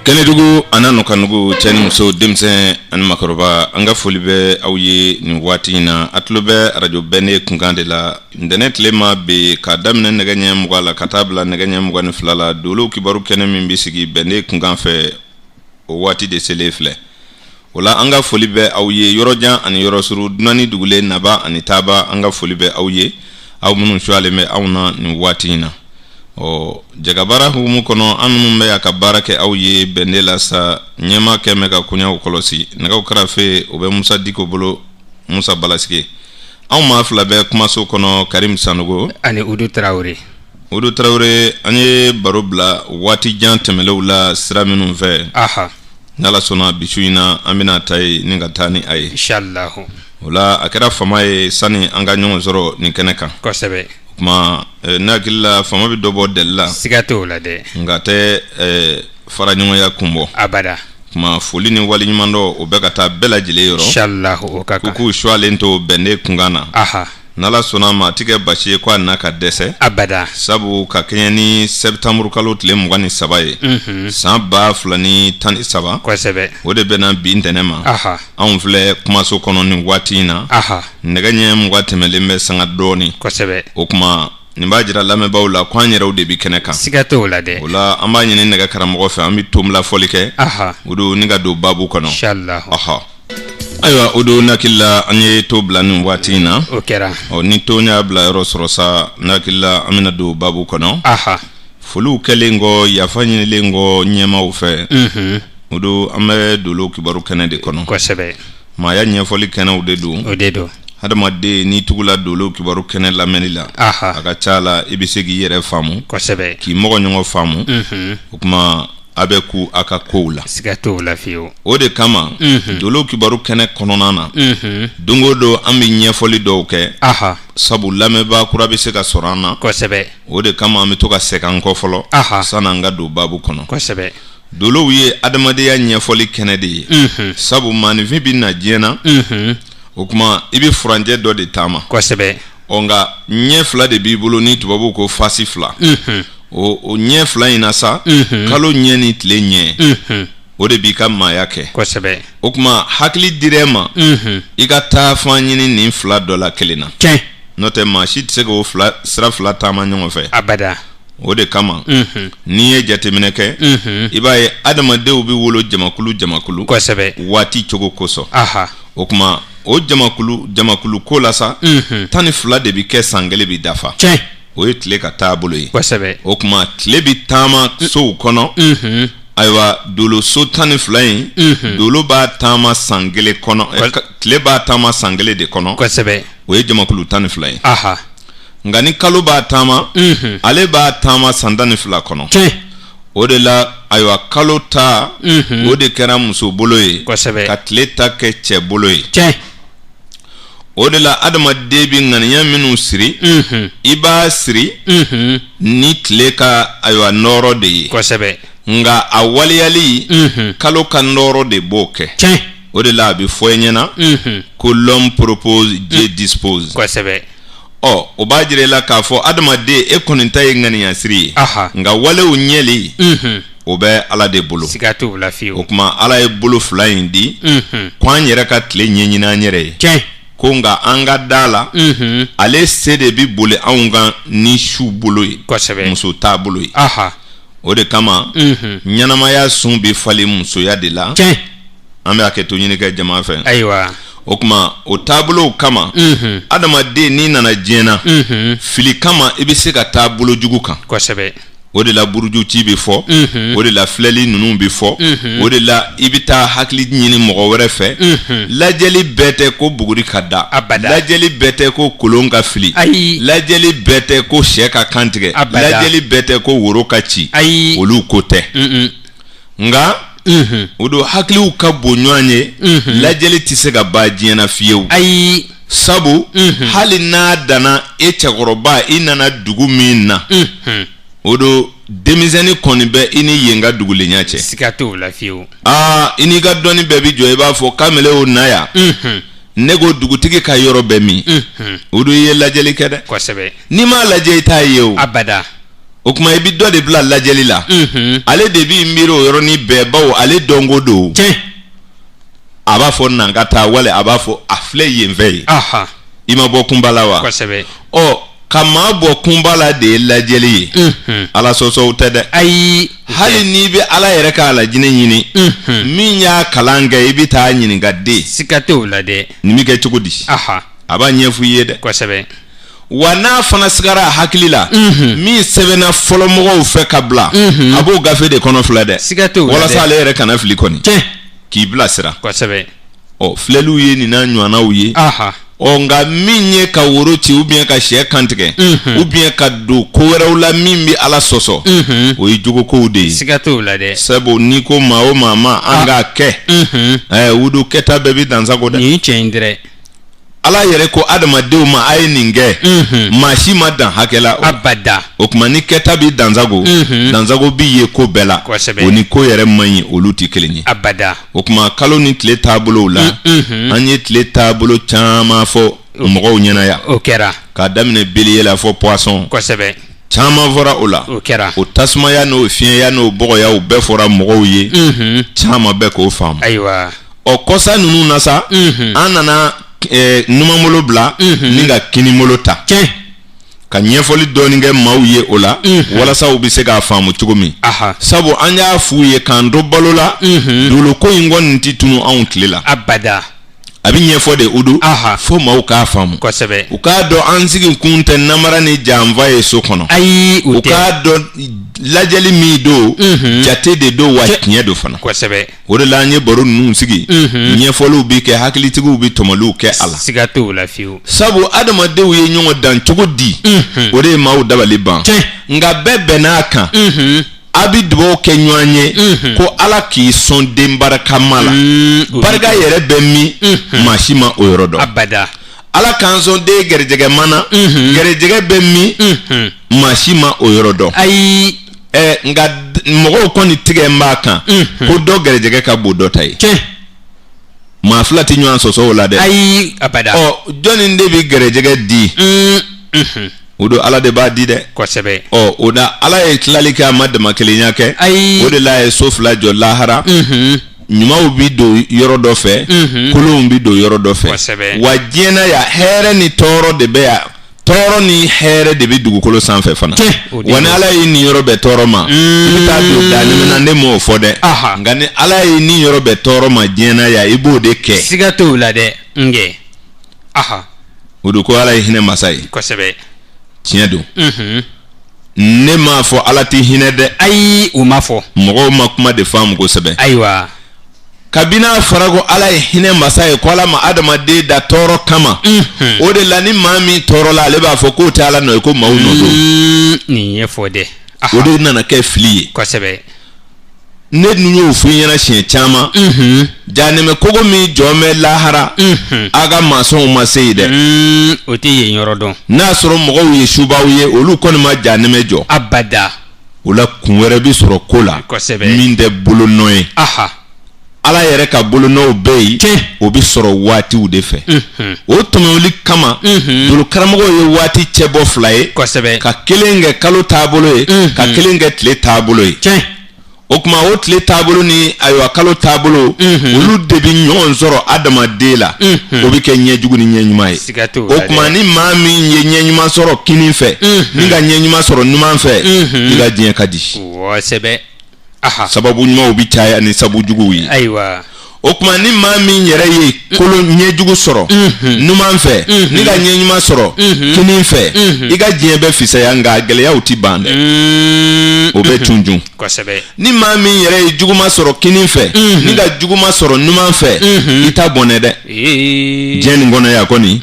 Kenedugu anano kanugu chani muso demse an makoroba anga folibe awye ni wati na atlobe radio bene kungande la internet lema be kadamne neganye mugala katabla neganye mugane flala dolo kibaru kene mimbisigi bene kunganfe wati de selefle wala anga folibe awye yoroja an yorosuru dunani dugule naba anitaba anga folibe awye aw munun shwale me awna ni wati na o jagabara humu kono anu mbe yakabara ke awye bendela sa nyema keme ka kunya ukolosi nega ukrafe obe Musa Diko bolo Musa Balaski aw ma fla be kuma so kono Karim Sanogo ani Udu Traoré anye barobla wati jantemelo la sraminu ve aha nala sona bishuina amina tai ninga tani ay inshallah wala akara famaye sani anga nyongo zoro ni keneka kosebe kuma nakilla fama bi dobo della sigato la de ngate fara nyongo ya kumbo abada kuma foli ni wali nyumando obekata bela jile yoro inshallah o kaka kuku shwalento bende kungana aha nala sona ma tike bashi kwa naka dese abada sabu ka kenyani septembre kalo tile mugani sabaye samba fulani tani saba kosebe ode bena bi intenema aha on vle kuma so kono ni watina aha neganye mugati melembe sanga doni kosebe okuma nimbajira lame bawla kwanyera ude bi keneka sigato la de wala ambanyi ne nega karamogo fe ambi tumla folike aha udu niga do babu kono inshallah aha aywa udu nakilla anye to blanu watina okera o ni to nya bla rosrosa nakilla amina do babu kono aha fulu kelengo yafanyi lengo nyema ufe udu ame dolo kibaru kenede kono kosebe ma ya nyefoli kena udedo hadama de ni tugula dolo kibaru kene la menila aha aka chala ibisegi yere famu kosebe ki mogo nyongo famu kuma abeku aka koula sigato la fiyo ode kama dolo kibaru kene kononana dungo do ambi nyefoli do ke aha sabu lameba kurabe se ka sorana kosebe ode kama amitoka sekanko folo aha sana nga do babu kono kosebe dolo wiye adamade ya nyefoli kene de sabu mani vibi na jena okuma ibi franje do de tama kosebe onga nyefla de bibulu ni tubabu ko fasifla o nyefla inasa kalo nyeni tle nye o de bika mayake kosebe okuma hakli direma iga ta fanyini ni fla dola kelina note ma shit se go fla sra fla tama nyongo fe abada o de kama niye jatemineke ibaye adama de ubi wolo jamakulu kosebe wati chogo koso aha okuma o jamakulu kolasa tani fla de bi ke sangele bi dafa o etle ka tabulo yi kosebe okuma tle bi tama so kono aywa dolo so tani fla yi dolo ba tama sangele kono tle ba tama sangele de kono kosebe o jamakulu tani fla yi aha ngani kalo ba tama ale ba tama sandani fla kono o de la aywa kalo ta o de kera muso bolo yi ka tle ta ke che bolo yi o de la adama debi ngani minu siri iba siri ni tle ka aywa noro de yi kosebe nga awaliyali kalo ka noro de boke o de la bi foyenyena ko l'homme propose Dieu dispose kosebe o ba jire la ka fo adama de e koninta yi ngani ya siri nga wale unyeli o be ala de bolo sigato la fiyo o kuma ala e bolo fula indi kwan yere ka tle nyenyina nyere ko nga anga dala ale sede bi bole aunga ni shu bolo yi muso ta bolo yi aha o de kama nyanama ya sun bi fali muso ya de la ambe aketo nyine ka jama fe aywa o kuma o tabulo kama adama de ni nana jena fili kama ibise ka tabulo jugu kan kosebe o de la buruju ci bi fo o de la fleli nunu bi fo o de la ibita hakli nyini mogo were fe lajeli bete ko buguri kada lajeli bete ko kolonga fili lajeli bete ko sheka kantige lajeli bete ko woro ka ci olu kote nga odo hakli u ka bonyanye lajeli tisega ba jiena fiyewu sabu hali na dana e chagoroba inana dugu minna odo demizeni koni be ini yenga dugule nyache sigato la fiyo ini ga doni bebi jo eba fo kamele o naya nego dugutigi ka yoro be mi odo ye lajeli kede kosebe ni ma laje ta yewu abada o kuma ibi dɔ de bila lajɛli la ale de bi miiri o yɔrɔni bɛɛ bawo ale dɔnko don a b'a fɔ nan ka taa wale a b'a fɔ a filɛ yen fɛ ye i ma bɔ kunba la wa ɔ ka maa bɔ kunba la de ye lajɛli ye ala sɔsɔw tɛ dɛ ayi hali n'i bɛ ala yɛrɛ ka alajinɛ ɲini min y'a kalan kɛ i bɛ taa ɲininka den siga t'o la dɛ nin bɛ kɛ cogo di a b'a ɲɛfɔ i ye dɛ kosɛbɛ wa n'a fana sigara a hakili la min sɛbɛnna fɔlɔ mɔgɔw fɛ ka bila a b'o gafe de kɔnɔ filɛ dɛ siga t'o la dɛ walasa ale yɛrɛ kana fili kɔni k'i bilasira kosɛbɛ ɔ filɛliw ye nin n'a ɲɔgɔnnaw ye ɔ nka min ye ka woro ci ou bien ka sɛ kantigɛ ou bien ka don ko wɛrɛw la min bɛ ala sɔsɔ o ye jogokow de ye siga t'o la dɛ sabu n'i ko maa o maa ma an k'a kɛ wudu kɛta bɛɛ bɛ dansago dɛ nin cɛ in dɛrɛ ala yɛrɛ ko adamadenw ma a ye nin kɛ maa si ma dan hakɛ la abada o tuma ni kɛta bɛ dansago dansago bɛ ye ko bɛɛ la o ni ko yɛrɛ man ɲi olu tɛ kelen ye abada o tuma kalo ni tile taabolow la an ye tile taabolo caman fɔ mɔgɔw ɲɛna yan o kɛra k'a daminɛ beliye la fɔ poisson kosɛbɛ caman fɔra o la o kɛra o tasumaya n'o fiɲɛya n'o bɔgɔya o bɛɛ fɔra mɔgɔw ye caman bɛ k'o faamu ayiwa ɔ kɔsa ninnu na sa an nana numamolo bila ni ka kinimolo ta ka ɲɛfɔli dɔɔni kɛ maaw ye o la walasa u bɛ se k'a faamu cogo min sabu an y'a f'u ye k'an to balo la doloko in kɔni tɛ tunu anw tile la abada a bɛ ɲɛfɔ de o don fo maaw k'a faamu kosɛbɛ u k'a dɔn an sigi kun tɛ namara ni janfa ye so kɔnɔ ayi u k'a dɔn lajɛli min don jate de don wa tiɲɛ don fana kosɛbɛ o de la an ye baro ninnu sigi ɲɛfɔliw bi kɛ hakilitigiw bi tɔmɔliw kɛ a la siga t'o la fiyewu sabu adamadenw ye ɲɔgɔn dan cogo di o de ye maaw dabali ban nka bɛɛ bɛnn'a kan a bi dugawu kɛ ɲɔgɔn ye ko ala k'i sɔn den barakama la barika yɛrɛ bɛ min maa si ma o yɔrɔ dɔn abada ala k'an sɔn den gɛrɛjɛgɛ mana gɛrɛjɛgɛ bɛ min maa si ma o yɔrɔ dɔn ayi nka mɔgɔw kɔni tigɛ n b'a kan ko dɔ gɛrɛjɛgɛ ka bon dɔ ta ye maa fila tɛ ɲɔgɔn sɔsɔ o la dɛ ayi abada ɔ jɔnni de bɛ gɛrɛjɛgɛ di o don ala de b'a di dɛ kosɛbɛ ɔ o da ala ye tilali kɛ a ma dama kelenya kɛ o de la a ye so fila jɔ lahara ɲumanw bi don yɔrɔ dɔ fɛ kolonw bi don yɔrɔ dɔ fɛ wa diɲɛna ya hɛrɛ ni tɔɔrɔ de bɛ yan tɔɔrɔ ni hɛrɛ de bɛ dugukolo sanfɛ fana wa ni ala ye nin yɔrɔ bɛɛ tɔɔrɔ ma i bɛ taa don daminɛ na ne m'o fɔ dɛ nka ni ala ye nin yɔrɔ bɛɛ tɔɔrɔ ma diɲɛna ya i b'o de kɛ siga t'o la dɛ nge o don ko ala ye hinɛ masa ye kosɛbɛ tiɲɛ don ne m'a fɔ ala tɛ hinɛ dɛ ayi o ma fɔ mɔgɔw ma kuma de faamu kosɛbɛ ayiwa kabini a fɔra ko ala ye hinɛ masa ye ko ala ma adamaden da tɔɔrɔ kama o de la ni maa min tɔɔrɔ la ale b'a fɔ k'o tɛ ala nɔ ye ko maaw nɔ don nin ye fɔ dɛ o de nana kɛ fili ye kosɛbɛ ne dun y'o f'i ɲɛna siɲɛ caman janɛmɛ kogo min jɔn bɛ lahara a ka masɔnw ma se yen dɛ o tɛ yen yɔrɔ dɔn n'a sɔrɔ mɔgɔw ye subaw ye olu kɔni ma janɛmɛ jɔ abada o la kun wɛrɛ bi sɔrɔ ko la min tɛ bolonɔ ye ala yɛrɛ ka bolonɔw bɛ yen o bi sɔrɔ waatiw de fɛ o tɔmɔli kama dolo karamɔgɔw ye waati cɛbɔ fila ye ka kelen kɛ kalo taabolo ye ka kelen kɛ tile taabolo ye o kuma o tile taabolo ni ayiwa kalo taabolo olu de bi ɲɔgɔn sɔrɔ adamaden la o bi kɛ ɲɛjugu ni ɲɛɲuman ye o kuma ni maa min ye ɲɛɲuman sɔrɔ kini fɛ ni ka ɲɛɲuman sɔrɔ numan fɛ i ka diɲɛ ka di sababu ɲumanw bi caya ni sababu juguw ye ayiwa o kuma ni maa min yɛrɛ ye kolo ɲɛjugu sɔrɔ numan fɛ ni ka ɲɛɲuman sɔrɔ kini fɛ i ka diɲɛ bɛ fisaya nka gɛlɛyaw ti ban dɛ o bɛ tunjun ni maa min yɛrɛ ye juguma sɔrɔ kini fɛ ni ka juguma sɔrɔ numan fɛ i ta bɔnɛ dɛ diɲɛ nin kɔnɔ yan kɔni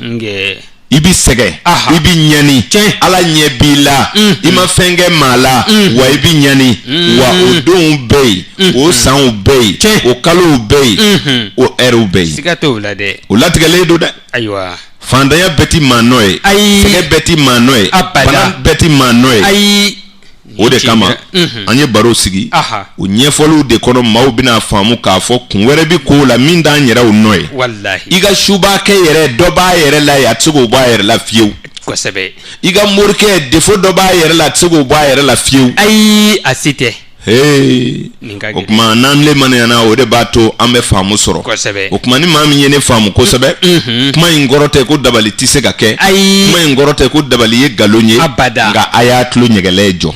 i bi sɛgɛ i bi ɲani ala ɲɛ b'i la i ma fɛn kɛ maa la wa i bi ɲani wa o donw bɛ yen o sanw bɛ yen o kalow bɛ yen o ɛriw bɛ yen o latigɛlen don dɛ fantanya bɛɛ ti maa nɔ ye sɛgɛ bɛɛ ti maa nɔ ye bana bɛɛ ti maa nɔ ye o de kama an ye baro sigi o ɲɛfɔliw de kɔnɔ maaw bɛna faamu k'a fɔ kun wɛrɛ bi kow la min t'an yɛrɛw nɔ ye i ka suba kɛ yɛrɛ dɔ b'a yɛrɛ la ye a tɛ se k'o bɔ a yɛrɛ la fiyewu kosɛbɛ i ka morikɛ défaut dɔ b'a yɛrɛ la a tɛ se k'o bɔ a yɛrɛ la fiyewu ayi a si tɛ o kuma n'an le manayana o de b'a to an bɛ faamu sɔrɔ kosɛbɛ o kuma ni maa min ye ne faamu kosɛbɛ kuma in kɔrɔ tɛ ko dabali tɛ se ka kɛ ayi kuma in kɔrɔ tɛ ko dabali ye nkalon ye abada nka a y'a tulo ɲɛgɛlɛ jɔ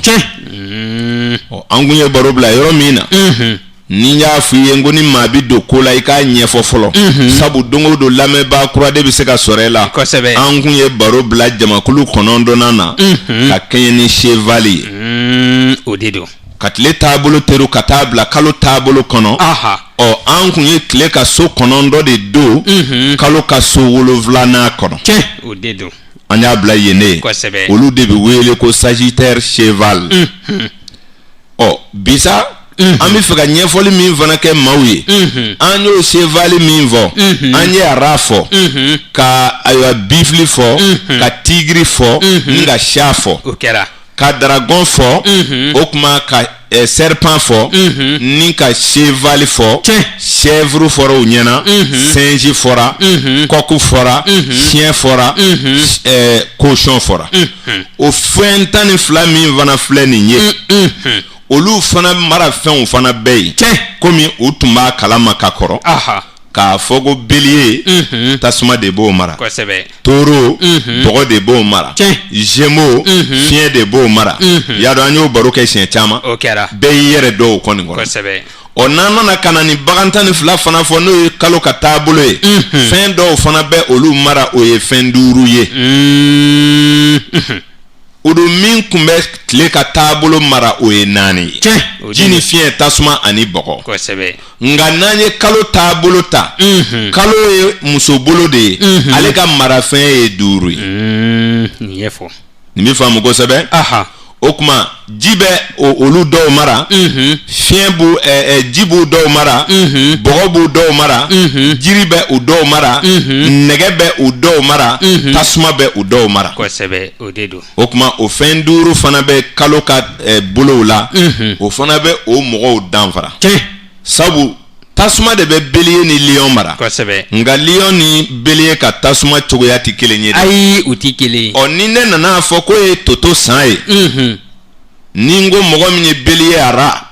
an kun ye baro bila yɔrɔ min na ni y'a f'i ye ko ni maa bi don ko la i k'a ɲɛfɔ fɔlɔ sabu don o don lamɛnbaa kura de bɛ se ka sɔrɔ e la kosɛbɛ an kun ye baro bila jamakulu 9 na ka kɛɲɛ ni cheval ye o de don ka tile taabolo teru ka taa bila kalo taabolo kɔnɔ an kun ye tile ka so 9 de don kalo ka so 7nan kɔnɔ o de don an y'a bila yen ne kosɛbɛ olu de bɛ wele ko sagittaire cheval bisa an bɛ fɛ ka ɲɛfɔli min fana kɛ maaw ye an y'o cheval min fɔ an ye ara fɔ ka ayiwa bifili fɔ ka tigiri fɔ ni ka sha fɔ o kɛra ka dragon fɔ o kuma ka serpent fɔ ni ka cheval fɔ chèvre fɔra u ɲɛna singe fɔra coq fɔra chien fɔra cochon fɔra o fɛn 12 min fana filɛ nin ye olu fana mara fɛnw fana bɛɛ ye komi u tun b'a kalama ka kɔrɔ k'a fɔ ko bélier tasuma de b'o mara taureau bɔgɔ de b'o mara gémeaux fiɲɛ de b'o mara y'a dɔn an y'o baro kɛ siɲɛ caman bɛɛ y'i yɛrɛ dɔn o kɔni kɔrɔ n'an nana ka na ni bagan 12 fana fɔ n'o ye kalo ka taabolo ye fɛn dɔw fana bɛ olu mara o ye fɛn 5 ye o don min kun bɛ tile ka taabolo mara o ye 4 ye ji ni fiɲɛ tasuma ani bɔgɔ nka n'an ye kalo taabolo ta kalo ye muso bolo de ye ale ka marafɛn ye 5 ye nin bɛ faamu kosɛbɛ o kuma ji bɛ olu dɔw mara fiɲɛ b'u ji b'u dɔw mara bɔgɔ b'u dɔw mara jiri bɛ u dɔw mara nɛgɛ bɛ u dɔw mara tasuma bɛ u dɔw mara o kuma o fɛn 5 fana bɛ kalo ka bolow la o fana bɛ o mɔgɔw danfara sabu tasuma de bɛ bélier ni lion mara nka lion ni bélier ka tasuma cogoya tɛ kelen ye ayi u tɛ kelen ni ne nana fɔ ko ye toto san ye ni n ko mɔgɔ min ye bélier ara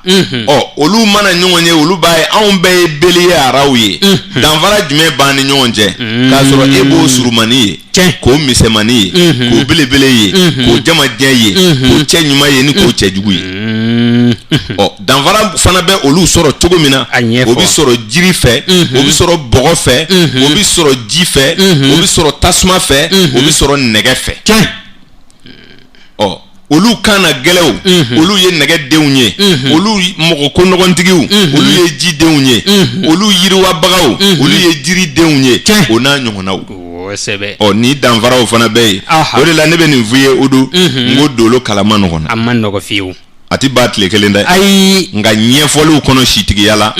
olu mana ɲɔgɔn ye olu b'a ye anw bɛɛ ye bélier araw ye danfara jumɛn b'an ni ɲɔgɔn cɛ k'a sɔrɔ e b'o surumani ye k'o misɛmani ye k'o belebele ye k'o jamajɛ ye k'o cɛ ɲuman ye ni k'o cɛ jugu ye danfara fana bɛ olu sɔrɔ cogo min na o bɛ sɔrɔ jiri fɛ o bɛ sɔrɔ bɔgɔ fɛ o bɛ sɔrɔ ji fɛ o bɛ sɔrɔ tasuma fɛ o bɛ sɔrɔ nɛgɛ fɛ olu kan na gɛlɛw olu ye nɛgɛdenw ye olu mɔgɔ ko nɔgɔntigiw olu ye jidenw ye olu yiriwabagaw olu ye jiridenw ye o n'a ɲɔgɔnnaw ni danfaraw fana bɛɛ ye o de la ne bɛ nin f'i ye o don n ko dolo kalama nɔgɔn na a ma nɔgɔ fiyewu a ti ba tile kelen dɛ ayi nka ɲɛfɔliw kɔnɔ sitigiya la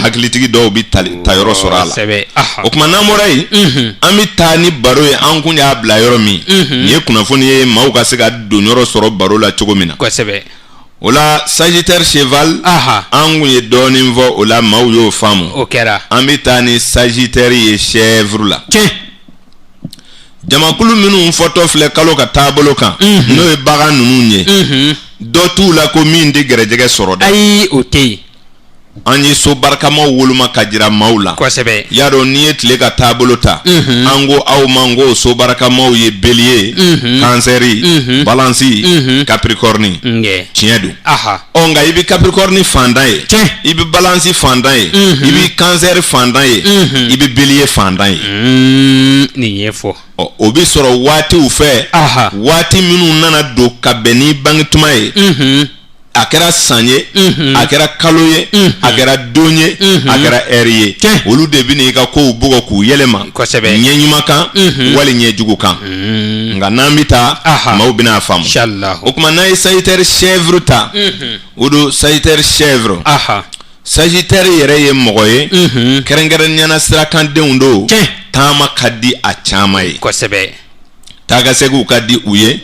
hakilitigi dɔw bi ta yɔrɔ sɔrɔ a la o kuma n'an bɔra yen an bɛ taa ni baro ye an kun y'a bila yɔrɔ min nin ye kunnafoni ye maaw ka se ka don yɔrɔ sɔrɔ baro la cogo min na o la sagittaire cheval an kun ye dɔɔnin fɔ o la maaw y'o faamu o kɛra an bɛ taa ni sagittaire ye chèvre la jamakulu minnu fɔtɔ filɛ kalo ka taabolo kan n'o ye bagan ninnu ye dɔ t'u la ko min tɛ gɛrɛjɛgɛ sɔrɔ dɛ ayi o tɛ yen an ye so barikamaw woloma ka jira maaw la y'a dɔn n'i ye tile ka taabolo ta an ko aw ma n ko so barakamaw ye bélier kansɛri balansi capricorne tiɲɛ don nka i bɛ capricorne fantan ye i bɛ balansi fantan ye i bɛ kansɛri fantan ye i bɛ bélier fantan ye nin ye fɔ o bɛ sɔrɔ waatiw fɛ waati minnu nana don ka bɛn ni bangetuma ye a kɛra san ye a kɛra kalo ye a kɛra don ye a kɛra heure ye olu de bɛ n'i ka kow bugɔ k'u yɛlɛma ɲɛ ɲuman kan wali ɲɛ jugu kan nka n'an bɛ taa maaw bɛna a faamu o tuma n'an ye sagittaire chèvre ta o don sagittaire chèvre sagittaire yɛrɛ ye mɔgɔ ye kɛrɛnkɛrɛnniyana sirakandenw don taama ka di a caman ye taagasegiw ka di u ye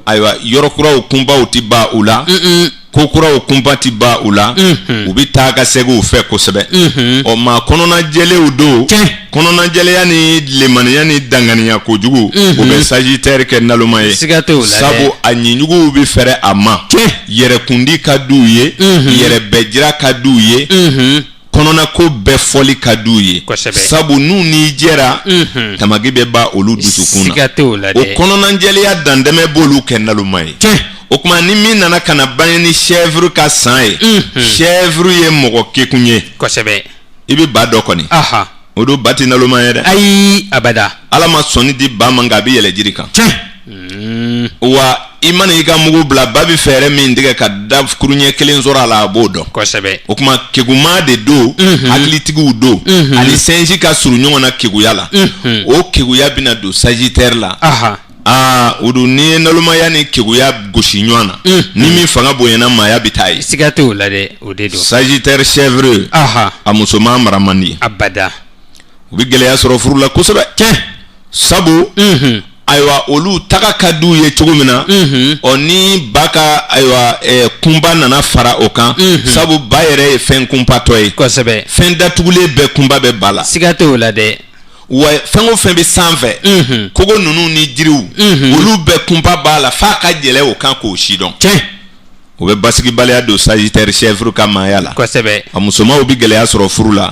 ayiwa yɔrɔ kuraw kunbaw tɛ ban u la ko kuraw kunpati ba u la u bi taa ka segu fɛ kosɛbɛ o ma kɔnɔna jɛlenw do kɔnɔna jɛlenya ni lemaniya ni danganiya kojugu u bɛ Sagittaire kɛ naloma ye sabu a ɲijuguw bi fɛrɛ a ma yɛrɛkundi ka d'u ye yɛrɛbɛjira ka d'u ye kɔnɔna ko bɛɛ fɔli ka d'u ye sabu n'u ni jɛra tamagi bɛ ba olu dusukun na o kɔnɔna jɛlenya dandɛmɛ b'olu kɛ naloma ye o kuma ni min nana kana bange ni chèvre ka san ye chèvre ye mɔgɔ kekun ye i bi ba dɔ kɔni o do ba ti naloma ye dɛ ayi abada ala ma sɔnni di ba ma nka a bi yɛlɛ jiri kan wa i mana i ka mugu bila ba bi fɛɛrɛ min tigɛ ka da kuruɲɛ kelen sɔrɔ a la a b'o dɔn o kuma keguma de do hakilitigiw do ani sɛnji ka surun ɲɔgɔn na keguya la o keguya bɛna don Sagittaire la o do ni ye nalomaya ni keguya gosi ɲɔgɔn na ni min fanga bonyana maaya bi taa ye siga t'o la dɛ o de do Sagittaire chèvre a musoman mara man di abada u bi gɛlɛya sɔrɔ furu la kosɛbɛ sabu ayiwa olu taga ka d'u ye cogo min na ni ba ka ayiwa kunba nana fara o kan sabu ba yɛrɛ ye fɛn kunpatɔ ye kosɛbɛ fɛn datugulen bɛɛ kunba bɛ ba la siga t'o la dɛ wa fɛn o fɛn bɛ sanfɛ kogo ninnu ni jiriw olu bɛɛ kunba b'a la f'a ka gɛlɛ o kan k'o si dɔn o bɛ basigibaliya don Sagittaire chèvre ka maaya la kosɛbɛ a musomanw bi gɛlɛya sɔrɔ furu la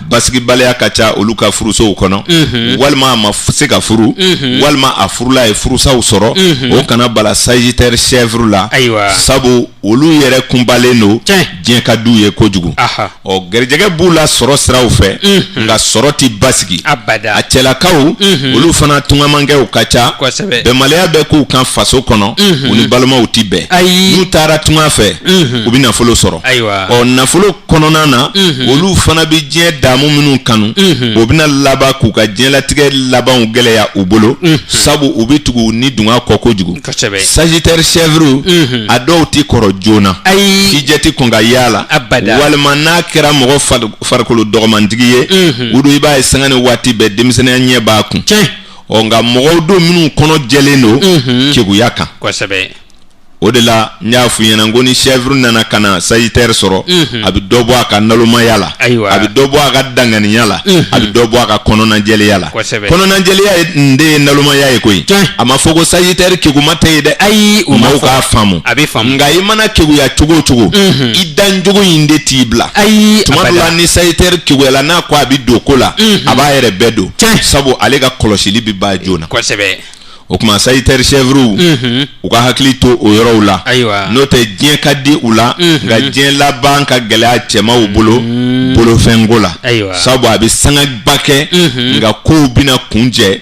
basigibaliya ka ca olu ka furusow kɔnɔ walima a ma se ka furu walima a furula ye furusaw sɔrɔ o kana bala Sagittaire chèvre la sabu olu yɛrɛ kunbalen do diɲɛ ka d'u ye kojugu garijɛgɛ b'u la sɔrɔ siraw fɛ nka sɔrɔ ti basigi a cɛlakaw olu fana tungamankɛw ka ca bɛnbaliya bɛ k'u kan faso kɔnɔ u ni balimaw ti bɛn n'u taara tunga fɛ u bi nafolo sɔrɔ nafolo kɔnɔna na olu fana bi diɲɛ daamu minnu kanu o bɛna laban k'u ka diɲɛlatigɛ labanw gɛlɛya u bolo sabu u bi tugu ni dunga kɔ kojugu Sagittaire chèvre a dɔw ti kɔrɔ joona k'i jɛ ti kɔn ka yaala walima n'a kɛra mɔgɔ farikolo dɔgɔmantigi ye o do i b'a ye sanga ni waati bɛɛ denmisɛnniya ɲɛ b'a kun nka mɔgɔw don minnu kɔnɔ jɛlen do keguya kan o de la n y'a f'u ɲɛna ko ni chèvre nana ka na Sagittaire sɔrɔ a bi dɔ bɔ a ka nalomaya la a bi dɔ bɔ a ka danganiya la a bi dɔ bɔ a ka kɔnɔnajɛlenya la kɔnɔnajɛlenya ye de ye nalomaya ye koyi a ma fɔ ko Sagittaire keguma tɛ ye dɛ ayi u ma k'a faamu nka i mana keguya cogo o cogo i dancogo in de t'i bila tuma dɔ la ni Sagittaire keguyala n'a ko a bi don ko la a b'a yɛrɛ bɛɛ don sabu ale ka kɔlɔsili bi ban joona o kuma Sagittaire chèvre u ka hakili to o yɔrɔw la n'o tɛ diɲɛ ka di u la nka diɲɛ laban ka gɛlɛya cɛmaw bolo bolofɛnko la sabu a bɛ sangaba kɛ nka kow bɛna kunjɛ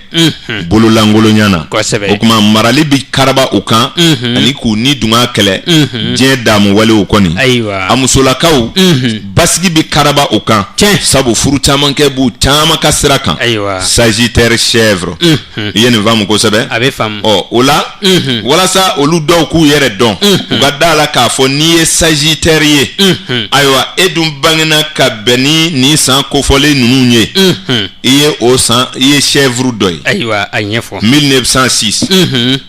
bololankolonya na o kuma marali bi karaba u kan ani k'u ni dunga kɛlɛ diɲɛ daamu walew kɔni a musolakaw basigi bi karaba u kan sabu furu caman kɛ b'u caman ka sira kan Sagittaire chèvre i ye nin faamu kosɛbɛ o la walasa olu dɔw k'u yɛrɛ dɔn u ka da la k'a fɔ n'i ye Sagittaire ye ayiwa e dun bangena ka bɛn ni nin san kofɔlen ninnu ye i ye o san i ye chèvre dɔ ye 1906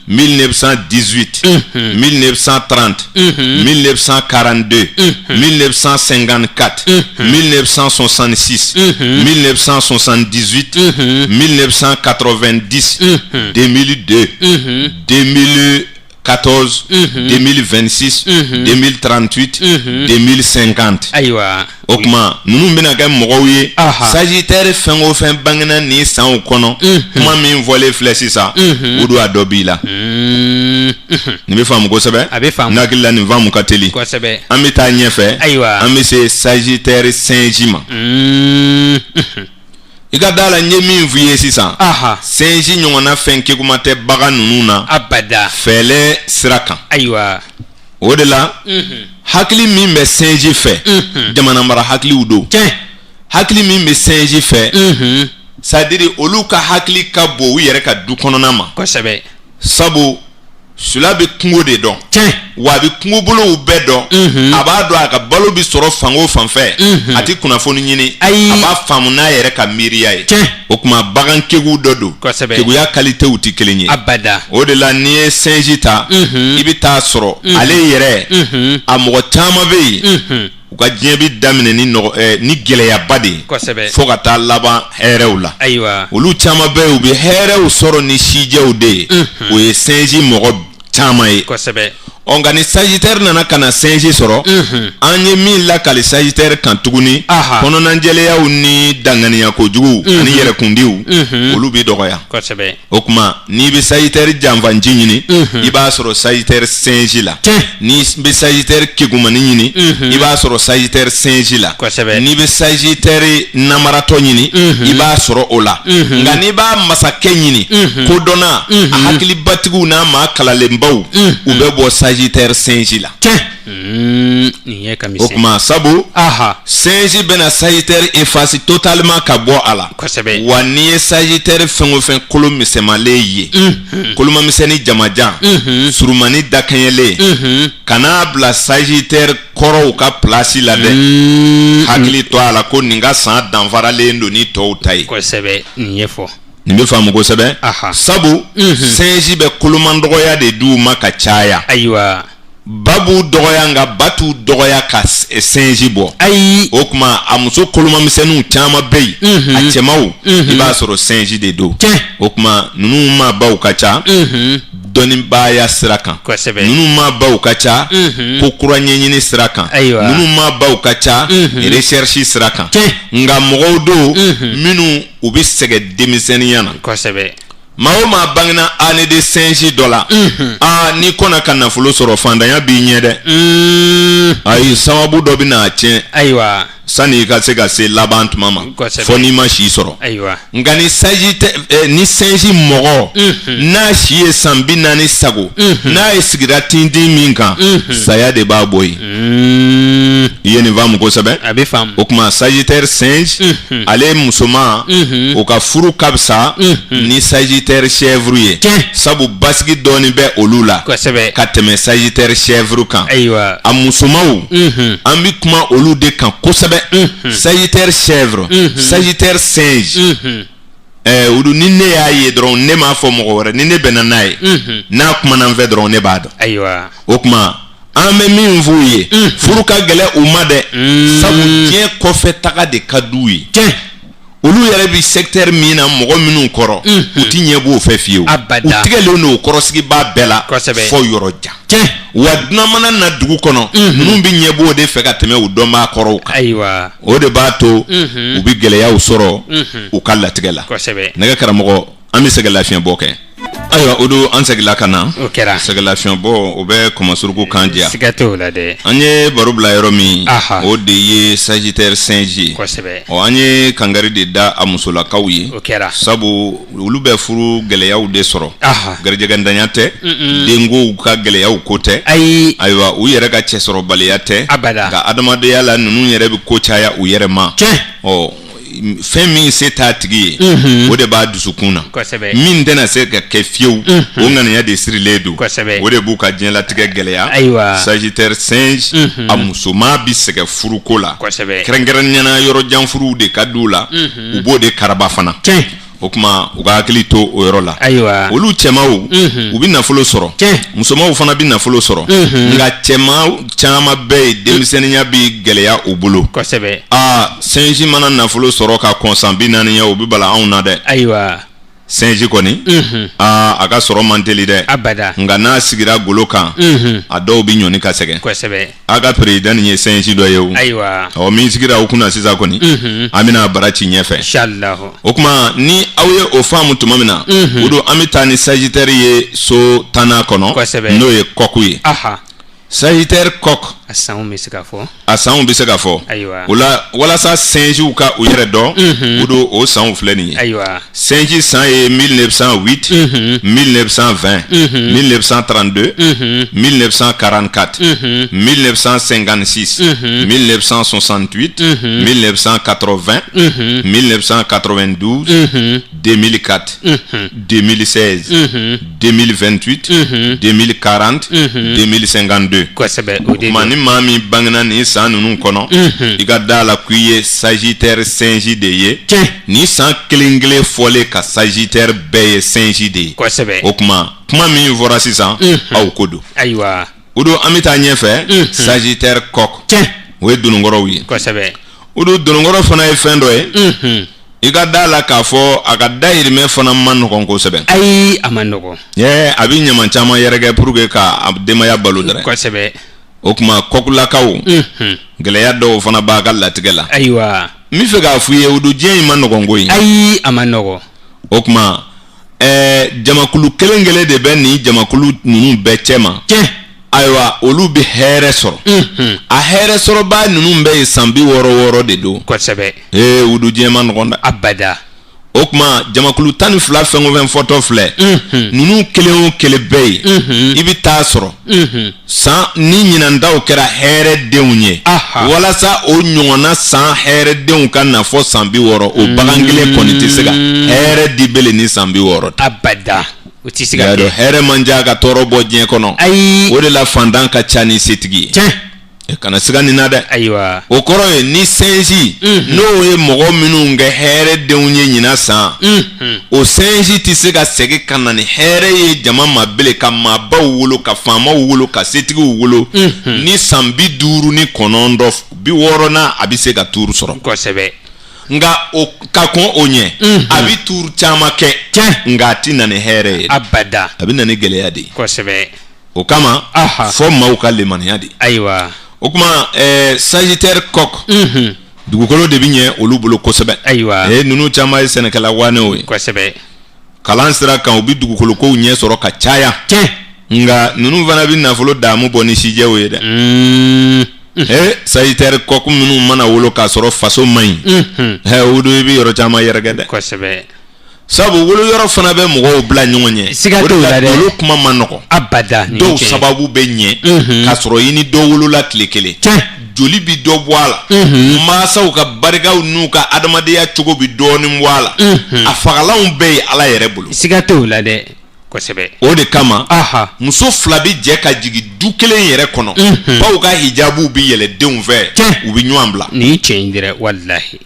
1918 1930 1942 1954 1966 1978 1990 2002 2014 2026 2038 2050 o kuma ninnu bɛna kɛ mɔgɔw ye Sagittaire fɛn o fɛn bangena nin sanw kɔnɔ kuma min fɔlen filɛ sisan o do a dɔ b'i la nin bɛ faamu kosɛbɛ n hakili la nin faamu ka teli an bɛ taa ɲɛfɛ an bɛ se Sagittaire sinji ma i ka da la n ye min f'i ye sisan sinji ɲɔgɔnna fɛn kekuma tɛ bagan ninnu na fɛɛlɛ sira kan o de la hakili min bɛ sinji fɛ jamana mara hakiliw do hakili min bɛ sinji fɛ c'est à dire olu ka hakili ka bon u yɛrɛ ka du kɔnɔna ma sabu sula bɛ kungo de dɔn tiɲɛ wa a bɛ kungo bolow bɛɛ dɔn a b'a dɔn a ka balo bɛ sɔrɔ fan o fan fɛ a tɛ kunnafoni ɲini Ayi. a b'a faamu n'a yɛrɛ ka miiriya ye tiɲɛ o tuma bagan keguw dɔ don Kosɛbɛ. keguya kalitew tɛ kelen ye abada o de la n'i ye sinji ta i bɛ taa sɔrɔ ale yɛrɛ a mɔgɔ caman bɛ yen u ka diɲɛ bɛ daminɛ ni gɛlɛyaba de ye kosɛbɛ fo ka taa laban hɛrɛw la ayiwa olu caman bɛ yen u bɛ hɛrɛw sɔrɔ ni sijɛw de ye o ye sinji mɔgɔ caman ye kosɛbɛ nka ni Sagittaire nana ka na sinji sɔrɔ an ye min lakali Sagittaire kan tuguni Aha. kɔnɔnajɛlɛyaw ni danganiya kojugu ani yɛrɛkundiw olu bɛ dɔgɔya kosɛbɛ o tuma n'i bɛ Sagittaire janfanci ɲini i b'a sɔrɔ Sagittaire sinji la tiɲɛ n'i bɛ Sagittaire kegumani ɲini i b'a sɔrɔ Sagittaire sinji la Kosɛbɛ. n'i bɛ Sagittaire namaratɔ ɲini i b'a sɔrɔ o la nka n'i b'a masakɛ ɲini kodɔnna a hakilibatigiw n'a maa kalalenbaw u bɛ bɔ Sagittaire sinji la tiɲɛ nin ye o kamisɛn tuma sabu aha sinji bɛna Sagittaire effacer totalement ka bɔ a la kosɛbɛ wa n'i ye Sagittaire fɛn o fɛn kolo misɛnmalen ye kolomamisɛnni jamajan surumani dakɛɲɛlen kana bila Sagittaire kɔrɔw ka place la dɛ hakili to a la ko nin ka san danfaralen don ni tɔw ta ye kosɛbɛ nin ye fɔ nin bɛ faamu kosɛbɛ Aha. sabu sinji bɛ kolomandɔgɔya de d'u ma ka caya ayiwa ba b'u dɔgɔya nka ba t'u dɔgɔya ka sinji bɔ ayi o tuma a muso kolomamisɛnninw caman bɛ yen a cɛmaw i b'a sɔrɔ sinji de don tiɲɛ o tuma ninnu maa baw ka ca dɔnnibaaya sira kan kosɛbɛ ninnu maa baw ka ca ko kura ɲɛɲini sira kan Ayiwa. ninnu maa baw ka ca recherche sira kan tiɲɛ nka mɔgɔw don minnu u bɛ sɛgɛn denmisɛnninya na kosɛbɛ maa o maa bangena année de sinji dɔ la n'i kɔnna ka nafolo sɔrɔ fantanya b'i ɲɛ dɛ ayi sababu dɔ bɛ na tiɲɛ ayiwa sani i ka se ka se laban tuma ma Kosɛbɛ. fɔ n'i ma si sɔrɔ ayiwa nka ni ni sinji mɔgɔ n'a si ye san 40 sago n'a ye sigira tintin min kan saya de b'a bɔ yen i ye nin faamu kosɛbɛ a bɛ faamu o tuma Sagittaire singe ale musoman o ka furu ka fisa ni Sagittaire chèvre ye Tiɲɛ. sabu basigi dɔɔni bɛ olu la kosɛbɛ ka tɛmɛ Sagittaire chèvre kan ayiwa a musomanw an bɛ kuma olu de kan kosɛbɛ Sagittaire chèvre Sagittaire singe olu ni ne y'a ye dɔrɔn ne m'a fɔ mɔgɔ wɛrɛ ni ne bɛnna n'a ye n'a kumana n fɛ dɔrɔn ne b'a dɔn ayiwa o tuma an bɛ min f'u ye furu ka gɛlɛn u ma dɛ sabu diɲɛ kɔfɛ taga de ka d'u ye tiɲɛ olu yɛrɛ bi secteur min na mɔgɔ minnu kɔrɔ u ti ɲɛ b'o fɛ fiyewu Abada. u tigɛlen don o kɔrɔsigibaa bɛɛ la Kosɛbɛ. fɔ yɔrɔ jan tiɲɛ wa dunan mana na dugu kɔnɔ ninnu bi ɲɛ b'o de fɛ ka tɛmɛ u dɔnbaa kɔrɔw kan ayiwa o de b'a to u bi gɛlɛyaw sɔrɔ u ka latigɛ la kosɛbɛ nɛgɛ karamɔgɔ an bɛ sɛgɛlafiɲɛbɔ kɛ ayiwa o don an seginna ka na o kɛra sɛgɛlafiɲɛbɔ o bɛ kɔmɔsuruku kan diya siga t'o la dɛ an ye baro bila yɔrɔ min Aha. o de ye Sagittaire singe ye kosɛbɛ an ye kangari de da a musolakaw ye o kɛra sabu olu bɛ furu gɛlɛyaw de sɔrɔ aha garijɛgɛntanya tɛ dengow ka gɛlɛyaw ko tɛ ayi ayiwa u yɛrɛ ka cɛsɔrɔbaliya tɛ Abada. nka adamadenya la ninnu yɛrɛ bɛ ko caya u yɛrɛ ma tiɲɛ fɛn min se t'a tigi ye o de b'a dusukun na kosɛbɛ min tɛna se ka kɛ fiyewu o ŋaniya de sirilen don Kosɛbɛ. o de b'u ka diɲɛlatigɛ gɛlɛya Ayiwa. Sagittaire singe a musoman bi sɛgɛn furuko la kosɛbɛ kɛrɛnkɛrɛnnenya yɔrɔ jan furuw de ka d'u la u b'o de karaba fana tiɲɛ o tuma u ka hakili to o yɔrɔ la ayiwa olu cɛmaw u bi nafolo sɔrɔ tiɲɛ musomanw fana bi nafolo sɔrɔ nka cɛman caman bɛɛ ye denmisɛnninya bi gɛlɛya u bolo kosɛbɛ singe mana nafolo sɔrɔ ka kɔn san 40 ye o bi bala anw na dɛ ayiwa singe kɔni a ka sɔrɔ man teli dɛ abada nka n'a sigira golo kan a dɔw bi ɲɔni ka sɛgɛn kosɛbɛ a ka président nin ye singe dɔ ye o ayiwa min sigira o kunna sisan kɔni an bɛna bara ci ɲɛfɛ inshallahu o tuma ni aw ye o faamu tuma min na o don an bɛ taa ni Sagittaire ye so 10nan kɔnɔ Kosɛbɛ. n'o ye coq ye aha Sagittaire coq a san bɛ se ka fɔ a sanw bɛ se ka fɔ ayiwa o la walasa sɛnjiw ka u yɛrɛ dɔn o don o sanw filɛ nin ye ayiwa sɛnji san ye 1908 1920 1932 1944 1956 1968 1980 1992 2004 2016 2028 2040 2052 kosɛbɛ o de kuma ni maa min bangena nin san ninnu kɔnɔ i ka da la k'i ye Sagittaire sɛnji de ye ni san kelen kelen fɔlen ka Sagittaire bɛɛ ye sɛnji de ye kosɛbɛ o kuma min fɔra sisan aw ko don ayiwa o don an bɛ taa ɲɛfɛ Sagittaire coq o ye dononkɔrɔw ye kosɛbɛ o don dononkɔrɔ fana ye fɛn dɔ ye i ka da la k'a fɔ a ka dayirimɛ fana ma nɔgɔn kosɛbɛ ayi a ma nɔgɔn a bɛ ɲama caman yɛrɛkɛ pour que ka denbaya balo dɛrɛ kosɛbɛ o kuma kɔkulakaw gɛlɛya dɔw fana b'a ka latigɛ la ayiwa n bɛ fɛ k'a fɔ i ye o don diɲɛ in ma nɔgɔn koyi ayi a ma nɔgɔn o kuma jamakulu kelen kelen de bɛ nin jamakulu ninnu bɛɛ cɛ ma ayiwa olu bɛ hɛrɛ sɔrɔ a hɛrɛ sɔrɔba ninnu bɛɛ ye san 66 de don kosɛbɛ o don diɲɛ ma nɔgɔn dɛ abada o kuma jamakulu 12 fɛn o fɛn fɔtɔ filɛ ninnu kelen o kelen bɛɛ ye i bɛ taa sɔrɔ san ni ɲinantaw kɛra hɛrɛdenw ye walasa o ɲɔgɔnna san hɛrɛdenw ka na fɔ san 60 o bagan kelen kɔni tɛ se ka hɛrɛ di bele ni san 60 abada o tɛ se ka kɛ hɛrɛ man diya ka tɔɔrɔ bɔ diɲɛ kɔnɔ ayi o de la fantan ka ca ni setigi ye kana siga nin na dɛ ayiwa o kɔrɔ ye ni sɛnji n'o ye mɔgɔ minnu kɛ hɛrɛdenw ye ɲinan san o sɛnji tɛ se ka segin ka na ni hɛrɛ ye jama ma bele ka maabaw wolo ka faamaw wolo ka setigiw wolo ni san 59 60 a bɛ se ka tuuru sɔrɔ kosɛbɛ nka o ka kɔn o ɲɛ a bɛ tuuru caman kɛ nka a tɛ na ni hɛrɛ ye abada a bɛ na ni gɛlɛya de ye kosɛbɛ o kama fɔ maaw ka lemaniya de ayiwa o kuma Sagittaire coq dugukolo de bɛ ɲɛ olu bolo kosɛbɛ ayiwa ninnu caman ye sɛnɛkɛla wanew ye kosɛbɛ kalan sira kan u bɛ dugukolo kow ɲɛ sɔrɔ ka caya nka ninnu fana bɛ nafolo daamu bɔ ni sijɛw ye dɛ Sagittaire coq minnu mana wolo k'a sɔrɔ faso man ɲi o don i bɛ yɔrɔ caman yɛrɛkɛ dɛ kosɛbɛ sabu wolo yɔrɔ fana bɛ mɔgɔw bila ɲɔgɔn ɲɛ siga t'o la dɛ olu kuma ma nɔgɔn abada dɔw sababu bɛ ɲɛ k'a sɔrɔ i ni dɔ wolola tile kelen joli bi dɔ bɔ a la mansaw ka barikaw n'u ka adamadenya cogo bi dɔɔnin bɔ a la a fagalanw bɛɛ ye Ala yɛrɛ bolo siga t'o la dɛ kosɛbɛ o de kama muso fila bi jɛ ka jigin du kelen yɛrɛ kɔnɔ baw ka hijabu bi yɛlɛ denw fɛ u bi ɲɔgɔn bila nin cɛ in dɛrɛ walahi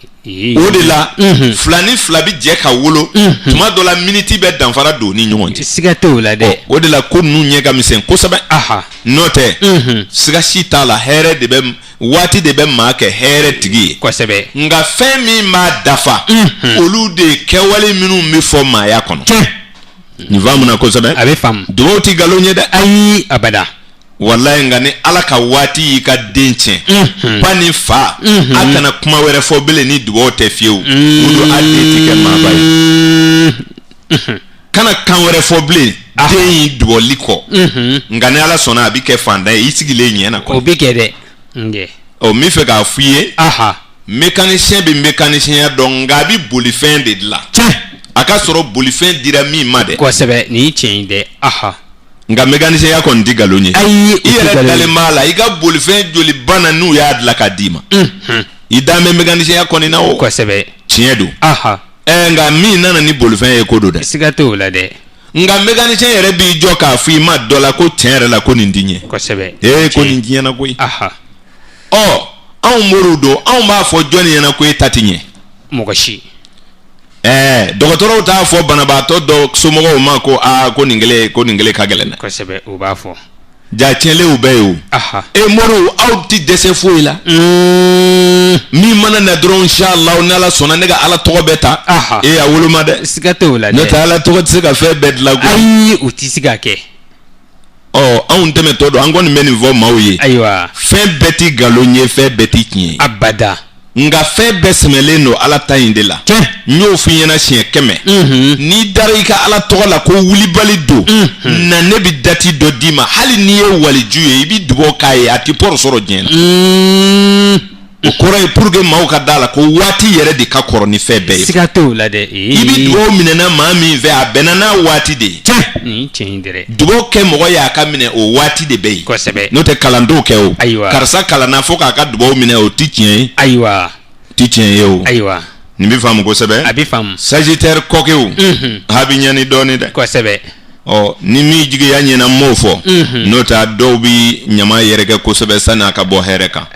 o de la fila ni fila bi jɛ ka wolo tuma dɔ la miniti bɛ danfara don ni ɲɔgɔn cɛ siga t'o la dɛ o de la ko ninnu ɲɛ ka misɛn kosɛbɛ n'o tɛ siga si t'a la hɛrɛ de bɛ waati de bɛ maa kɛ hɛrɛ tigi ye kosɛbɛ nka fɛn min b'a dafa olu de ye kɛwale minnu bɛ fɔ maaya kɔnɔ nin faamuna kosɛbɛ a bɛ faamu dugawu tɛ nkalon ye dɛ ayi abada walayi nka ni Ala ka waati y'i ka den tiɲɛ ba ni fa a kana kuma wɛrɛ fɔ bele ni dugawu tɛ fiyewu o don a den tɛ kɛ maaba ye kana kan wɛrɛ fɔ bilen den y'i dugɔli kɔ nka ni Ala sɔnna a bɛ kɛ fantan ye i sigilen ɲɛ na kɔ o bɛ kɛ dɛ n n bɛ fɛ k'a f'i ye mécanicien bɛ mécanicienya dɔn nka a bɛ bolifɛn de dilan a ka sɔrɔ bolifɛn dira min ma dɛ kosɛbɛ nin cɛ in dɛ nka mécanicien kɔni tɛ nkalon ye ayi i yɛrɛ dalen b'a la i ka bolifɛn joli banna n'u y'a dilan k'a d'i ma i dan bɛ mécanicien kɔni na o kosɛbɛ tiɲɛ don nka min nana ni bolifɛn ye ko don dɛ siga t'o la dɛ nka mécanicien yɛrɛ b'i jɔ k'a fɔ i ma dɔ la ko tiɲɛ yɛrɛ la ko nin tɛ ɲɛ kosɛbɛ ko nin tiɲɛna koyi anw moriw don anw b'a fɔ jɔnni ɲɛna ko e ta tɛ ɲɛ mɔgɔ si dɔgɔtɔrɔw t'a fɔ banabaatɔ dɔ somɔgɔw ma ko ko nin kelen ka gɛlɛn dɛ kosɛbɛ o b'a fɔ ja tiɲɛlenw bɛɛ ye o moriw aw ti dɛsɛ foyi la min mana na dɔrɔn inshallah ni Ala sɔnna ne ka Ala tɔgɔ bɛ ta a woloma dɛ siga t'o la dɛ n'o tɛ Ala tɔgɔ tɛ se ka fɛn bɛɛ dilan koyi ayi o tɛ se ka kɛ anw tɛmɛtɔ don an kɔni bɛ nin fɔ maaw ye ayiwa fɛn bɛɛ ti nkalon ye fɛn bɛɛ ti tiɲɛ ye abada nga fɛn bɛɛ sɛmɛlen don ala ta in de la n y'o f'i ɲɛna siɲɛ 100 n'i dara i ka ala tɔgɔ la ko wulibali don na ne bi dati dɔ d'i ma hali n'i ye waliju ye i bi dugawu k'a ye a ti pɔrɔ sɔrɔ diɲɛ na o kɔrɔ ye pour que maaw ka da la ko waati yɛrɛ de ka kɔrɔ ni fɛn bɛɛ ye siga t'o la dɛ i bi dugawu minɛna maa min fɛ a bɛnna n'a waati de ye ni tiɲɛ dɛrɛ dugawu kɛ mɔgɔ ye a ka minɛ o waati de bɛ yen kosɛbɛ n'o tɛ kalandenw kɛ o ayiwa karisa kalanna fo k'a ka dugawu minɛ o ti tiɲɛ ye ayiwa ti tiɲɛ ye o ayiwa nin bɛ faamu kosɛbɛ a bɛ faamu sagittaire kɔkɛw a bɛ ɲani dɔɔni dɛ kosɛbɛ ni min jigiya ɲɛna m'o fɔ n'o tɛ dɔw bi ɲama yɛrɛkɛ kosɛbɛ sani a ka bɔ hɛrɛ kan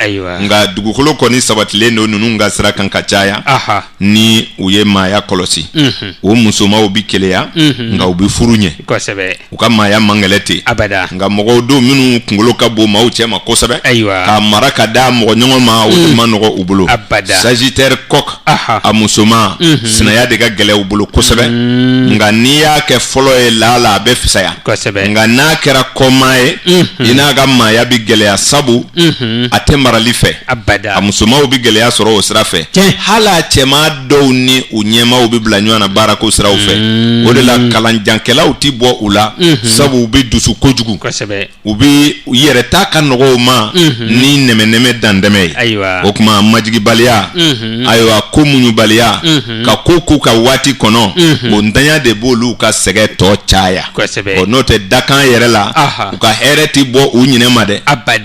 nka dugukolo kɔni sabatilen don ninnu ka sira kan ka caya ni u ye maaya kɔlɔsi o musomaw bi keleya nka u bi furu ɲɛ u ka maaya man gɛlɛ ten nka mɔgɔw don minnu kunkolo ka bon maaw cɛ ma kosɛbɛ k'a mara ka da mɔgɔ ɲɔgɔn ma o de ma nɔgɔ u bolo sagittaire coq a musoma sinaya de ka gɛlɛ u bolo kosɛbɛ nka n'i y'a kɛ fɔlɔ ye laala a bɛ fisaya nka n'a kɛra kɔmaa ye i n'a ka maaya bi gɛlɛya sabu a tɛ marali fɛ a musomaw bi gɛlɛya sɔrɔ o sira fɛ hali a cɛma dɔw ni u ɲɛmaw bi bila ɲɔgɔn na baarako siraw fɛ o de la kalanjankɛlaw ti bɔ u la sabu u bi dusu kojugu u bi yɛrɛ ta ka nɔgɔ u ma ni nɛmɛnɛmɛ dandɛmɛ ye o tuma majigibaliya ayiwa ko muɲubaliya ka ko k'u ka waati kɔnɔ o ntanya de b'olu ka sɛgɛ tɔ caya n'o tɛ dakan yɛrɛ la u ka hɛrɛ ti bɔ u ɲinɛ ma dɛ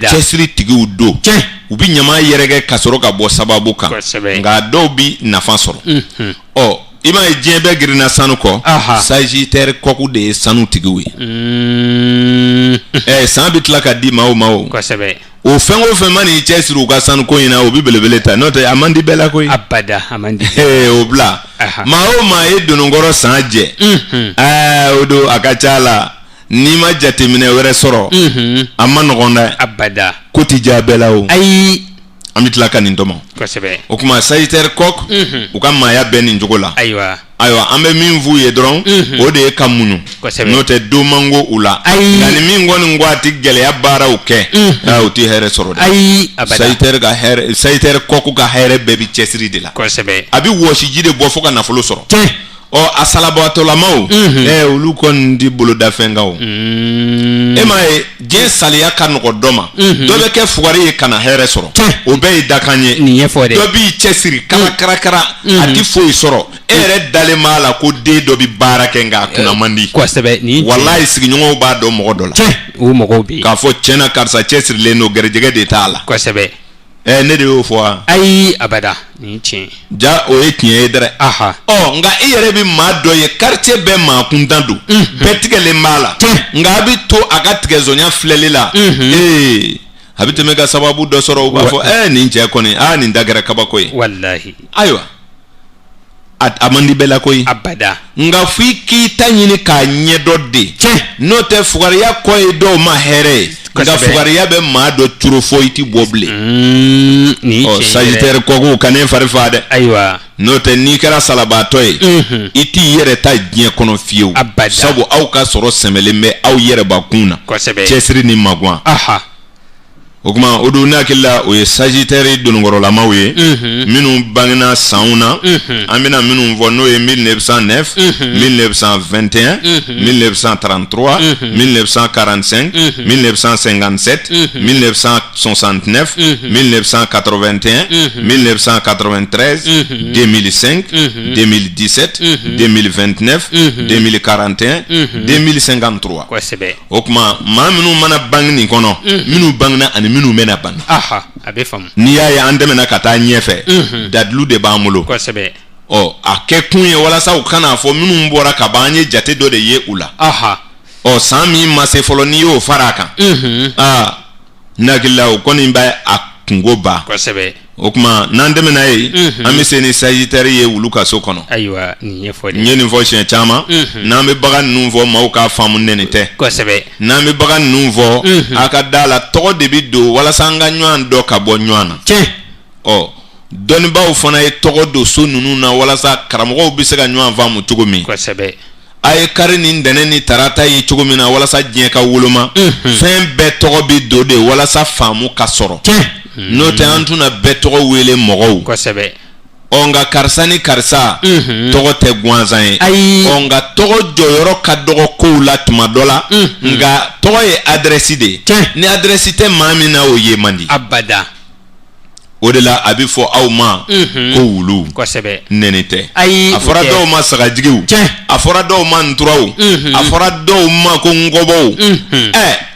cɛsiri tigiw don u bi ɲama yɛrɛkɛ ka sɔrɔ ka bɔ sababu kan nka dɔw bi nafa sɔrɔ i m'a ye diɲɛ bɛɛ girinna sanu kɔ sagittaire kɔku de ye sanu tigiw ye san bi tila ka di maa o maa o fɛn o fɛn ma n'i cɛsiri u ka sanuko in na o bi belebele ta n'o tɛ a man di bɛɛ la koyi o bila maa o maa ye donokɔrɔ san jɛ o don a ka ca la n'i ma jateminɛ wɛrɛ sɔrɔ a ma nɔgɔn dɛ ko ti diya bɛɛ la o ayi an bɛ tila ka nin tɔmɔ o tuma sagittaire coq u ka maaya bɛɛ nin cogo la ayiwa an bɛ min f'u ye dɔrɔn o de ye ka muɲu n'o tɛ don man go u la nka ni min kɔni ko a ti gɛlɛya baaraw kɛ u ti hɛrɛ sɔrɔ dɛ sagittaire coq ka hɛrɛ bɛɛ bi cɛsiri de la a bi wɔsiji de bɔ fo ka nafolo sɔrɔ a salabatɔlamaw olu kɔni ti bolodafɛn kan o e m'a ye diɲɛ saliya ka nɔgɔ dɔ ma dɔ bɛ kɛ fugari ye ka na hɛrɛ sɔrɔ o bɛɛ ye dakan ye dɔ b'i cɛsiri karakara a ti foyi sɔrɔ e yɛrɛ dalen b'a la ko den dɔ bi baara kɛ nka a kunna man di walayi sigiɲɔgɔnw b'a dɔn mɔgɔ dɔ la k'a fɔ tiɲɛna karisa cɛsirilen don garijɛgɛ de t'a la ne de y'o fɔ wa ayi abada ni tiɲɛ ja o ye tiɲɛ ye dɛrɛ nka i yɛrɛ bi maa dɔ ye quartier bɛɛ maa kuntan don bɛɛ tigɛlen b'a la nka a bi to a ka tigɛzɔnya filɛli la a bi tɛmɛ ka sababu dɔ sɔrɔ u b'a fɔ nin cɛ kɔni nin da kɛra kabako ye walahi ayiwa a man di bɛɛ la koyi nka f'i k'i ta ɲini k'a ɲɛdɔn de n'o tɛ fugariya kɔ ye dɔw ma hɛrɛ ye nka fugariya bɛ maa dɔ turo fo i ti bɔ bilen sagittaire kɔkɔw ka ne fari fa dɛ n'o tɛ n'i kɛra salabatɔ ye i t'i yɛrɛ ta diɲɛ kɔnɔ fiyewu sabu aw ka sɔrɔ sɛmɛlen bɛ aw yɛrɛbakun na cɛsiri ni maguwa o kuma o don ne hakili la o ye sagittaire donokɔrɔlamaw ye minnu bangena sanw na an bɛna minnu fɔ n'o ye 1909 1921 1933 1945 1957 1969 1981 1993 2005 2017 2029 2041 2053 o kuma maa minnu mana bange nin kɔnɔ minnu bangena ani minnu mena ban a bɛ faamu n'i y'a ye an dɛmɛna ka taa ɲɛfɛ dadulu de b'an bolo a kɛ kun ye walasa u kana fɔ minnu bɔra ka ban an ye jate dɔ de ye u la san min ma se fɔlɔ n'i y'o fara a kan ne hakili la o kɔni bɛ a kungo ba o kuma n'an dɛmɛna ye an bɛ se ni sagittaire ye wulu ka so kɔnɔ n ye nin fɔ siɲɛ caman n'an bɛ bagan ninnu fɔ maaw k'a faamu nɛni tɛ n'an bɛ bagan ninnu fɔ a ka da la tɔgɔ de bi don walasa an ka ɲɔgɔn dɔ ka bɔ ɲɔgɔn na dɔnnibaaw fana ye tɔgɔ don so ninnu na walasa karamɔgɔw bɛ se ka ɲɔgɔn faamu cogo min a ye kari ni ntɛnɛn ni tarata ye cogo min na walasa diɲɛ ka woloma fɛn bɛɛ tɔgɔ bi don de walasa faamu ka sɔrɔ n'o tɛ an tɛna bɛɛ tɔgɔ wele mɔgɔw kosɛbɛ ɔ nka karisa ni karisa tɔgɔ tɛ gansan ye ɔ nka tɔgɔ jɔyɔrɔ ka dɔgɔ kow la tuma dɔ la nka tɔgɔ ye adrɛsi de ye ni adrɛsi tɛ maa min na o ye man di abada o de la a bɛ fɔ aw ma ko wulu kosɛbɛ nɛni tɛ ayi a fɔra dɔw ma sagajigiw a fɔra dɔw ma nturaw a fɔra dɔw ma ko ngɔbɔw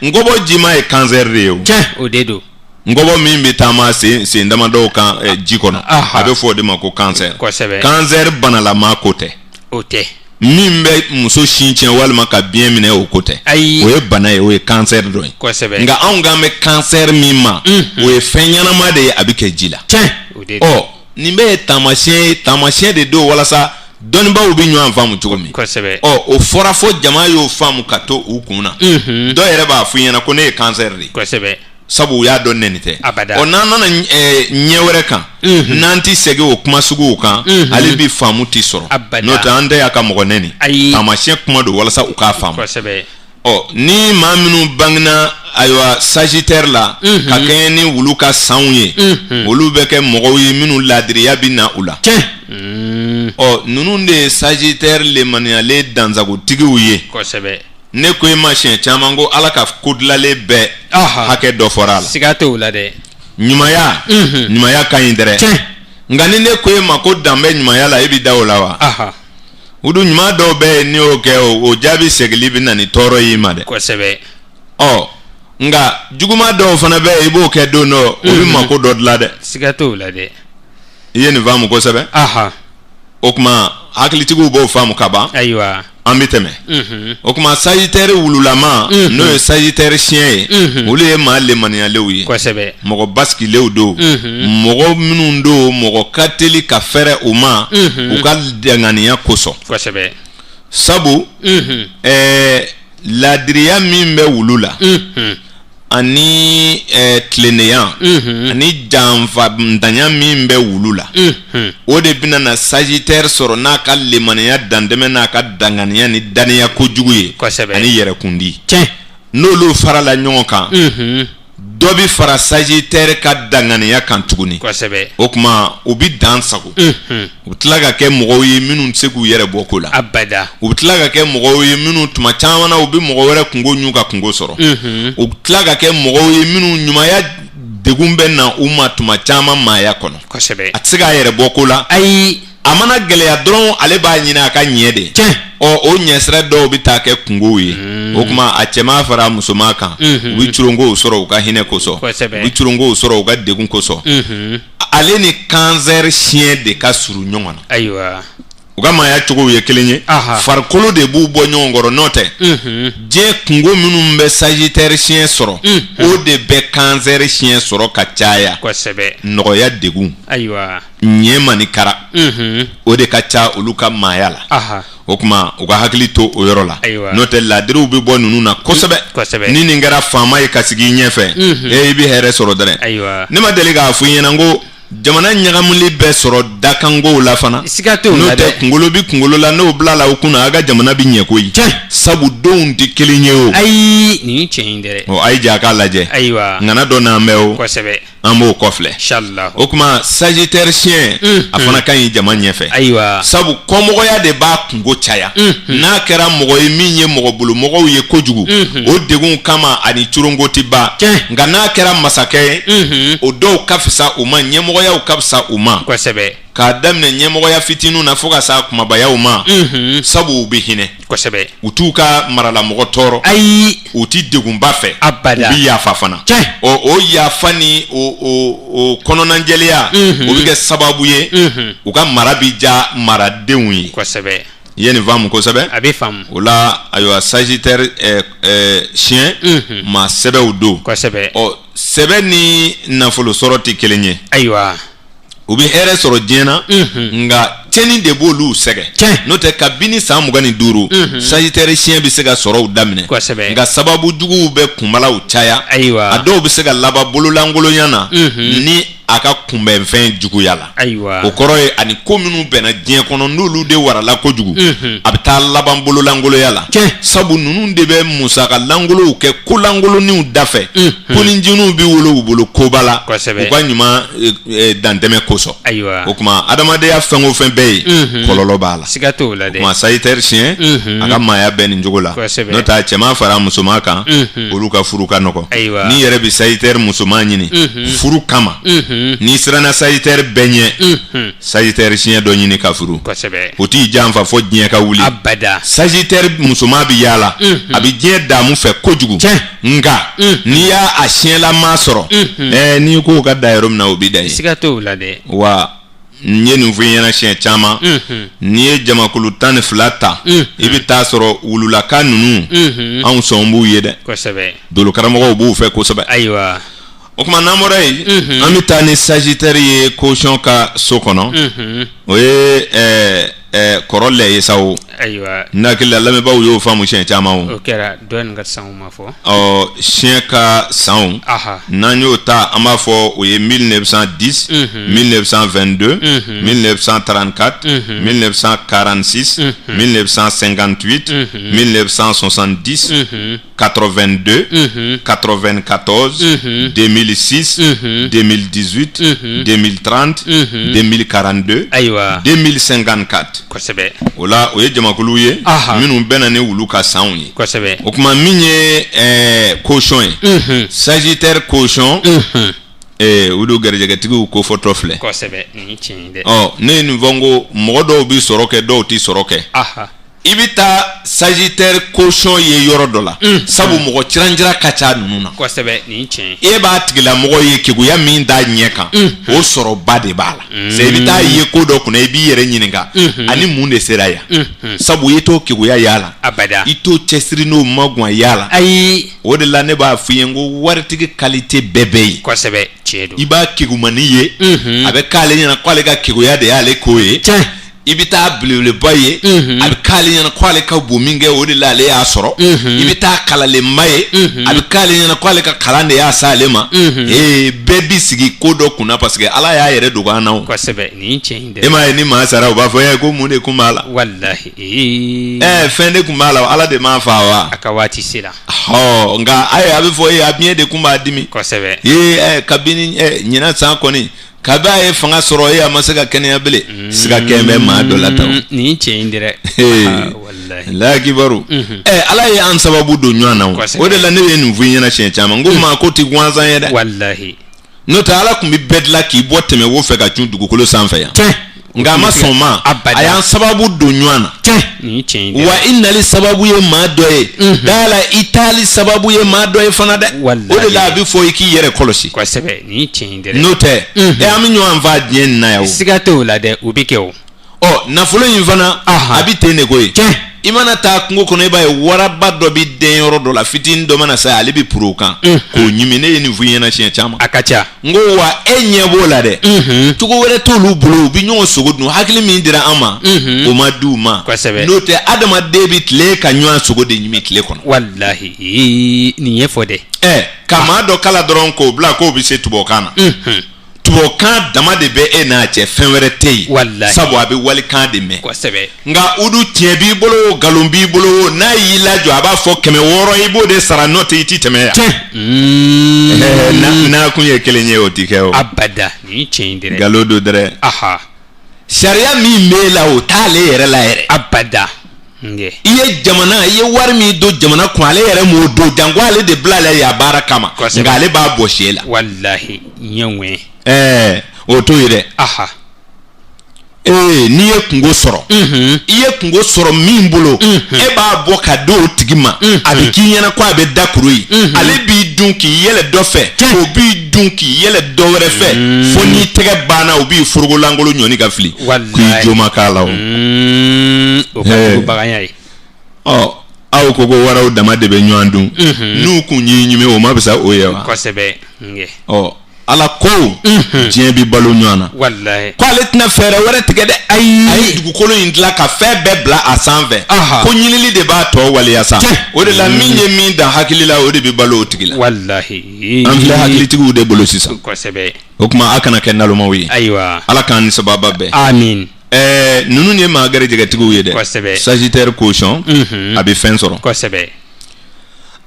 ngɔbɔ jima ye kansɛri de ye o de don ngɔbɔ min bɛ taama sen damadɔw kan ji kɔnɔ a bɛ fɔ o de ma ko kansɛri kosɛbɛ kansɛri banalama ko tɛ o tɛ min bɛ muso sin tiɲɛ walima ka biɲɛ minɛ o ko tɛ o ye bana ye o ye kansɛri dɔ ye kosɛbɛ nka anw kan bɛ kansɛri min ma o ye fɛn ɲɛnama de ye a bɛ kɛ ji la ɔ nin bɛɛ ye taamasiyɛn de don walasa dɔnnibaw bɛ ɲɔgɔn faamu cogo min kosɛbɛ o fɔra fo jama y'o faamu ka to u kun na dɔw yɛrɛ b'a fɔ i ɲɛna ko ne ye kansɛri de ye kosɛbɛ sabu u y'a dɔn nɛni tɛ abada n'an nana ɲɛ wɛrɛ kan n'an ti segin o kuma suguw kan ale bi faamu ti sɔrɔ n'o tɛ an tɛ y'a ka mɔgɔ nɛni taamasiyɛn kuma don walasa u k'a faamu kosɛbɛ ni maa minnu bangena ayiwa sagitaire la ka kɛɲɛ ni wulu ka sanw ye olu bɛ kɛ mɔgɔw ye minnu ladiriya bi na u la ninnu de ye sagitaire lemaniyalen dansagotigiw ye kosɛbɛ ne ko e ma siɲɛ caman ko ala ka ko dilanlen bɛɛ hakɛ dɔ fɔra a la siga t'o la dɛ ɲumanya ka ɲi dɛrɛ nka ni ne ko e ma ko dan bɛ ɲumanya la e bɛ da o la wa o dun ɲuman dɔw bɛ yen n'i y'o kɛ o jaabi segili bɛ na ni tɔɔrɔ y'i ma dɛ kosɛbɛ nka juguman dɔw fana bɛ yen i b'o kɛ don dɔ o bɛ mako dɔ dilan dɛ siga t'o la dɛ i ye nin faamu kosɛbɛ o tuma hakilitigiw b'o faamu ka ban ayiwa an bɛ tɛmɛ o tuma sagitaire wululama n'o ye sagitaire siɲɛ ye olu ye maa lemaniyalenw ye kosɛbɛ mɔgɔ basigilenw don mɔgɔ minnu don mɔgɔ ka teli ka fɛrɛ u ma u ka danganiya kosɔn kosɛbɛ sabu ladiriya min bɛ wulu la ani tilennenya ani janfandanya min bɛ wulu la o de bɛna na sagitaire sɔrɔ n'a ka lemaniya dantɛmɛ n'a ka danganiya ni daniya kojugu ye ani yɛrɛkundi n'olu farala ɲɔgɔn kan dɔ bi fara sagitaire ka danganiya kan tuguni o tuma u bi dan sago u tila ka kɛ mɔgɔw ye minnu tɛ se k'u yɛrɛ bɔ ko la u bi tila ka kɛ mɔgɔw ye minnu tuma caman na u bi mɔgɔ wɛrɛ kungo ɲu ka kungo sɔrɔ u bi tila ka kɛ mɔgɔw ye minnu ɲumanya degun bɛ na u ma tuma caman maaya kɔnɔ a tɛ se k'a yɛrɛ bɔ ko la a mana gɛlɛya dɔrɔn ale b'a ɲini a ka ɲɛ de o ɲɛsira dɔw bɛ taa kɛ kungow ye o tuma a cɛman fara musoman kan u bɛ corongow sɔrɔ u ka hinɛ kosɔn u bɛ corongow sɔrɔ u ka degun kosɔn ale ni kansɛri siɲɛ de ka surun ɲɔgɔn na u ka maaya cogow ye kelen ye farikolo de b'u bɔ ɲɔgɔn kɔrɔ n'o tɛ diɲɛ kungo minnu bɛ sagitaire siɲɛ sɔrɔ o de bɛ kansɛri siɲɛ sɔrɔ ka caya nɔgɔya degun ɲɛ ma ni kara o de ka ca olu ka maaya la o tuma u ka hakili to o yɔrɔ la n'o tɛ ladiriw bɛ bɔ ninnu na kosɛbɛ ni nin kɛra faama ye ka sigi ɲɛfɛ i bɛ hɛrɛ sɔrɔ dɛrɛ ne ma deli k'a fɔ i ɲɛna n ko jamana ɲagamuli bɛ sɔrɔ dakangow la fana n'o tɛ kunkolo bi kunkolo la n'o bila la o kunna a ka jamana bi ɲɛ koyi sabu denw tɛ kelen ye o nin tiɲɛ in dɛ a ye ja k'a lajɛ ŋana dɔ n'an bɛ o an b'o kɔfilɛ o tuma sagitaire siɲɛ a fana ka ɲi jama ɲɛfɛ sabu kɔmɔgɔya de b'a kungo caya n'a kɛra mɔgɔ ye min ye mɔgɔ bolo mɔgɔw ye kojugu o degun kama ani corongo ti ban nka n'a kɛra masakɛ ye o dɔw ka fisa u ma ɲɛmɔgɔyaw ka fisa u ma k'a daminɛ ɲɛmɔgɔya fitininw na fo ka se kumabayaw ma sabu u bɛ hinɛ u t'u ka maralamɔgɔ tɔɔrɔ u ti degunba fɛ u bɛ yafa fana o yafa ni o kɔnɔnajɛlenya o bɛ kɛ sababu ye u ka mara bi ja maradenw ye i ye nin faamu kosɛbɛ o la ayiwa sagitaire siɲɛ maa sɛbɛw don sɛbɛ ni nafolo sɔrɔ tɛ kelen ye u bɛ hɛrɛ sɔrɔ diɲɛ na nka cɛnni de b'olu sɛgɛn n'o tɛ kabini san 25 sagitaire siɲɛ bɛ se ka sɔrɔw daminɛ nka sababu juguw bɛ kunbalaw caya a dɔw bɛ se ka laban bololankolonya na ni aka kunbɛnfɛn juguya la ayiwa o kɔrɔ ye ani ko minnu bɛnna diɲɛ kɔnɔ n'olu de warala kojugu a bɛ taa laban bololangoloya la sabu ninnu de bɛ musaka langolow kɛ ko langoloniw dafɛ koninjiniw bi wolo u bolo koba la u ka ɲuman dantɛmɛ kosɔn ayiwa o tuma adamadenya fɛn o fɛn bɛɛ ye kɔlɔlɔ b'a la siga t'o la dɛ o tuma sayitɛri siɲɛ a ka maaya bɛ nin cogo la n'o tɛ cɛman fara musoman kan olu ka furu ka nɔgɔ n'i yɛrɛ bɛ sayitɛri musoman ɲini furu kama n'i siranna sayitɛri bɛɛ ɲɛ sayitɛri siɲɛ dɔ ɲini ka furu o t'i janfa fo diɲɛ ka wuli sayitɛri musoman bɛ yaala a bɛ diɲɛ daamu fɛ kojugu nka n'i y'a siɲɛlama sɔrɔ n'i ko ka da yɔrɔ min na o bɛ da ye siga t'o la dɛ wa n ye nin fɔ i ɲɛna siɲɛ caman n'i ye jamakulu 12 ta i bɛ taa sɔrɔ wululaka ninnu anw sɔn b'u ye dɛ dolokaramɔgɔw b'u fɛ kosɛbɛ ayiwa o tuma n'an bɔra yen an bɛ taa ni sagitɛri ye caution ka so kɔnɔ o ye kɔrɔ lɛ ye sa o ayiwa n hakili la lamɛnbaaw y'o faamu siɲɛ caman o kɛra dɔɔnin ka sanw ma fɔ siɲɛ ka sanw n'an y'o ta an b'a fɔ o ye 1910 1922 1934 1946 1958 1970 82 94 2006 2018 2030 2042 ayiwa 2054 kosɛbɛ o la o ye jamakulu ye minnu bɛna ni wulu ka sanw ye kosɛbɛ o kuma min ye caution ye sagitɛri caution o do garijɛgɛtigiw ko fɔtɔ filɛ kosɛbɛ nin tiɲɛ dɛ ne ye nin fɔ n ko mɔgɔ dɔw bɛ sɔrɔ kɛ dɔw tɛ sɔrɔ kɛ i bɛ taa sagitɛri caution ye yɔrɔ dɔ la sabu mɔgɔ cirandira ka ca ninnu na kosɛbɛ nin tiɲɛ e b'a tigilamɔgɔ ye keguya min t'a ɲɛ kan o sɔrɔba de b'a la i bɛ taa ye ko dɔ kunna i b'i yɛrɛ ɲininka ani mun de sera yan sabu i t'o keguya y'a la i t'o cɛsiri n'o maguwa y'a la ayi o de la ne b'a f'i ye n ko waritigi qualité bɛɛ bɛ yen kosɛbɛ tiɲɛ don i b'a kegumani ye a bɛ k'ale ɲɛna k'ale ka keguya de y'ale ko ye i bɛ taa belebeleba ye a bɛ k'ale ɲɛna k'ale ka bon min kɛ o de la ale y'a sɔrɔ i bɛ taa kalalenba ye a bɛ k'ale ɲɛna k'ale ka kalan de y'a sa ale ma bɛɛ bi sigi ko dɔ kunna parce que ala y'a yɛrɛ dogo an na o kosɛbɛ nin tiɲɛ dɛ e m'a ye ni maa sara u b'a fɔ ko mun de kun b'a la walahi fɛn de kun b'a la ala de m'a fa wa a ka waati sera nka a bɛ fɔ a biɲɛ de kun b'a dimi kosɛbɛ kabini ɲinan san kɔni kabi a ye fanga sɔrɔ a ma se ka kɛnɛya bilen siga kɛn bɛ maa dɔ la tan nin tiɲɛ dɛ walahi lakibaru ala ye an sababu don ɲɔgɔn na o de la ne ye nin fɔ i ɲɛna siɲɛ caman n ko maa ko tɛ gansan ye dɛ walahi n'o tɛ ala tun bɛ bɛɛ dilan k'i bɔ tɛmɛ wo fɛ ka cun dugukolo sanfɛ yan nka a ma sɔn ma a y'an sababu don ɲɔgɔn na wa i nali sababu ye maa dɔ ye da la i taali sababu ye maa dɔ ye fana dɛ o de la a bɛ fɔ i k'i yɛrɛ kɔlɔsi n'o tɛ an bɛ ɲɔgɔn fa diɲɛ nin na yan o siga t'o la dɛ o bɛ kɛ o nafolo in fana a bɛ ten de ko ye i mana taa kungo kɔnɔ i b'a ye waraba dɔ bɛ den yɔrɔ dɔ la fitinin dɔ mana sa ale bɛ puru o kan k'o ɲimi ne ye nin f'i ɲɛna siɲɛ caman a ka ca n ko wa e ɲɛ b'o la dɛ cogo wɛrɛ t'olu bolo u bɛ ɲɔgɔn sogo dun hakili min dira an ma o ma di u ma n'o tɛ adamaden bɛ tile ka ɲɔgɔn sogo de ɲimi tile kɔnɔ walahi nin ye fɔ dɛ ka maa dɔ kala dɔrɔn k'o bila k'o bɛ se tubabukan na tubabukan dama de bɛ e n'a cɛ fɛn wɛrɛ tɛ yen sabu a bɛ walikan de mɛn nka o dun tiɲɛ b'i bolo o nkalon b'i bolo o n'a y'i lajɔ a b'a fɔ 600 i b'o de sara n'o tɛ i ti tɛmɛ yan n'a kun ye kelen ye o ti kɛ o abada nin tiɲɛ dɛ nkalon don dɛrɛ sariya min b'e la o t'ale yɛrɛ la yɛrɛ abada i ye jamana i ye wari min don jamana kun ale yɛrɛ m'o don janko ale de bila ale y'a baara kama nka ale b'a bɔ sie la walahi ɲɛŋɛ o to ye dɛ n'i ye kungo sɔrɔ i ye kungo sɔrɔ min bolo e b'a bɔ ka di o tigi ma a bɛ k'i ɲɛna ko a bɛ da kuru ye ale b'i dun k'i yɛlɛ dɔ fɛ o b'i dun k'i yɛlɛ dɔ wɛrɛ fɛ fo n'i tɛgɛ banna o b'i forogolangolo ɲɔni ka fili k'i joma k'a la o ka jugu baganya ye aw ko ko waraw dama de bɛ ɲɔgɔn dun n'u kun y'i ɲimi o ma bisa o ye wa kosɛbɛ ala ko diɲɛ bi balo ɲɔgɔn na wallahi ko ale tɛna fɛɛrɛ wɛrɛ tigɛ dɛ a ye dugukolo in dilan ka fɛn bɛɛ bila a sanfɛ ko ɲinili de b'a tɔ waleya sa o de la min ye min dan hakili la o de bi balo o tigi la wallahi an filɛ hakilitigiw de bolo sisan kosɛbɛ o tuma a kana kɛ nalomaw ye ayiwa ala k'an ni sababa bɛɛ amin ninnu ye maa garijɛgɛtigiw ye dɛ kosɛbɛ sagittaire caution a bɛ fɛn sɔrɔ kosɛbɛ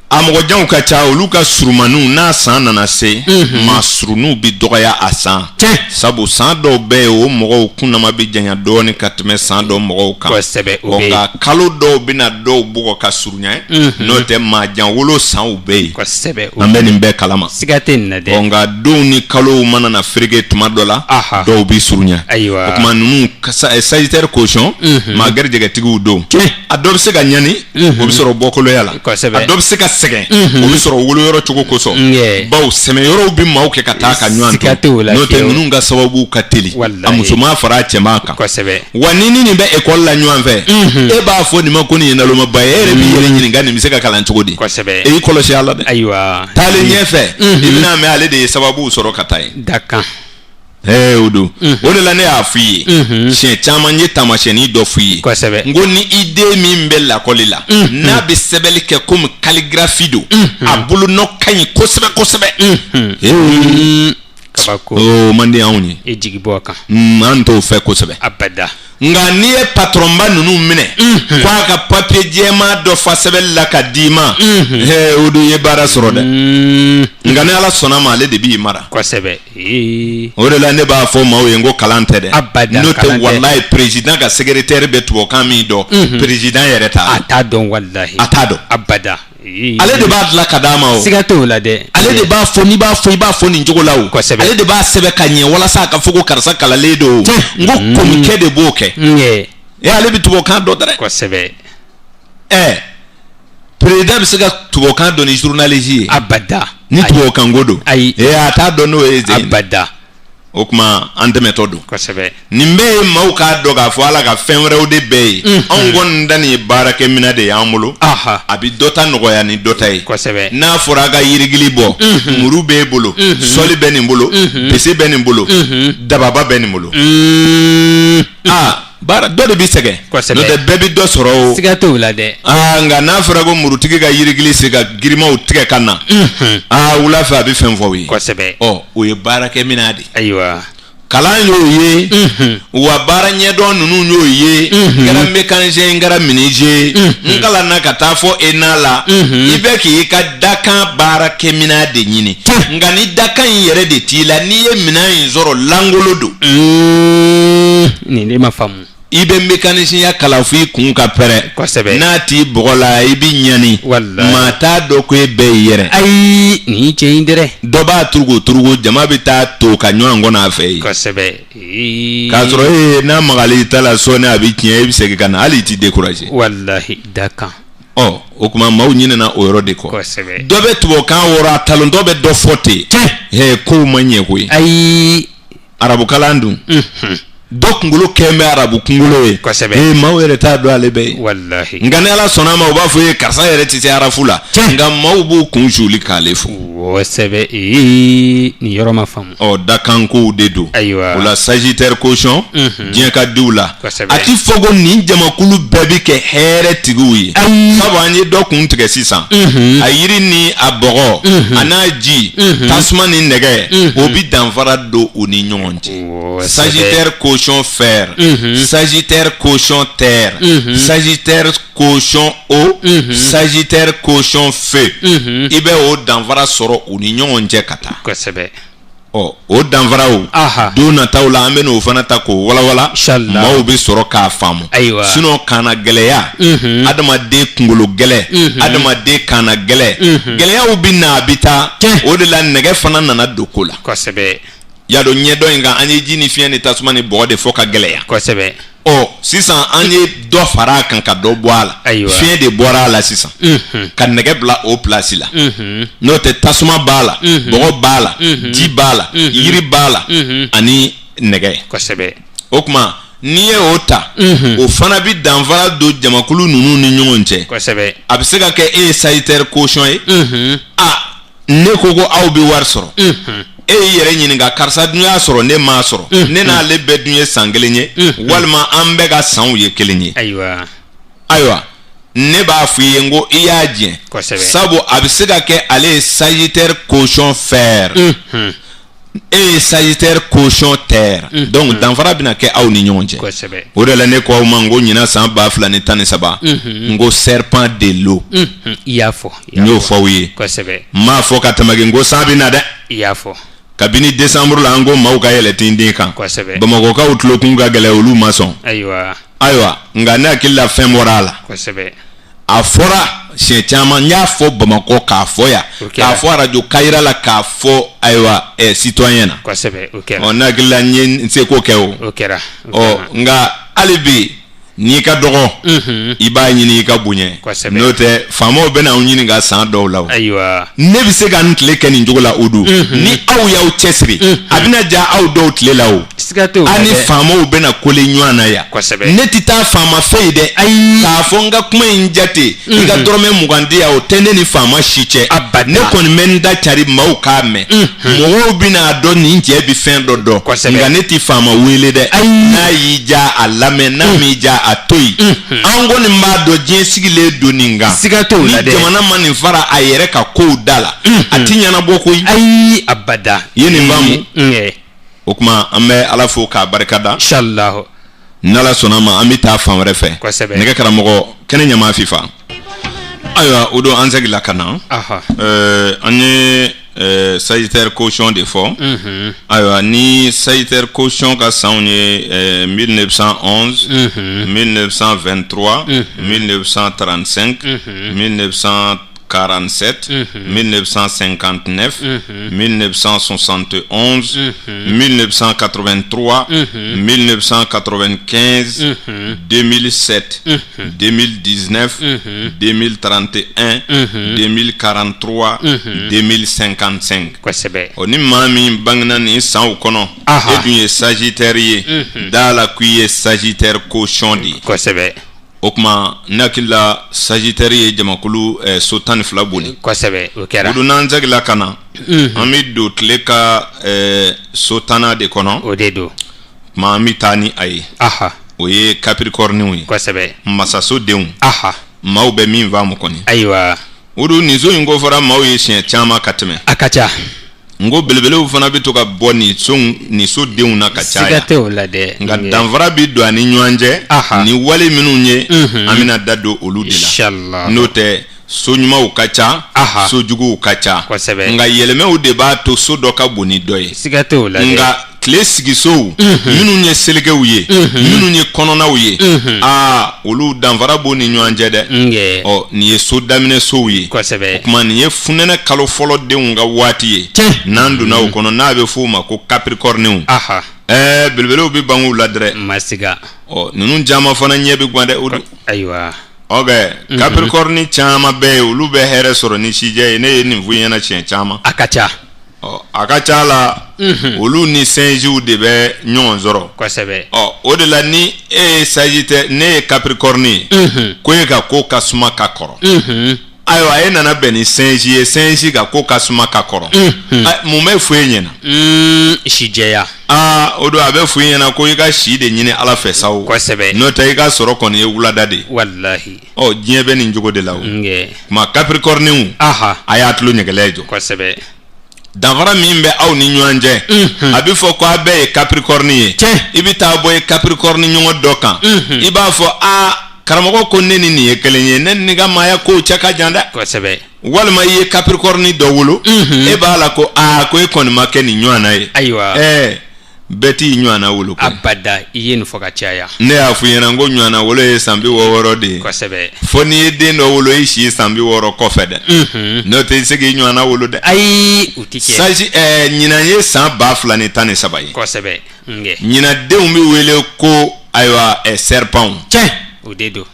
a mɔgɔjanw ka ca olu ka surumaniw n'a san nana se maa suruniw bi dɔgɔya a san sabu san dɔw bɛ yen o mɔgɔw kunnama bi janya dɔɔni ka tɛmɛ san dɔw mɔgɔw kan kosɛbɛ o bɛ nka kalo dɔw bɛna dɔw bugɔ ka surunya n'o tɛ maa jan wolo sanw bɛ yen kosɛbɛ an bɛ nin bɛɛ kalama siga tɛ nin na dɛ nka denw ni kalow mana na fereke tuma dɔ la dɔw bi surunya ayiwa o tuma ninnu sagittaire caution maa garijɛgɛtigiw don a dɔ bɛ se ka ɲani o bɛ sɔrɔ bɔkoloya la kosɛbɛ a dɔ bɛ se ka sɛgɛn o bɛ sɔrɔ woloyɔrɔ cogo kosɔn bawo sɛmɛyɔrɔw bɛ maaw kɛ ka taa ka ɲɔgɔn to n'o tɛ ninnu ka sababu ka teli a musoman fara a cɛman kan wa ni nin bɛ ekɔli la ɲɔgɔn fɛ e b'a fɔ nin ma ko nin ye nalomaba ye e yɛrɛ b'i yɛrɛ ɲininka nin bɛ se ka kalan cogo di e y'i kɔlɔsi a la dɛ ayiwa taalen ɲɛfɛ i bɛna mɛn ale de ye sababu sɔrɔ ka taa ye dakan o don o de la ne y'a f'i ye siɲɛ caman ye taamasiyɛnnin dɔ f'i ye n ko ni i den min bɛ lakɔli la n'a bɛ sɛbɛnni kɛ komi calligraphie don a bolonɔ ka ɲi kosɛbɛ kosɛbɛ kabako o man di anw ye e jigi bɔ kan an t'o fɛ kosɛbɛ abada nka n'i ye patɔrɔnba ninnu minɛ k'a ka papiye jɛman dɔ fa sɛbɛnni la ka d'i ma o dun ye baara sɔrɔ dɛ nka ni ala sɔnna ma ale de b'i mara kosɛbɛ o de la ne b'a fɔ maaw ye n ko kalan tɛ dɛ abada n'o tɛ walayi président ka secrétaire bɛ tubabukan min dɔn président yɛrɛ t'a a t'a dɔn walahi a t'a dɔn abada ale de b'a dilan ka d'a ma o siga t'o la dɛ ale de b'a fɔ n'i b'a fɔ i b'a fɔ nin cogo la o kosɛbɛ ale de b'a sɛbɛn ka ɲɛ walasa a ka fɔ ko karisa kalanlen don o n ko komikɛ de b'o kɛ ale bɛ tubabukan dɔn dɛ kosɛbɛ président bɛ se ka tubabukan dɔn ni journaliste ye abada ni tubabukan ko don ayi a t'a dɔn n'o ye zen abada o kuma an tɛmɛtɔ don kosɛbɛ nin bɛɛ ye maaw k'a dɔn k'a fɔ ala ka fɛn wɛrɛw de bɛɛ ye anw kɔni da nin ye baarakɛminɛ de y'an bolo a bɛ dɔ ta nɔgɔya ni dɔ ta ye kosɛbɛ n'a fɔra a ka yirigili bɔ muru b'e bolo sɔli bɛ nin bolo pese bɛ nin bolo dababa bɛ nin bolo baara dɔ de bɛ sɛgɛn n'o tɛ bɛɛ bɛ dɔ sɔrɔ o siga t'o la dɛ nka n'a fɔra ko murutigi ka yirigili se ka girimaw tigɛ ka na wula fɛ a bɛ fɛn fɔ o ye kosɛbɛ o ye baarakɛminɛ de ayiwa kalan y'o ye wa baara ɲɛdɔn ninnu y'o ye n kɛra mécanicien n kɛra menuisier n kalanna ka taa fɔ ENA la i bɛ k'i ka dakan baarakɛminɛ de ɲini nka ni dakan in yɛrɛ de t'i la n'i ye minɛn in sɔrɔ langolo don nin de ma faamu i bɛ mécanicien kalan fo i kun ka pɛrɛ kosɛbɛ n'a t'i bɔgɔ la i bɛ ɲani maa t'a dɔn ko e bɛɛ y'i yɛrɛ ayi nin cɛ in dɛrɛ dɔ b'a turugo jama bɛ taa to ka ɲɔgɔn kɔnɔ a fɛ yen kosɛbɛ k'a sɔrɔ n'a magali ta la sɔɔni a bɛ tiɲɛ i bɛ segin ka na hali i t'i décourager walahi dakan o kuma maaw ɲinɛna o yɔrɔ de kɔ kosɛbɛ dɔ bɛ tubabukan wɔrɔ a talentɔ bɛ dɔ fɔ ten kow ma ɲɛ koyi ayi arabukalan dun dɔ kunkolo kɛn bɛ arabu kunkolo ye kosɛbɛ maaw yɛrɛ t'a dɔn ale bɛ ye walahi nka ni ala sɔnna ma u b'a fɔ karisa yɛrɛ tɛ se arafu la nka maaw b'u kun suli k'ale fo kosɛbɛ nin yɔrɔ ma faamu dakankow de don ayiwa o la sagittaire caution diɲɛ ka diw la kosɛbɛ a ti fɔ ko nin jamakulu bɛɛ bi kɛ hɛrɛ tigiw ye sabu an ye dɔ kun tigɛ sisan a yiri ni a bɔgɔ a n'a ji tasuma ni nɛgɛ o bi danfara don u ni ɲɔgɔn cɛ sagittaire caution fer sagittaire caution terre sagittaire caution eau sagittaire caution feu i bɛ o danfara sɔrɔ u ni ɲɔgɔn cɛ ka taa kosɛbɛ o danfaraw don nataw la an bɛ n'o fana ta k'o walawala maaw bɛ sɔrɔ k'a faamu sinon kana gɛlɛya adamaden kunkolo gɛlɛ adamaden kana gɛlɛ gɛlɛyaw bɛ na a bɛ taa o de la nɛgɛ fana nana don ko la kosɛbɛ y'a dɔn ɲɛdɔn in kan an ye ji ni fiɲɛ ni tasuma ni bɔgɔ de fɔ ka gɛlɛya kosɛbɛ sisan an ye dɔ fara a kan ka dɔ bɔ a la fiɲɛ de bɔra a la sisan ka nɛgɛ bila o place la n'o tɛ tasuma b'a la bɔgɔ b'a la ji b'a la yiri b'a la ani nɛgɛ kosɛbɛ o kuma n'i ye o ta o fana bi danfara don jamakulu ninnu ni ɲɔgɔn cɛ kosɛbɛ a bɛ se ka kɛ e ye sagittaire caution ye ne ko aw bɛ wari sɔrɔ e yɛrɛ ɲininka karisa dun y'a sɔrɔ ne m'a sɔrɔ ne n'ale bɛɛ dun ye san kelen ye walima an bɛɛ ka sanw ye kelen ye ayiwa ne b'a f'i ye n ko i y'a diɲɛ sabu a bɛ se ka kɛ ale ye Sagittaire caution fer e ye Sagittaire caution terre donc danfara bɛna kɛ aw ni ɲɔgɔn cɛ o de la ne ko aw ma n ko ɲinan san 2013 n ko serpent de l'eau i y'a fɔ n y'o fɔ aw ye n m'a fɔ ka tɛmɛ n ko san bɛ na dɛ i y'a fɔ kabini décembre la an ko maaw ka yɛlɛ tin den kan bamakɔkaw tulokun ka gɛlɛ olu ma sɔn ayiwa nka ne hakili la fɛn bɔra a la a fɔra siɲɛ caman n y'a fɔ bamakɔ k'a fɔ yan k'a fɔ radio Kayira la k'a fɔ ayiwa citoyen na ne hakili la n ye n se k'o kɛ o nka hali bi n'i ka dɔgɔ i b'a ɲini i ka bonya n'o tɛ faamaw bɛna anw ɲini ka san dɔw la ne bɛ se ka n tile kɛ nin cogo la o don ni aw y'aw cɛsiri a bɛna diya aw dɔw tile la o ani faamaw bɛna kole ɲɔgɔn na yan ne tɛ taa faama fɛ ye dɛ k'a fɔ n ka kuma in jate i ka dɔrɔmɛ 20 di yan o tɛ ne ni faama si cɛ ne kɔni bɛ n da cari maaw k'a mɛn mɔgɔw bɛna dɔn nin cɛ bɛ fɛn dɔ dɔn nka ne tɛ faama wele dɛ n'a y'i ja a lamɛn n'a m'i ja a to yen an kɔni b'a dɔn diɲɛ sigilen don nin kan ni jamana ma nin fara a yɛrɛ ka kow da la a ti ɲɛnabɔ koyi ayi abada i ye nin faamu o kuma an bɛ Ala fo k'a barikada inshallah n'Ala sɔnna ma an bɛ taa fan wɛrɛ fɛ nɛgɛ karamɔgɔ kɛnɛ ɲama fifa ayiwa o don an segila ka na an ye Sagittaire caution de fɔ ayiwa ni Sagittaire caution ka sanw ye 1911 1923 1935 1947 1959 1971 1983 1995 2007 2019 2031 2043 2055 o ni maa min bangena nin sanw kɔnɔ e dun ye Sagittaire ye da la k'i ye Sagittaire caution de ye o kuma ne hakili la Sagittaire ye jamakulu so 12 boli o don n'an segila ka na an bɛ don tile ka so 10 de kɔnɔ o de don kuma an bɛ taa ni a ye o ye Capricorne ye masasodenw maaw bɛ min faamu kɔni ayiwa o don nin so in ko fɔra maaw ye siɲɛ caman ka tɛmɛ a ka ca n ko belebelew fana bɛ to ka bɔ nin so denw na ka caya nka danfara bɛ don ani ɲɔgɔn cɛ ni wale minnu ye an bɛna da don olu de la n'o tɛ so ɲumanw ka ca so juguw ka ca nka yɛlɛmɛw de b'a to so dɔ ka bon ni dɔ ye nka tile sigisow minnu ye selikew ye minnu ye kɔnɔnaw ye olu danfara b'o ni ɲɔgɔn cɛ dɛ nin ye so daminɛ sow ye o kuma nin ye funɛnɛ kalo fɔlɔ denw ka waati ye n'an donna o kɔnɔ n'a bɛ f'o ma ko Capricornew belebelew bɛ ban k'u la dɛrɛ ninnu caman fana ɲɛ bɛ gan dɛ o don ayiwa Capricorne caman bɛ ye olu bɛ hɛrɛ sɔrɔ ni sijɛ ye ne ye nin f'u ɲɛna siɲɛ caman a ka ca a ka ca la olu ni sinjiw de bɛ ɲɔgɔn sɔrɔ o de la ni e ye Sagittaire ne ye Capricorne ye ko e ka ko ka suma ka kɔrɔ ayiwa e nana bɛn ni sinji ye sinji ka ko ka suma ka kɔrɔ mun bɛ f'e ɲɛna si jɛya o don a bɛ f'e ɲɛna ko i ka si de ɲini Ala fɛ sawo n'o tɛ i ka sɔrɔ kɔni ye wulada de walahi diɲɛ bɛ nin cogo de la o kuma Capricornew a y'a tulo ɲɛgɛlɛ jɔ danfara min bɛ aw ni ɲɔgɔn cɛ a bɛ fɔ ko a bɛɛ ye Capricorne ye i bɛ taa bɔ ye Capricorne ɲɔgɔn dɔ kan i b'a fɔ karamɔgɔ ko ne ni nin ye kelen ye ne ni ka maaya kow cɛ ka jan dɛ walima i ye Capricorne dɔ wolo e b'a la ko ko e kɔni ma kɛ nin ɲɔgɔn na ye ayiwa bɛɛ t'i ɲɔgɔn na wolo abada i ye nin fɔ ka caya ne y'a f'i ɲɛna n ko ɲɔgɔn na wolo ye san 60 de ye fo n'i ye den dɔ wolo i si ye san 60 kɔfɛ dɛ n'o tɛ i se k'i ɲɔgɔn na wolo dɛ ayi o ti kɛ ɲinan ye san 2013 ye ɲinan denw bɛ wele ko ayiwa serpent o de don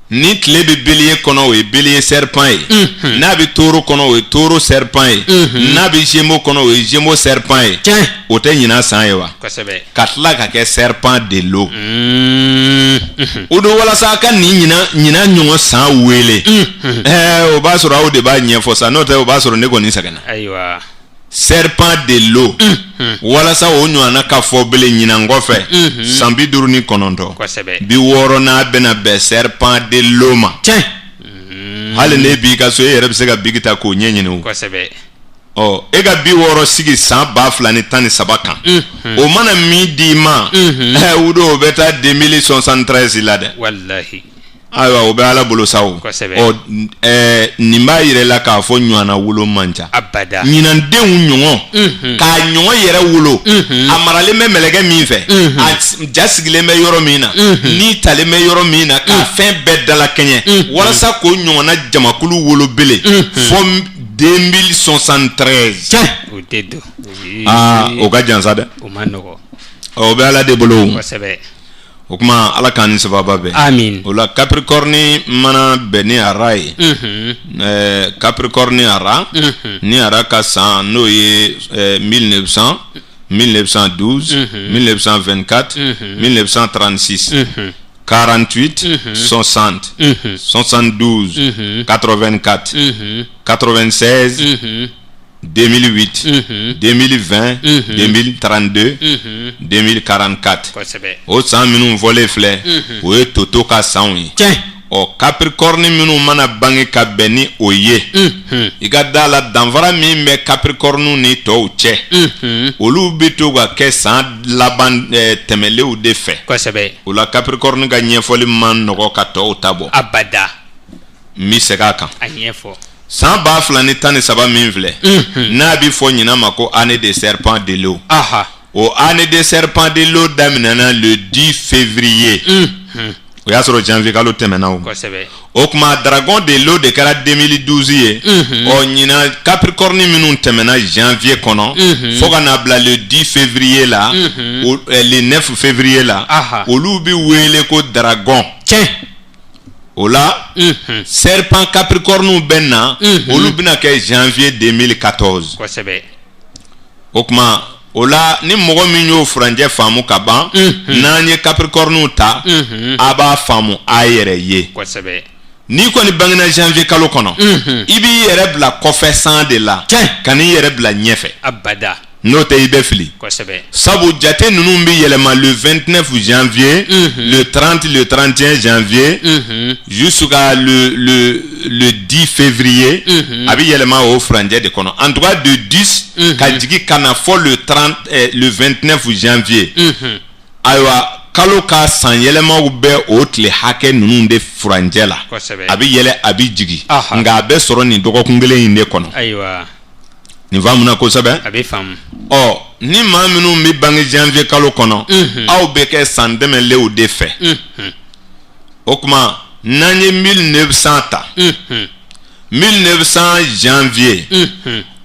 ni tile bɛ bélier kɔnɔ o ye bélier serpent ye n'a bɛ taureau kɔnɔ o ye taureau serpent ye n'a bɛ gémeaux kɔnɔ o ye gémeaux serpent ye o tɛ ɲinan san ye wa ka tila ka kɛ serpent de l'eau o don walasa a ka nin ɲinan ɲɔgɔn san wele o b'a sɔrɔ aw de b'a ɲɛfɔ sa n'o tɛ o b'a sɔrɔ ne kɔni sɛgɛnna ayiwa serpent de l'eau walasa o ɲɔgɔnna ka fɔ bele ɲinan kɔfɛ san 59 kosɛbɛ 60 bɛna bɛn serpent de l'eau ma hali ne b'i ka so e yɛrɛ bɛ se ka bigi ta k'o ɲɛɲini o kosɛbɛ e ka 60 sigi san 2013 kan o mana min di ma o don o bɛ taa 2073 la dɛ wallahi ayiwa o bɛ ala bolo sa o nin b'a yɛrɛ la k'a fɔ ɲɔgɔnna wolo man ca abada ɲinandenw ɲɔgɔn k'a ɲɔgɔn yɛrɛ wolo a maralen bɛ mɛlɛkɛ min fɛ a ja sigilen bɛ yɔrɔ min na ni talen bɛ yɔrɔ min na k'a fɛn bɛɛ dala kɛɲɛ walasa k'o ɲɔgɔnna jamakulu wolo bele fɔ 2073 o tɛ don o ka jan sa dɛ o ma nɔgɔ o bɛ ala de bolo kosɛbɛ o kuma ala k'an ni sababa bɛn amin o la Capricorne mana bɛn ni ara ye Capricorne ara ni ara ka san n'o ye 1900 1912 1924 1936 48 60 72 84 96 2008 2020 2032 2044 o san minnu fɔlen filɛ o ye Toto ka sanw ye Capricorne minnu mana bange ka bɛn ni o ye i ka da la danfara min bɛ Capricorne ni tɔw cɛ olu bɛ to ka kɛ san laban tɛmɛlenw de fɛ o la Capricorne ka ɲɛfɔli man nɔgɔ ka tɔw ta bɔ abada n bɛ segin a kan a ɲɛfɔ san 2013 min filɛ n'a bɛ fɔ ɲinan ma ko année de serpent de l'eau o année de serpent de l'eau daminɛna le 10 février o y'a sɔrɔ janvier kalo tɛmɛna o kuma dragon de l'eau de kɛra 2012 ye ɲinan Capricorne minnu tɛmɛna janvier kɔnɔ fo ka na bila le 10 février la le 9 février la olu bɛ wele ko dragon o la serpent Capricorne bɛ na olu bɛna kɛ janvier 2014 o kuma o la ni mɔgɔ min y'o furanjɛ faamu ka ban n'an ye Capricorne ta a b'a faamu a yɛrɛ ye n'i kɔni bangena janvier kalo kɔnɔ i b'i yɛrɛ bila kɔfɛ san de la ka n'i yɛrɛ bila ɲɛfɛ abada n'o tɛ i bɛ fili sabu jate ninnu bɛ yɛlɛma le 29 janvier le 30 le 31 janvier jusqu'à le 10 février a bɛ yɛlɛma o furanjɛ de kɔnɔ en tout cas de 10 ka jigin ka na fɔ le 29 janvier ayiwa kalo ka san yɛlɛmaw bɛ o tile hakɛ ninnu de furanjɛ la a bɛ yɛlɛ a bɛ jigin nka a bɛ sɔrɔ nin dɔgɔkun kelen in de kɔnɔ nin faamuna kosɛbɛ a bɛ faamu ni maa minnu bɛ bange janvier kalo kɔnɔ aw bɛ kɛ san dɛmɛlenw de fɛ o kuma n'an ye 1900 ta 1900 janvier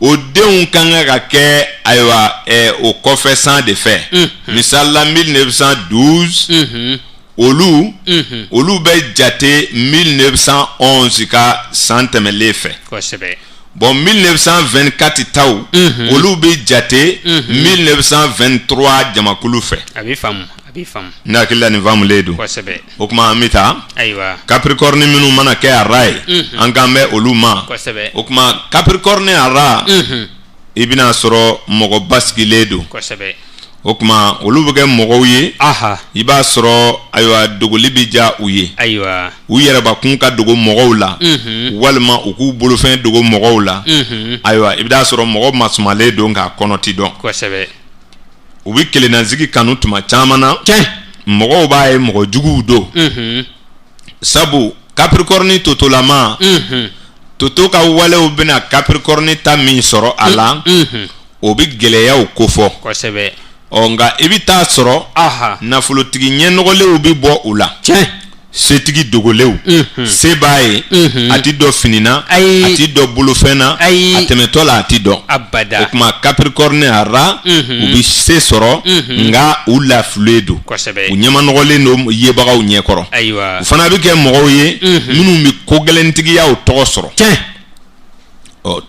o denw kan ka kɛ ayiwa o kɔfɛ san de fɛ misalila 1912 olu bɛ jate 1911 ka san tɛmɛlen fɛ bon 1924 taw olu bɛ jate 1923 jamakulu fɛ a bɛ faamu ne hakili la nin faamulen don o kuma an bɛ taa Capricorne minnu mana kɛ ara ye an kan bɛ olu ma o kuma Capricorne ara i bɛna sɔrɔ mɔgɔ basigilen don o kuma olu bɛ kɛ mɔgɔw ye i b'a sɔrɔ ayiwa dogoli bɛ diya u ye u yɛrɛbakun ka dogo mɔgɔw la walima u k'u bolofɛn dogo mɔgɔw la ayiwa i bɛ sɔrɔ mɔgɔ masumalen don k'a kɔnɔ ti dɔn u bɛ kelennasigi kanu tuma caman na mɔgɔw b'a ye mɔgɔ juguw don sabu Capricorne totolama Toto ka walew bɛna Capricorne ta min sɔrɔ a la o bɛ gɛlɛyaw kofɔ nka i bɛ taa sɔrɔ nafolotigi ɲɛnɔgɔlenw bɛ bɔ u la setigi dogolenw se b'a ye a ti dɔn finina a ti dɔn bolofɛn na a tɛmɛtɔ la a ti dɔn o kuma Capricorne ara u bɛ se sɔrɔ nka u lafilen don u ɲɛmanɔgɔlen don yebagaw ɲɛkɔrɔ u fana bɛ kɛ mɔgɔw ye minnu bɛ kogɛlɛntigiyaw tɔgɔ sɔrɔ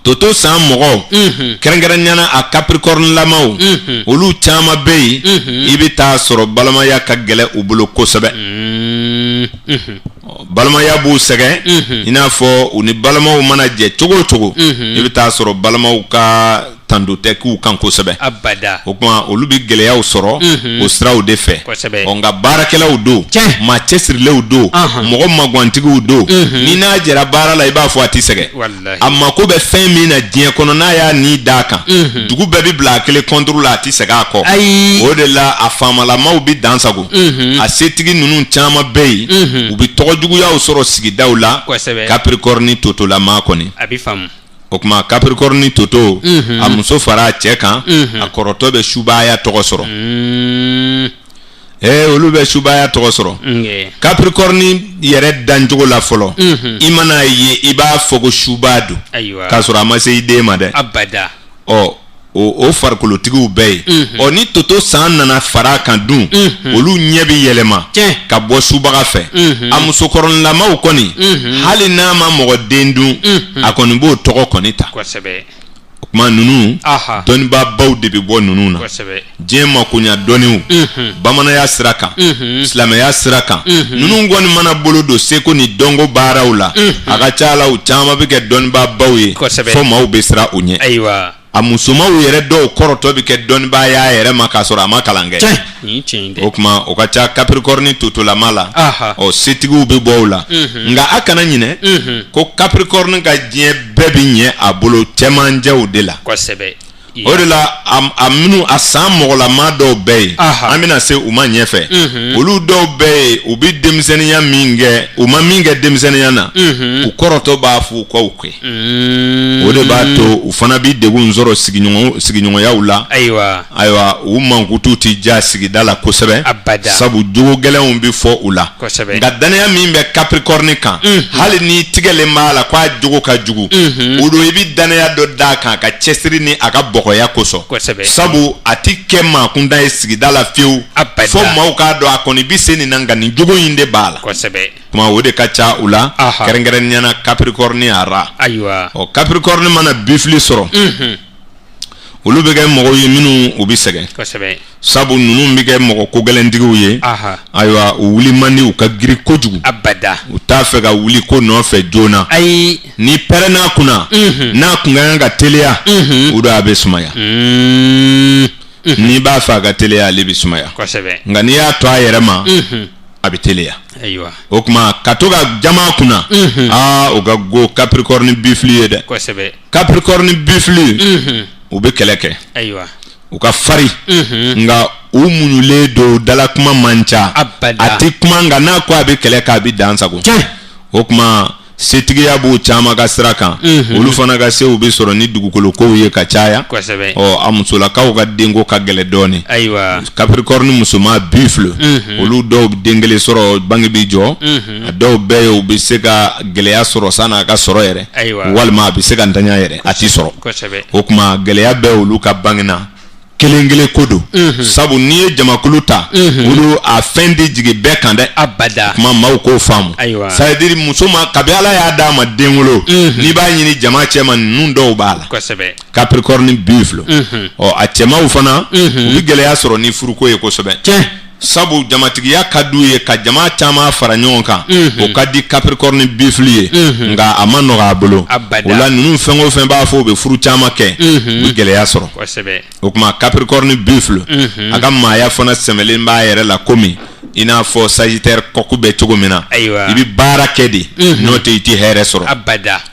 Toto san mɔgɔw kɛrɛnkɛrɛnniyana a Capricorne lamaw olu caman bɛ yen i bɛ taa sɔrɔ balimaya ka gɛlɛ u bolo kosɛbɛ balimaya b'u sɛgɛn i n'a fɔ u ni balimaw mana jɛ cogo o cogo i bɛ taa sɔrɔ balimaw ka tando tɛ k'u kan kosɛbɛ abada o kuma olu bi gɛlɛyaw sɔrɔ o siraw de fɛ nka baarakɛlaw don maa cɛsirilenw don mɔgɔ magwantigiw don ni n'a jɛra baara la i b'a fɔ a tɛ sɛgɛn a mako bɛ fɛn min na diɲɛ kɔnɔ n'a y'a ni d'a kan dugu bɛɛ bi bila a kelen kɔnturu la a tɛ sɛgɛn a kɔ o de la a faamalamaw bi dansago a setigi ninnu caman bɛ yen u bi tɔgɔjuguyaw sɔrɔ sigidaw la Capricorne totolama kɔni a bi faamu o kuma Capricorne toto a muso fara a cɛ kan a kɔrɔtɔ bɛ subaya tɔgɔ sɔrɔ olu bɛ subaya tɔgɔ sɔrɔ Capricorne yɛrɛ dancogo la fɔlɔ i mana ye i b'a fɔ ko suba don k'a sɔrɔ a ma se i den ma dɛ abada o farikolotigiw bɛɛ ye ni toto san nana fara kan dun olu ɲɛ bi yɛlɛma ka bɔ subaga fɛ a musokɔrɔnlamaw kɔni hali n'a ma mɔgɔ den dun a kɔni b'o tɔgɔ kɔni ta o kuma ninnu dɔnnibaabaw de bi bɔ ninnu na diɲɛ makoɲa dɔnniw bamananya sira kan silamɛya sira kan ninnu kɔni mana bolo don seko ni dɔnko baaraw la a ka ca la u caman bɛ kɛ dɔnnibaabaw ye fo maaw bɛ siran u ɲɛ a musomaw yɛrɛ dɔw kɔrɔtɔ bi kɛ dɔnnibaya yɛrɛ ma k'a sɔrɔ a ma kalan kɛ o kuma o ka ca Capricorne totolama la setigiw bɛ bɔ o la nka a kana ɲinɛ ko Capricorne ka diɲɛ bɛɛ bi ɲɛ a bolo cɛmanjɛw de la o de la a minnu a san mɔgɔlama dɔw bɛɛ ye an bɛna se u ma ɲɛfɛ olu dɔw bɛɛ ye u bi denmisɛnniya min kɛ u ma min kɛ denmisɛnniya na u kɔrɔtɔ b'a fɔ u k'o kɛ o de b'a to u fana bi degun sɔrɔ sigiɲɔgɔnyaw la ayiwa u mankutu ti ja sigida la kosɛbɛ sabu jogo gɛlɛnw bi fɔ u la nka danaya min bɛ Capricorne kan hali ni tigɛlen b'a la k'a jogo ka jugu o don i bi danaya dɔ d'a kan a ka cɛsiri ni a ka bɔgɔya kosɔn sabu a ti kɛ maakunda ye sigida la fiyewu fo maaw k'a dɔn a kɔni bi se nin na nka nin jogo in de b'a la kuma o de ka ca u la kɛrɛnkɛrɛnniyana Capricorne ara Capricorne mana bifili sɔrɔ olu bɛ kɛ mɔgɔw ye minnu u bi sɛgɛn sabu ninnu bɛ kɛ mɔgɔ kogɛlɛntigiw ye ayiwa u wuli man di u ka girin kojugu u t'a fɛ ka wuli ko nɔfɛ joona ni pɛrɛnna kunna n'a kun ka kan ka teliya o don a bɛ sumaya n'i b'a fɛ a ka teliya ale bɛ sumaya nka n'i y'a to a yɛrɛ ma a bɛ teliya o kuma ka to ka jama kunna o ka go Capricorne bifili ye dɛ Capricorne bifili u bɛ kɛlɛ kɛ u ka fari nka u muɲulen don dala kuma man ca a ti kuma nka n'a ko a bɛ kɛlɛ k'a bɛ dan sago o kuma setigiya b'u caman ka sira kan olu fana ka sew bɛ sɔrɔ ni dugukolo kow ye ka caya a musolakaw ka denko ka gɛlɛ dɔɔni Capricorne musoman bifle olu dɔw bɛ den kelen sɔrɔ bange bi jɔ a dɔw bɛɛ ye u bɛ se ka gɛlɛya sɔrɔ san'a ka sɔrɔ yɛrɛ walima a bɛ se ka ntanya yɛrɛ a ti sɔrɔ o kuma gɛlɛya bɛɛ olu ka bange na kelen kelen ko don sabu n'i ye jamakulu ta olu a fɛn de jigin bɛɛ kan dɛ kuma maaw k'o faamu c'est-à-dire muso ma kabi Ala y'a d'a ma den wolo n'i b'a ɲini jama cɛ ma ninnu dɔw b'a la Capricorne bifle a cɛmaw fana u bɛ gɛlɛya sɔrɔ ni furuko ye kosɛbɛ sabu jamatigiya ka d'u ye ka jama caman fara ɲɔgɔn kan o ka di Capricorne bifili ye nka a ma nɔgɔ a bolo o la ninnu fɛn o fɛn b'a fɔ u bɛ furu caman kɛ u bɛ gɛlɛya sɔrɔ o kuma Capricorne bifile a ka maaya fana sɛmɛlen b'a yɛrɛ la komi i n'a fɔ Sagittaire kɔku bɛ cogo min na i bɛ baara kɛ de n'o tɛ i tɛ hɛrɛ sɔrɔ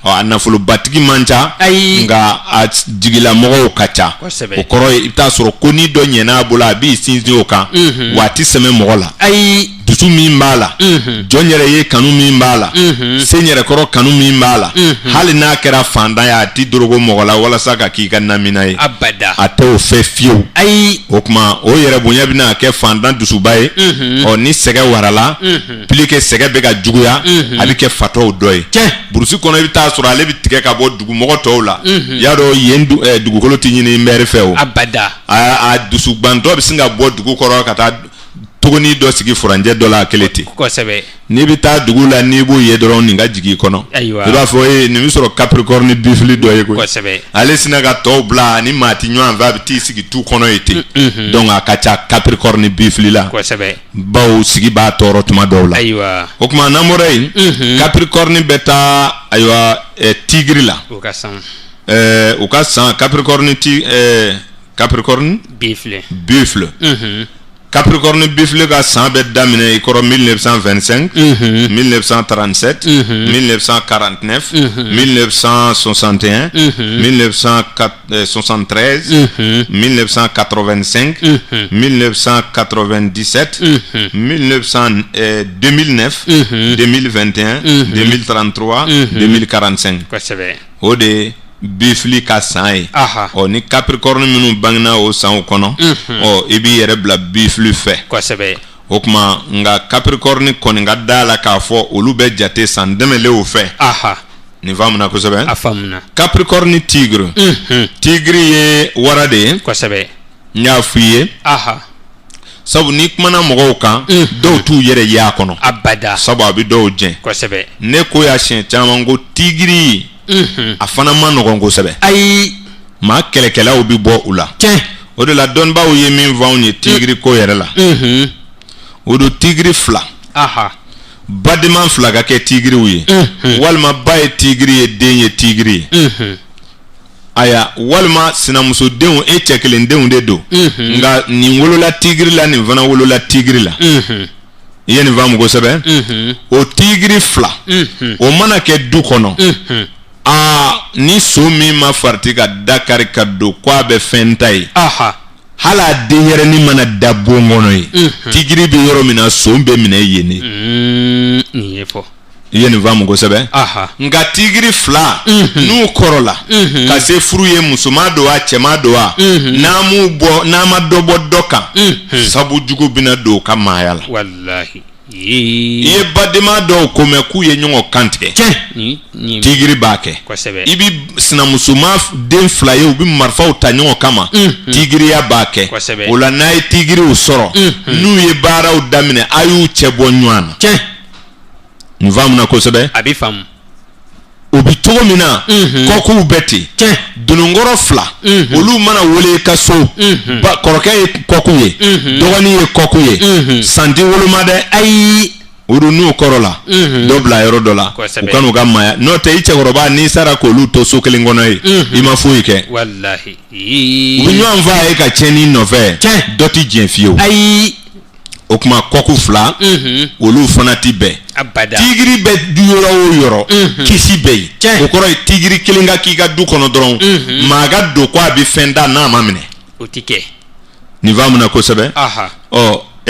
a nafolobatigi man ca nka a jigilamɔgɔw ka ca o kɔrɔ ye i bɛ taa sɔrɔ ko ni dɔ ɲɛna a bolo a b'i sinsin o kan wa a tɛ sɛmɛ mɔgɔ la dusu min b'a la jɔn yɛrɛ ye kanu min b'a la sen yɛrɛkɔrɔ kanu min b'a la hali n'a kɛra fantan ye a tɛ dorogo mɔgɔ la walasa ka k'i ka namina ye a t'o fɛ fiyewu o kuma o yɛrɛ bonya bɛna kɛ fantan dusuba ye ni sɛgɛ warala pilike sɛgɛ bɛ ka juguya a bɛ kɛ fatɔw dɔ ye burusi kɔnɔ i bɛ taa sɔrɔ ale bɛ tigɛ ka bɔ dugumɔgɔ tɔw la y'a dɔn yen dugukolo tɛ ɲini mɛri fɛ o a dusubantɔ bɛ sin ka bɔ dugu kɔrɔ ka taa tuguni dɔ sigi furanjɛ dɔ la a kelen ten n'i bɛ taa dugu la n'i b'o ye dɔrɔn nin ka jigin i kɔnɔ i b'a fɔ nin bɛ sɔrɔ Capricorne bifili dɔ ye koyi ale sina ka tɔw bila ni maa ti ɲɔgɔn fɛ a bɛ t'i sigi tu kɔnɔ ye ten donc a ka ca Capricorne bifili la bawo sigi b'a tɔɔrɔ tuma dɔw la o tuma n'an bɔra yen Capricorne bɛ taa ayiwa tigiri la u ka san Capricorne Buffle Capricorne Buffle ka san bɛ daminɛ i kɔrɔ 1925 1937 1949 1961 1973 1985 1997 2009 2021 2033 2045 o de Buffle ka san ye ni Capricorne minnu bangena o san kɔnɔ i b'i yɛrɛ bila Buffle fɛ o kuma nga Capricorne kɔni ka da la k'a fɔ olu bɛ jate san dɛmɛlenw fɛ nin faamuna kosɛbɛ Capricorne Tigre ye wara de ye n y'a f'i ye sabu ni kumana mɔgɔw kan dɔw t'u yɛrɛ ye a kɔnɔ sabu a bɛ dɔw jɛn ne ko y'a siɲɛ caman ko Tigre a fana ma nɔgɔn kosɛbɛ maa kɛlɛkɛlaw bi bɔ u la o de la dɔnnibaw ye min fɔ anw ye Tigre ko yɛrɛ la o do Tigre fila bademan fila ka kɛ Tigrew ye walima ba ye Tigre ye den ye Tigre ye aya walima sinamusodenw cɛ kelendenw de do nka nin wolola Tigre la nin fana wolola Tigre la i ye nin faamu kosɛbɛ o Tigre fila o mana kɛ du kɔnɔ ni so min ma farati ka Dakar ka don k'a bɛ fɛn ta ye hali a denyɛrɛnin mana da bon kɔnɔ ye Tigre bɛ yɔrɔ min na so bɛ minɛ yen ne nin ye fɔ i ye nin faamu kosɛbɛ nka Tigre fila n'u kɔrɔla ka se furu ye musoman don a cɛman don a n'a ma dɔ bɔ dɔ kan sabu jugu bɛna don u ka maaya la wallahi i ye badema dɔw ko mɛn k'u ye ɲɔgɔn kantigɛ Tigre b'a kɛ i bi sinamusoma den fila ye u bi marifaw ta ɲɔgɔn kama Tigreya b'a kɛ o la n'a ye Tigrew sɔrɔ n'u ye baaraw daminɛ a y'u cɛ bɔ ɲɔgɔn na nin faamuna kosɛbɛ a bɛ faamu o bi cogo min na kɔkɔw bɛ ten dununkɔrɔ fila olu mana wele ka so kɔrɔkɛ ye kɔkɔ ye dɔgɔnin ye kɔkɔ ye santi woloma dɛ ayi olu n'u kɔrɔ la dɔ bila yɔrɔ dɔ la u ka n'u ka maaya n'o tɛ i cɛkɔrɔba n'i sara k'olu to so kelen kɔnɔ ye i ma foyi kɛ u bɛ ɲɔgɔn fɔ a ye ka tiɲɛni nɔfɛ dɔ ti diɲɛ fiyewu ayi o kuma kɔkɔ fila olu fana ti bɛn Tigre bɛ du yɔrɔ o yɔrɔ kisi bɛ yen o kɔrɔ ye Tigre kelen ka k'i ka du kɔnɔ dɔrɔn maa ka don ko a bɛ fɛn da n'a ma minɛ o ti kɛ nin faamuna kosɛbɛ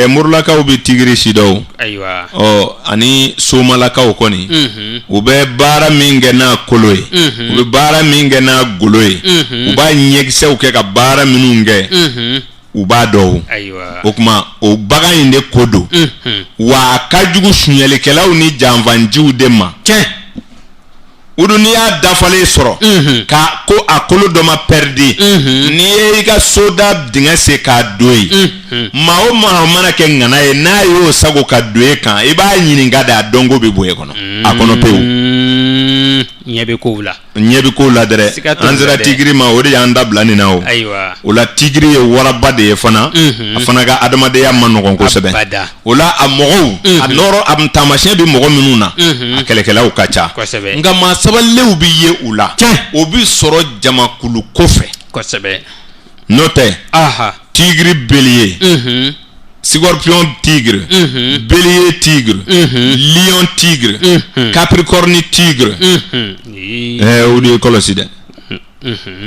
Murulakaw bɛ Tigre si dɔw ani Somalakaw kɔni u bɛ baara min kɛ n'a kolo ye u bɛ baara min kɛ n'a golo ye u b'a ɲɛkisɛw kɛ ka baara minnu kɛ u b'a dɔn o kuma o bagan in de ko don wa a ka jugu suɲɛlikɛlaw ni janfanjiw de ma o don n'i y'a dafalen sɔrɔ ka ko a kolo dɔ ma pɛridi n'i ye i ka soda dingɛ sen k'a don yen maa o maa mana kɛ ŋana ye n'a y'o sago ka don e kan i b'a ɲininka de a dɔnko bɛ bɔ e kɔnɔ a kɔnɔ pewu ɲɛ bɛ kow la dɛrɛ an sera Tigre ma o de y'an dabila nin na o la Tigre ye waraba de ye fana a fana ka adamadenya ma nɔgɔn kosɛbɛ o la a mɔgɔw a nɔrɔ a taamasiyɛn bɛ mɔgɔ minnu na a kɛlɛkɛlaw ka ca nka maa sabalilenw bi ye u la o bi sɔrɔ jamakulu kɔfɛ n'o tɛ Tigre Bélier Scorpion Tigre Bélier Tigre Lion Tigre Capricorne Tigre o de ye kɔlɔsi dɛ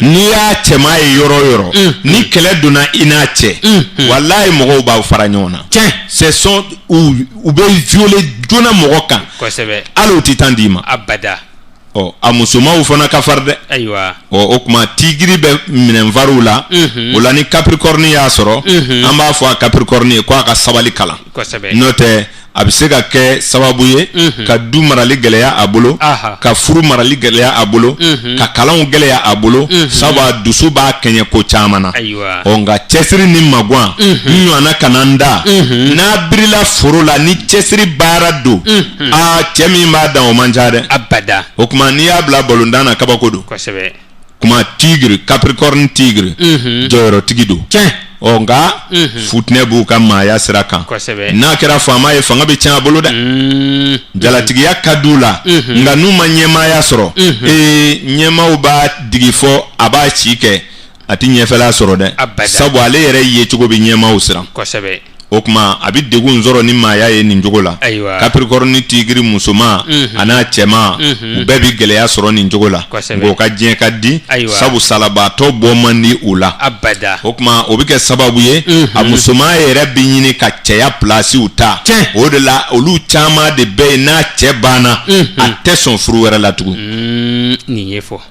n'i y'a cɛman ye yɔrɔ o yɔrɔ ni kɛlɛ donna i n'a cɛ walayi mɔgɔw b'aw fara ɲɔgɔn na u bɛ violer joona mɔgɔ kan hali o ti tan d'i ma a musomanw fana ka fari dɛ o kuma Tigre bɛ minɛnfariw la o la ni Capricorne y'a sɔrɔ an b'a fɔ a Capricorne ye ko a ka sabali kalan n'o tɛ a bɛ se ka kɛ sababu ye ka du marali gɛlɛya a bolo ka furu marali gɛlɛya a bolo ka kalanw gɛlɛya a bolo sabu a dusu b'a kɛɲɛ ko caman na nka cɛsiri ni magan ɲɔgɔnna ka na n da n'a birila foro la ni cɛsiri baara don cɛ min b'a dan o man ca dɛ o kuma n'i y'a bila balontan na kabako don kuma Tigre Capricorne Tigre jɔyɔrɔtigi don nga futne bu ka maaya sira kan n'a kɛra faama ye fanga bɛ tiɲɛ a bolo dɛ jalatigiya ka d'u la nka n'u ma ɲɛmaaya sɔrɔ ɲɛmaaw b'a digi fɔ a b'a ci kɛ a ti ɲɛfɛla sɔrɔ dɛ sabu ale yɛrɛ ye cogo bɛ ɲɛmaaw siran o kuma a bɛ degun sɔrɔ ni maaya ye nin cogo la Capricorne tigiri musoma an'a cɛma u bɛɛ bɛ gɛlɛya sɔrɔ nin cogo la ngo ka diɲɛ ka di sabu salabatɔ bɔ man di u la o kuma o bɛ kɛ sababu ye a musoma yɛrɛ bɛ ɲini ka cɛya plasiw ta o de la olu caman de bɛ yen n'a cɛ banna a tɛ sɔn furu wɛrɛ la tugun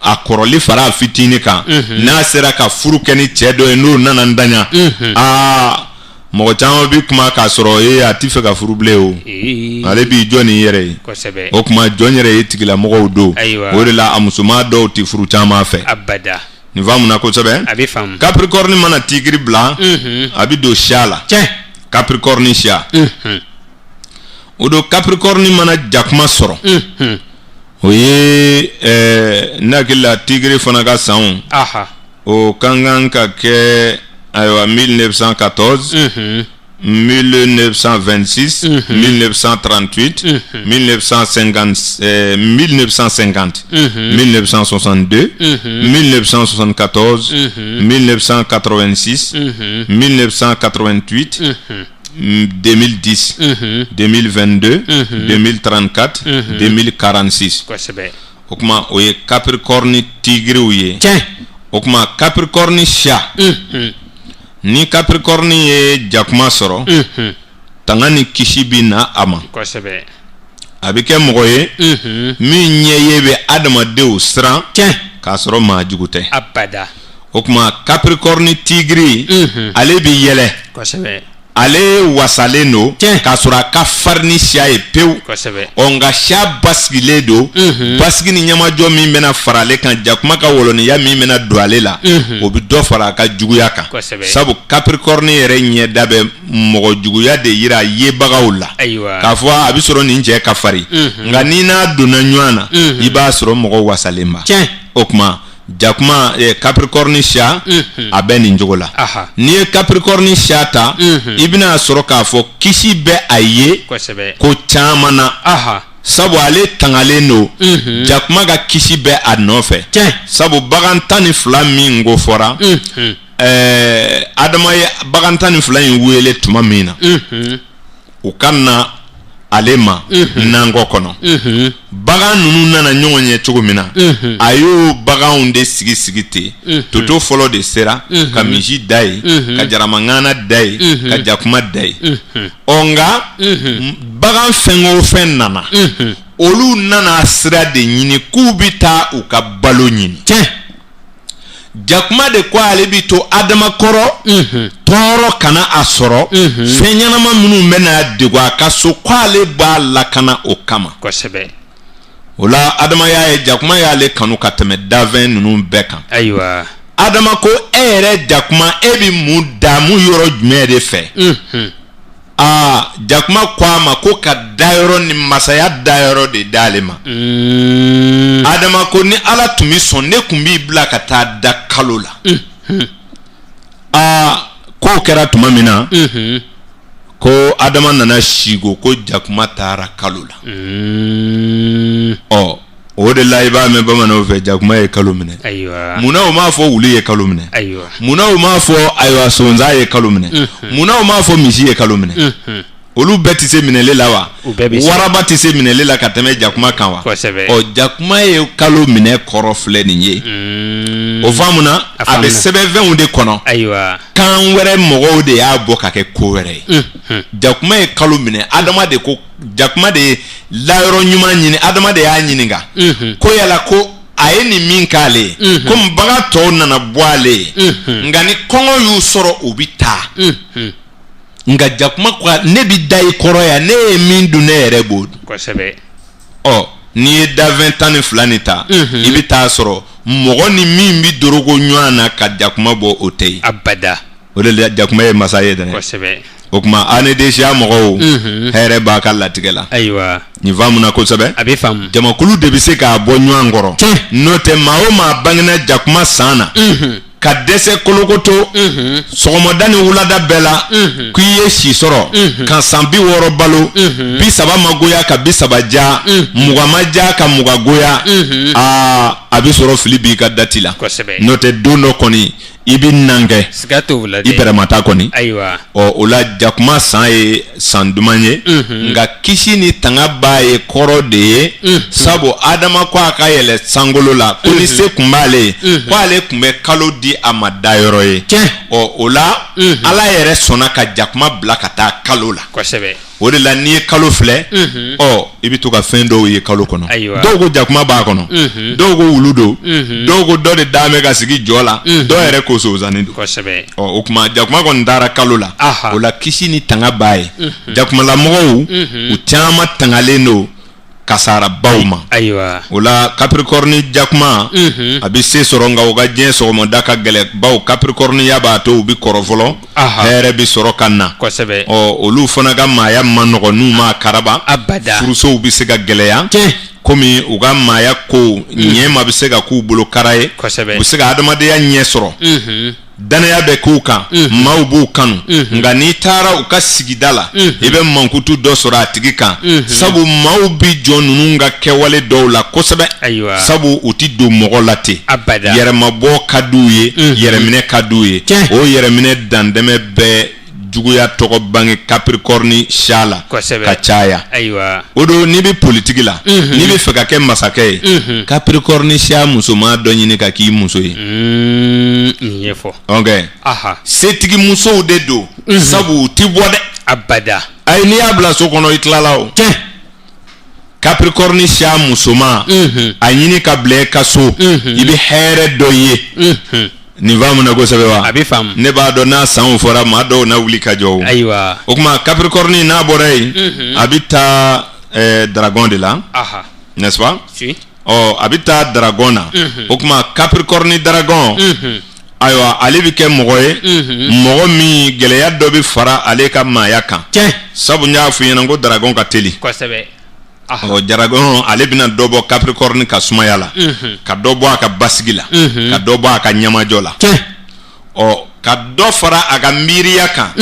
a kɔrɔli fara a fitinin kan n'a sera ka furu kɛ ni cɛ dɔ ye n'o nana n daɲa mɔgɔ caman bi kuma k'a sɔrɔ a ti fɛ ka furu bilen o ale b'i jɔ nin yɛrɛ ye o kuma jɔn yɛrɛ ye tigilamɔgɔw don o de la a musoman dɔw ti furu caman fɛ nin faamuna kosɛbɛ Capricorne mana tigiri bila a bi don sia la Capricorne sia o don Capricorne mana jakuma sɔrɔ o ye ne hakili la tigiri fana ka sanw o kan kan ka kɛ ayiwa 1914 1926 1938 1950 1962 1974 1986 1988 2010 2022 2034 2046 o kuma o ye Capricorne tigiriw ye o kuma Capricorne sia ni Capricorne ye jakuma sɔrɔ tanga ni kisi bi na a ma a bɛ kɛ mɔgɔ ye min ɲɛ ye bɛ adamadenw siran k'a sɔrɔ maa jugu tɛ o kuma Capricorne tigiri ale bi yɛlɛ ale wasalen do k'a sɔrɔ a ka farin ni sia ye pewu nka sia basigilen do basigi ni ɲɛmajɔ min bɛna fara ale kan jakuma ka wɔlɔniya min bɛna don ale la o bɛ dɔ fara a ka juguya kan sabu Capricorne yɛrɛ ɲɛda bɛ mɔgɔ juguya de yira yebagaw la k'a fɔ a bɛ sɔrɔ nin cɛ ka farin nka n'i n'a donna ɲɔgɔn na i b'a sɔrɔ mɔgɔ wasalen ba o kuma jakuma Capricorne sia a bɛ nin cogo la n'i ye Capricorne sia ta i bɛna sɔrɔ k'a fɔ kisi bɛ a ye ko caman na sabu ale tangalen do jakuma ka kisi bɛ a nɔfɛ sabu bagan 12 min ko fɔra adama ye bagan 12 in wele tuma min na u ka na ale ma nango kɔnɔ bagan ninnu nana ɲɔgɔn ye cogo min na a y'o baganw de sigi ten toto fɔlɔ de sera ka misi da ye ka jaramangana da ye ka jakuma da ye nka bagan fɛn o fɛn nana olu nana sira de ɲini k'u bi taa u ka balo ɲini jakuma de ko ale bi to adama kɔrɔ tɔɔrɔ kana a sɔrɔ fɛn ɲɛnama minnu bɛna degun a ka so k'ale b'a lakana o kama o la adamaya ye jakuma y'ale kanu ka tɛmɛ dafɛn ninnu bɛɛ kan adama ko e yɛrɛ jakuma e bi mun damu yɔrɔ jumɛn de fɛ jakuma ko a ma ko ka dayɔrɔ ni masaya dayɔrɔ de d'ale ma adama ko ni ala tun bi sɔn ne kun b'i bila ka taa da kalo la k'o kɛra tuma min na ko adama nana sigo ko jakuma taara kalo la o de la i b'a mɛn bamananw fɛ jakuma ye kalo minɛ munna o m'a fɔ wulu ye kalo minɛ munna o m'a fɔ ayiwa sonsan ye kalo minɛ munna o m'a fɔ misi ye kalo minɛ olu bɛɛ tɛ se minɛli la wa waraba tɛ se minɛli la ka tɛmɛ jakuma kan wa jakuma ye kalo minɛ kɔrɔ filɛ nin ye o faamuna a bɛ sɛbɛnfɛnw de kɔnɔ kan wɛrɛ mɔgɔw de y'a bɔ ka kɛ ko wɛrɛ ye jakuma ye kalo minɛ adama de ko jakuma de ye layɔrɔ ɲuman ɲini adama de y'a ɲininka ko yala ko a ye nin min k'ale ye komi bagan tɔw nana bɔ ale ye nka ni kɔngɔ y'u sɔrɔ u bi taa nka jakuma ko ne bi da i kɔrɔ yan ne ye min dun ne yɛrɛ b'o dun n'i ye dafɛn 12 ni ta i bɛ taa sɔrɔ mɔgɔ ni min bi dorogo ɲɔgɔn na ka jakuma bɔ o tɛ yen o de la jakuma ye masa ye dɛ o kuma ani desiya mɔgɔw hɛrɛ b'a ka latigɛ la nin faamuna kosɛbɛ jamakulu de bɛ se k'a bɔ ɲɔgɔn kɔrɔ n'o tɛ maa o maa bangena jakuma san na ka dɛsɛ kolokoto sɔgɔmada ni wulada bɛɛ la k'i ye si sɔrɔ ka san 60 balo 30 ma goya ka 30 ja 20 ma ja ka 20 goya a bɛ sɔrɔ fili b'i ka dati la n'o tɛ don dɔ kɔni i bɛ nangɛ i bɛrɛmata kɔni o la jakuma san ye san duman ye nka kisi ni tanga b'a ye kɔrɔ de ye sabu Adama ko a ka yɛlɛ sankolo la ko ni se kun b'ale ye ko ale kun bɛ kalo di a ma dayɔrɔ ye o la Ala yɛrɛ sɔnna ka jakuma bila ka taa kalo la o de la n'i ye kalo filɛ i bɛ to ka fɛn dɔw ye kalo kɔnɔ dɔw ko jakuma b'a kɔnɔ dɔw ko wulu don dɔw ko dɔ de d'a mɛ ka sigi jɔ la dɔw yɛrɛ ko sonsannin don o kuma jakuma kɔni taara kalo la o la kisi ni tanga b'a ye jakumalamɔgɔw u caman tangalen don kasara baw ma o la Capricorne jakuma a bɛ se sɔrɔ nka o ka diɲɛ sɔgɔmada ka gɛlɛn baw Capricorne ya b'a to u bɛ kɔrɔ fɔlɔ hɛrɛ bɛ sɔrɔ ka na olu fana ka maaya ma nɔgɔ n'u ma karaba furusow bɛ se ka gɛlɛya komi u ka maaya ko ɲɛma bɛ se ka k'u bolo kara ye u bɛ se ka adamadenya ɲɛ sɔrɔ danaya bɛ k'u kan maaw b'u kanu nka n'i taara u ka sigida la i bɛ mankutu dɔ sɔrɔ a tigi kan sabu maaw bi jɔ ninnu ka kɛwale dɔw la kosɛbɛ sabu u ti don mɔgɔ la ten yɛrɛmabɔ ka d'u ye yɛrɛminɛ ka d'u ye o yɛrɛminɛ dandɛmɛ bɛɛ juguya tɔgɔ bange Capricorne sha la ka caya o don n'i bɛ politiki la n'i bɛ fɛ ka kɛ masakɛ ye Capricorne sha musoman dɔ ɲini ka k'i muso ye setigi musow de don sabu u ti bɔ dɛ ayi n'i y'a bila so kɔnɔ i tilala o Capricorne sha musoman a ɲini ka bila i ka so i bɛ hɛrɛ dɔ ye nin faamu na kosɛbɛ wa a bɛ faamu ne b'a dɔn n'a sanw fɔra maa dɔw na wuli ka jɔ o kuma Capricorne n'a bɔra yen a bɛ taa dragon de la n'est-ce pas a bɛ taa dragon na o kuma Capricorne dragon ayiwa ale bɛ kɛ mɔgɔ ye mɔgɔ min gɛlɛya dɔ bɛ fara ale ka maaya kan sabu n y'a f'i ɲɛna ko dragon ka teli dragon ale bɛna dɔ bɔ Capricorne ka sumaya la ka dɔ bɔ a ka basigi la ka dɔ bɔ a ka ɲamajɔ la ka dɔ fara a ka miiriya kan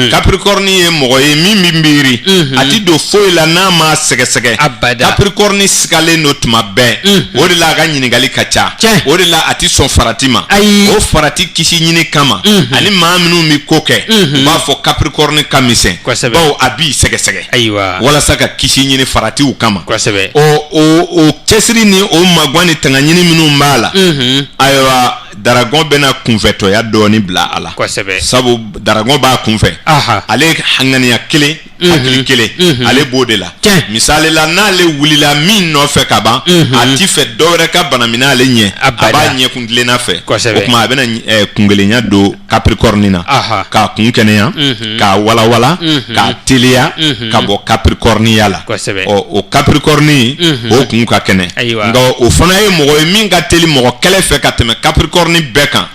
Capricorne ye mɔgɔ ye min bɛ miiri a ti don foyi la n'a ma sɛgɛsɛgɛ Capricorne sigalen don tuma bɛɛ o de la a ka ɲininkali ka ca o de la a ti sɔn farati ma o farati kisi ɲini kama ani maa minnu bɛ ko kɛ u b'a fɔ Capricorne ka misɛn bawo a b'i sɛgɛsɛgɛ walasa ka kisi ɲini faratiw kama o cɛsiri ni o magwan ni tanga ɲini minnu b'a la ayiwa dragon bɛna kunfɛtɔya dɔɔni bila a la sabu dragon b'a kunfɛ ale hanganiya kelen hakili kelen ale b'o de la misali la n'ale wulila min nɔfɛ ka ban a ti fɛ dɔwɛrɛ ka bana minɛ ale ɲɛ a b'a ɲɛ kuntilenna fɛ o kuma a bɛna kungelenya don Capricorne na k'a kun kɛnɛya k'a walawala k'a teliya ka bɔ Capricorne ya la o Capricorne o kun ka kɛnɛ nka o fana ye mɔgɔ ye min ka teli mɔgɔ kɛlɛ fɛ ka tɛmɛ Capricorne bɛɛ kan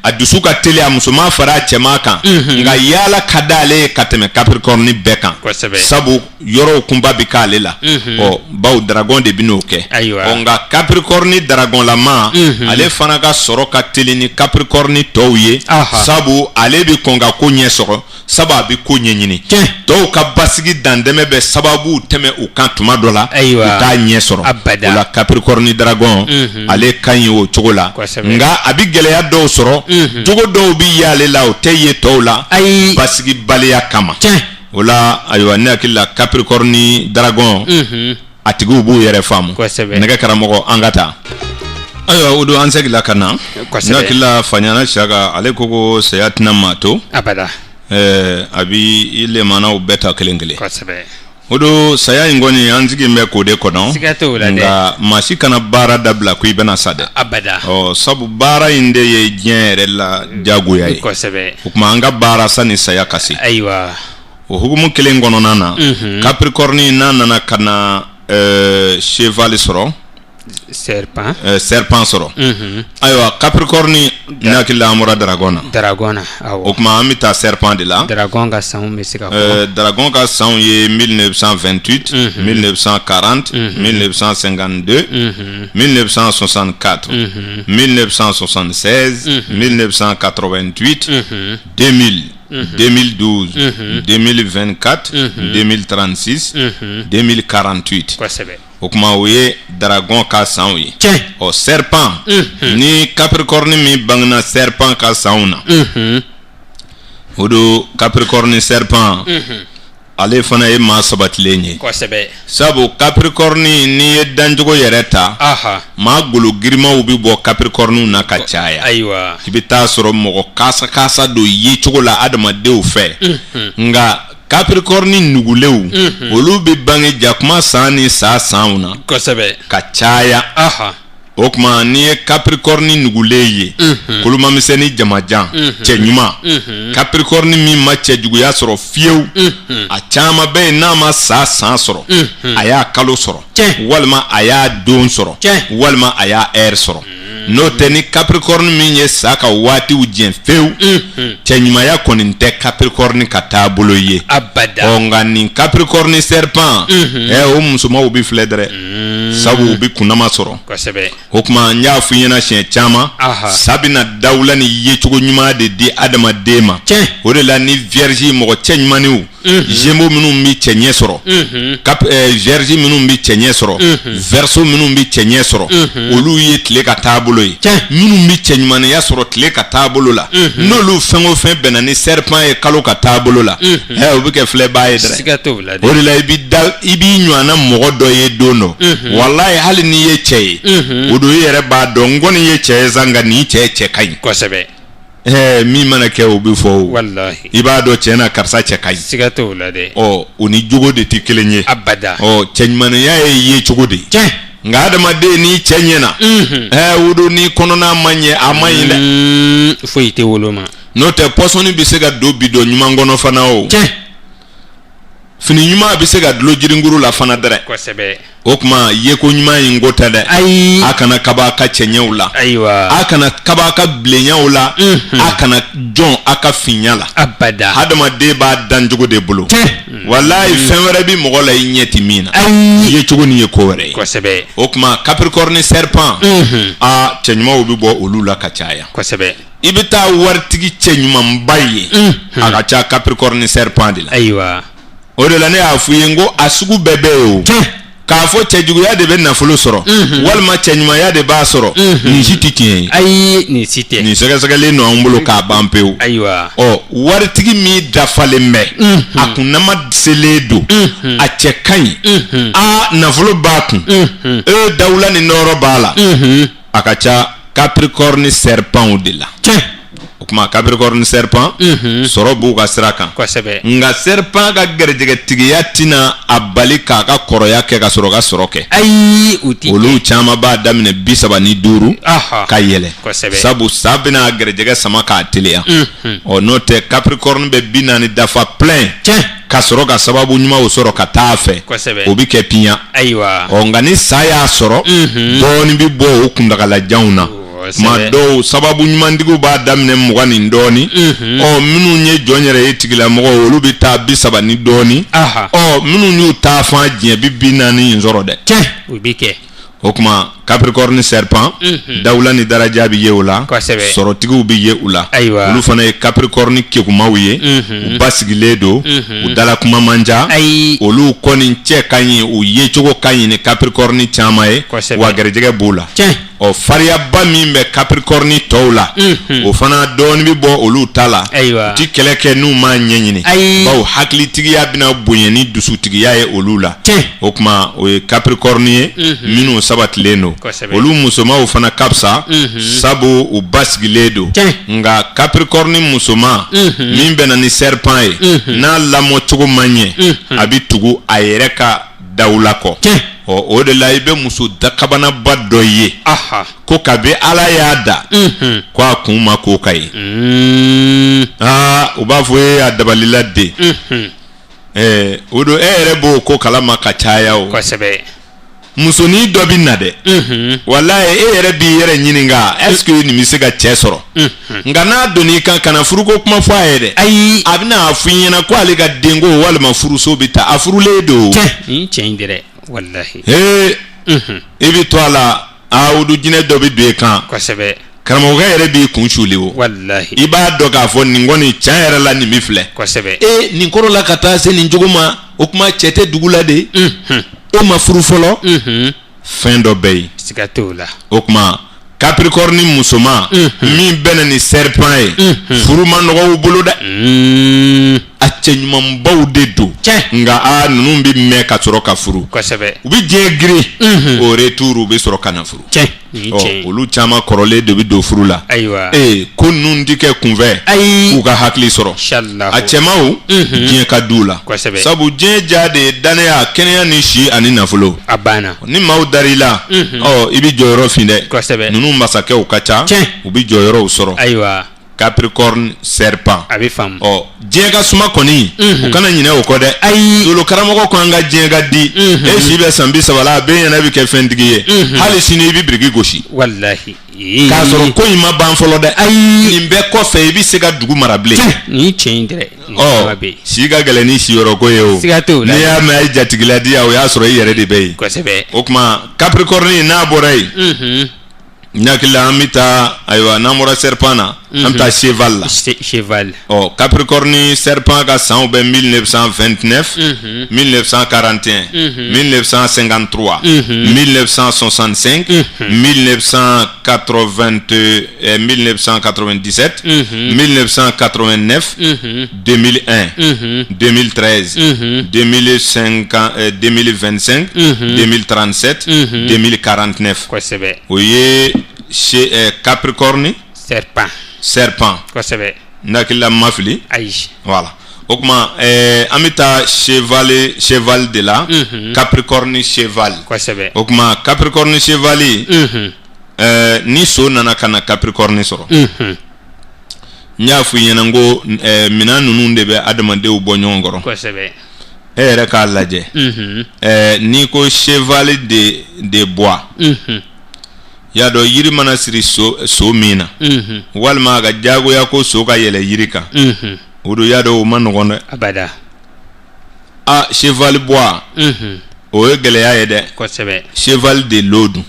a dusu ka teli a musoman fara a cɛman kan nka yaala ka d'ale ye ka tɛmɛ Capricorne bɛɛ kan sabu yɔrɔw kunba bɛ k'ale la bawo dragon de bɛn'o kɛ nka Capricorne dragonlama ale fana ka sɔrɔ ka teli ni Capricorne tɔw ye sabu ale bɛ kɔn ka ko ɲɛ sɔrɔ sabu a bɛ ko ɲɛɲini dɔw ka basigi dandɛmɛ bɛ sababu tɛmɛ u kan tuma dɔ la u t'a ɲɛ sɔrɔ o la Capricorne dragon ale ka ɲi o cogo la nka a bɛ gɛlɛya dɔw sɔrɔ jogo dɔw bɛ ye ale la o tɛ ye tɔw la basigi baliya kama o la ayiwa ne hakili la Capricorne dragon a tigiw b'u yɛrɛ faamu nɛgɛ karamɔgɔ an ka taa ayiwa o don an segila ka na ne hakili la Faɲana Siyaka ale ko saya tɛna maa to a bi i lemanaw bɛɛ ta kelen kelen o don saya in kɔni an sigi bɛ k'o de kɔnɔ nka maa si kana baara dabila ko i bɛna sa dɛ sabu baara in de ye diɲɛ yɛrɛ la jagoya ye o tuma an ka baara sani saya ka se o hukumu kelen kɔnɔna na Capricorne n'a nana ka na cheval sɔrɔ serpent sɔrɔ ayiwa Capricorne nakila amura dragona o kuma an bɛ taa serpent de la dragon ka san bɛ se ka fɔ dragon ka san ye 1928 1940 1952 1964 1976 1988 2000 2012 2024 2036 2048 o kuma o ye dragon ka san ye o serpent ni Capricorne mi bangna serpent ka san na o do Capricorne serpent ale fana ye maa sabatilen ye sabu Capricorne ni ye danjogo yɛrɛ ta maa golo girimaw bi bɔ Capricorne na ka caya i bɛ taa sɔrɔ mɔgɔ kaasa do ye cogo la adamadenw fɛ nga Capricorne nugulew olu bɛ bange jakuma san ni san na ka caya o kuma ni ye Capricorne nugule ye koloma misɛnni jamajan cɛ ɲuman Capricorne min ma cɛ juguya sɔrɔ fiyewu a caman bɛ yen n'a ma san sɔrɔ a y'a kalo sɔrɔ walima a y'a don sɔrɔ walima a y'a heure sɔrɔ n'o tɛ ni Capricorne min ye sa ka waatiw jɛn fewu cɛ ɲumanya kɔni tɛ Capricorne ka taabolo ye nka nin Capricorne serpent o musomanw bi filɛ dɛrɛ sabu u bi kunnama sɔrɔ o kuma n y'a f'i ɲɛna siɲɛ caman sabina dawula ni yecogo ɲuman de di adamaden ma o de la ni vierge mɔgɔ cɛ ɲumaniw Gémeaux minnu bi cɛ ɲɛ sɔrɔ Vierge minnu bi cɛ ɲɛ sɔrɔ Verseau minnu bi cɛ ɲɛ sɔrɔ olu ye tile ka taabolo ye minnu bi cɛ ɲumaniya sɔrɔ tile ka taabolo la n'olu fɛn o fɛn bɛnna ni serpent ye kalo ka taabolo la o bɛ kɛ filɛbaa ye dɛrɛ o de la i b'i ɲɔgɔnna mɔgɔ dɔ ye don dɔ walayi hali n'i ye cɛ ye o don i yɛrɛ b'a dɔn n kɔni ye cɛ ye sa nka nin cɛ ka ɲi min mana kɛ o bɛ fɔ i b'a dɔn cɛ na karisa cɛ ka ɲi o ni jogo de tɛ kelen ye cɛ ɲumaniya ye cogo de nka adamaden ni cɛ ɲɛna o don ni kɔnɔna ma ɲɛ a ma ɲi dɛ foyi tɛ woloma n'o tɛ pɔsɔni bɛ se ka don bi dɔ ɲuman kɔnɔ fana o fini ɲuman bɛ se ka dulon jirinkuru la fana dɛrɛ o kuma yeko ɲuman in ko tɛ dɛ a kana kaba a ka cɛɲɛw la a kana kaba a ka bilenyaw la a kana jɔn a ka finya la hadamaden b'a dancogo de bolo walayi fɛn wɛrɛ bi mɔgɔ la i ɲɛ ti min na ye cogo ni ye ko wɛrɛ ye o kuma Capricorne serpent cɛ ɲumanw bi bɔ olu la ka caya i bɛ taa waritigi cɛ ɲumanba ye a ka ca Capricorne serpent de la o de la ne y'a f'u ye n ko a sugu bɛɛ bɛ ye o k'a fɔ cɛjuguya de bɛ nafolo sɔrɔ walima cɛɲumanya de b'a sɔrɔ nin si tɛ tiɲɛ ye nin si tɛ nin sɛgɛsɛgɛlen no an bolo k'a ban pewu waritigi min dafalen bɛ a kunnama selen don a cɛ ka ɲi nafolo b'a kun dawula ni nɔɔrɔ b'a la a ka ca Capricorne serpent de la o kuma Capricorne serpent sɔrɔ b'u ka sira kan nka serpent ka gɛrɛjɛgɛtigiya tina a bali k'a ka kɔrɔya kɛ ka sɔrɔ ka sɔrɔ kɛ olu caman b'a daminɛ 35 ka yɛlɛ sabu sa bɛna gɛrɛjɛgɛ sama k'a teliya n'o tɛ Capricorne bɛ 40 dafa plein ka sɔrɔ ka sababu ɲumanw sɔrɔ ka taa fɛ o bi kɛ piɲa nka ni sa y'a sɔrɔ dɔɔni bi bɔ o kundagalajanw na ma dɔw sababu ɲumantigiw b'a daminɛ 20 ni dɔɔni minnu ye jɔn yɛrɛ ye tigilamɔgɔ olu bɛ taa 30 ni dɔɔni minnu y'u taa fan diɲɛ 40 in sɔrɔ dɛ o kuma Capricorne serpent dawula ni daraja bi ye o la sɔrɔtigiw bi ye u la olu fana ye Capricorne kekumaw ye u basigilen don u dala kuma man ca olu kɔni cɛ ka ɲi u ye cogo ka ɲi ni Capricorne caman ye wa gɛrɛjɛgɛ b'u la fariyaba min bɛ Capricorne tɔw la o fana dɔɔni bi bɔ olu ta la u ti kɛlɛ kɛ n'u m'a ɲɛɲini bawo hakilitigiya bɛna bonya ni dusutigiya ye olu la o kuma o ye Capricorne ye minnu sabatilen don olu musomanw fana ka fisa sabu u basigilen don nka Capricorne musoman min bɛna ni serpent ye n'a lamɔ cogo man ɲɛ a bi tugu a yɛrɛ ka dawula kɔ o de la i bɛ muso dakabanaba dɔ ye ko kabi Ala y'a da ko a kun ma ko ka ye u b'a fɔ a dabalila den o don e yɛrɛ b'o ko kalama ka caya o musoni dɔ bi na dɛ wallahi e yɛrɛ bi yɛrɛ ɲininka est-ce que nin bɛ se ka cɛ sɔrɔ nka n'a donn'i kan kana furuko kuma fɔ a ye dɛ ayi a bɛna a f'i ɲɛna ko ale ka denko walima furuso bɛ taa a furulen don ni cɛ in dɛ wallahi i bɛ to a la wudu jinɛ dɔ bɛ don i kan kosɛbɛ karamɔgɔkɛ yɛrɛ b'i kun suli o wallahi i b'a dɔn k'a fɔ nin kɔni tiɲɛ yɛrɛ la nin bɛ filɛ kosɛbɛ nin kɔrɔ la ka taa se nin cogo ma o kuma cɛ tɛ dugu la de e ma furu fɔlɔ fɛn dɔ bɛ yen siga t'o la o kuma Capricorne musoman min bɛ na ni serpent ye furu ma nɔgɔ u bolo dɛ a cɛ ɲumanbaw de don nka ninnu bɛ mɛn ka sɔrɔ ka furu kosɛbɛ u bɛ diɲɛ girin o retour u bɛ sɔrɔ ka na furu olu caman kɔrɔlen de bɛ don furu la ayiwa ko ninnu tɛ kɛ kunfɛ k'u ka hakili sɔrɔ a cɛmanw diɲɛ ka d'u la sabu diɲɛ ja de ye danaya kɛnɛya ni si ani nafolo a banna ni maaw dar'i la i bɛ jɔyɔrɔ fin dɛ ninnu masakɛw ka ca u bɛ jɔyɔrɔw sɔrɔ ayiwa Capricorne serpent a bɛ faamu diɲɛ ka suma kɔni u kana ɲinɛ o kɔ dɛ ayi solo karamɔgɔ ko an ka diɲɛ ka di e si bɛ san 30 la a bɛ ɲɛna bɛ kɛ fɛntigi ye hali sini i bɛ biriki gosi wallahi k'a sɔrɔ ko in ma ban fɔlɔ dɛ ayi nin bɛɛ kɔfɛ i bɛ se ka dugu mara bilen ni cɛ in dɛ si ka gɛlɛn ni siyɔrɔ ko ye o siga t'o la n'i y'a mɛn a ye jatigiladiya o y'a sɔrɔ i yɛrɛ de bɛ yen kosɛbɛ o tuma Capricorne n'a bɔra yen Nyakila an bɛ taa ayiwa n'an bɔra serpent na an bɛ taa cheval la cheval Capricorne serpent ka sanw bɛ 1929 1941 1953 1965 1997 1989 2001 2013 2025 2037 2049 kosɛbɛ o ye Capricorne serpent kosɛbɛ nakila mafili ayi voilà o kuma an bɛ taa cheval de la Capricorne cheval kosɛbɛ o kuma Capricorne cheval ni so nana ka na Capricorne sɔrɔ n y'a fɔ i ɲɛna n ko minɛn ninnu de bɛ adamadenw bɔ ɲɔgɔn kɔrɔ kosɛbɛ e yɛrɛ k'a lajɛ n'i ko cheval de bois y'a dɔn yiri mana siri so min na walima a ka jagoya ko so ka yɛlɛ yiri kan o don y'a dɔn o ma nɔgɔn dɛ abada cheval bois o ye gɛlɛya ye dɛ kosɛbɛ cheval de l'eau dun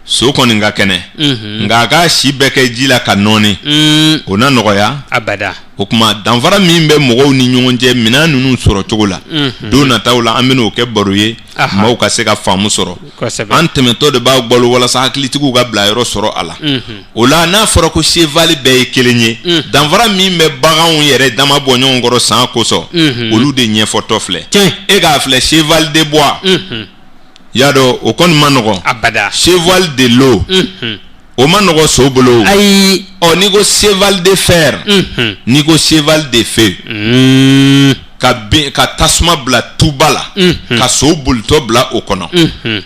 so kɔni ka kɛnɛ nka a ka si bɛɛ kɛ ji la ka nɔɔni o na nɔgɔya abada o kuma danfara min bɛ mɔgɔw ni ɲɔgɔn cɛ minɛn ninnu sɔrɔ cogo la don nataw la an bɛna o kɛ baro ye maaw ka se ka faamu sɔrɔ an tɛmɛtɔ de b'a balo walasa hakilitigiw ka bila yɔrɔ sɔrɔ a la o la n'a fɔra ko cheval bɛɛ ye kelen ye danfara min bɛ baganw yɛrɛ dama bɔ ɲɔgɔn kɔrɔ san kosɔn olu de ɲɛfɔtɔ filɛ e k'a filɛ cheval de bois y'a dɔn o kɔni ma nɔgɔn cheval de l'eau o ma nɔgɔn so bolo ayi n'i ko cheval de fer n'i ko cheval de feu ka tasuma bila tuba la ka so bolitɔ bila o kɔnɔ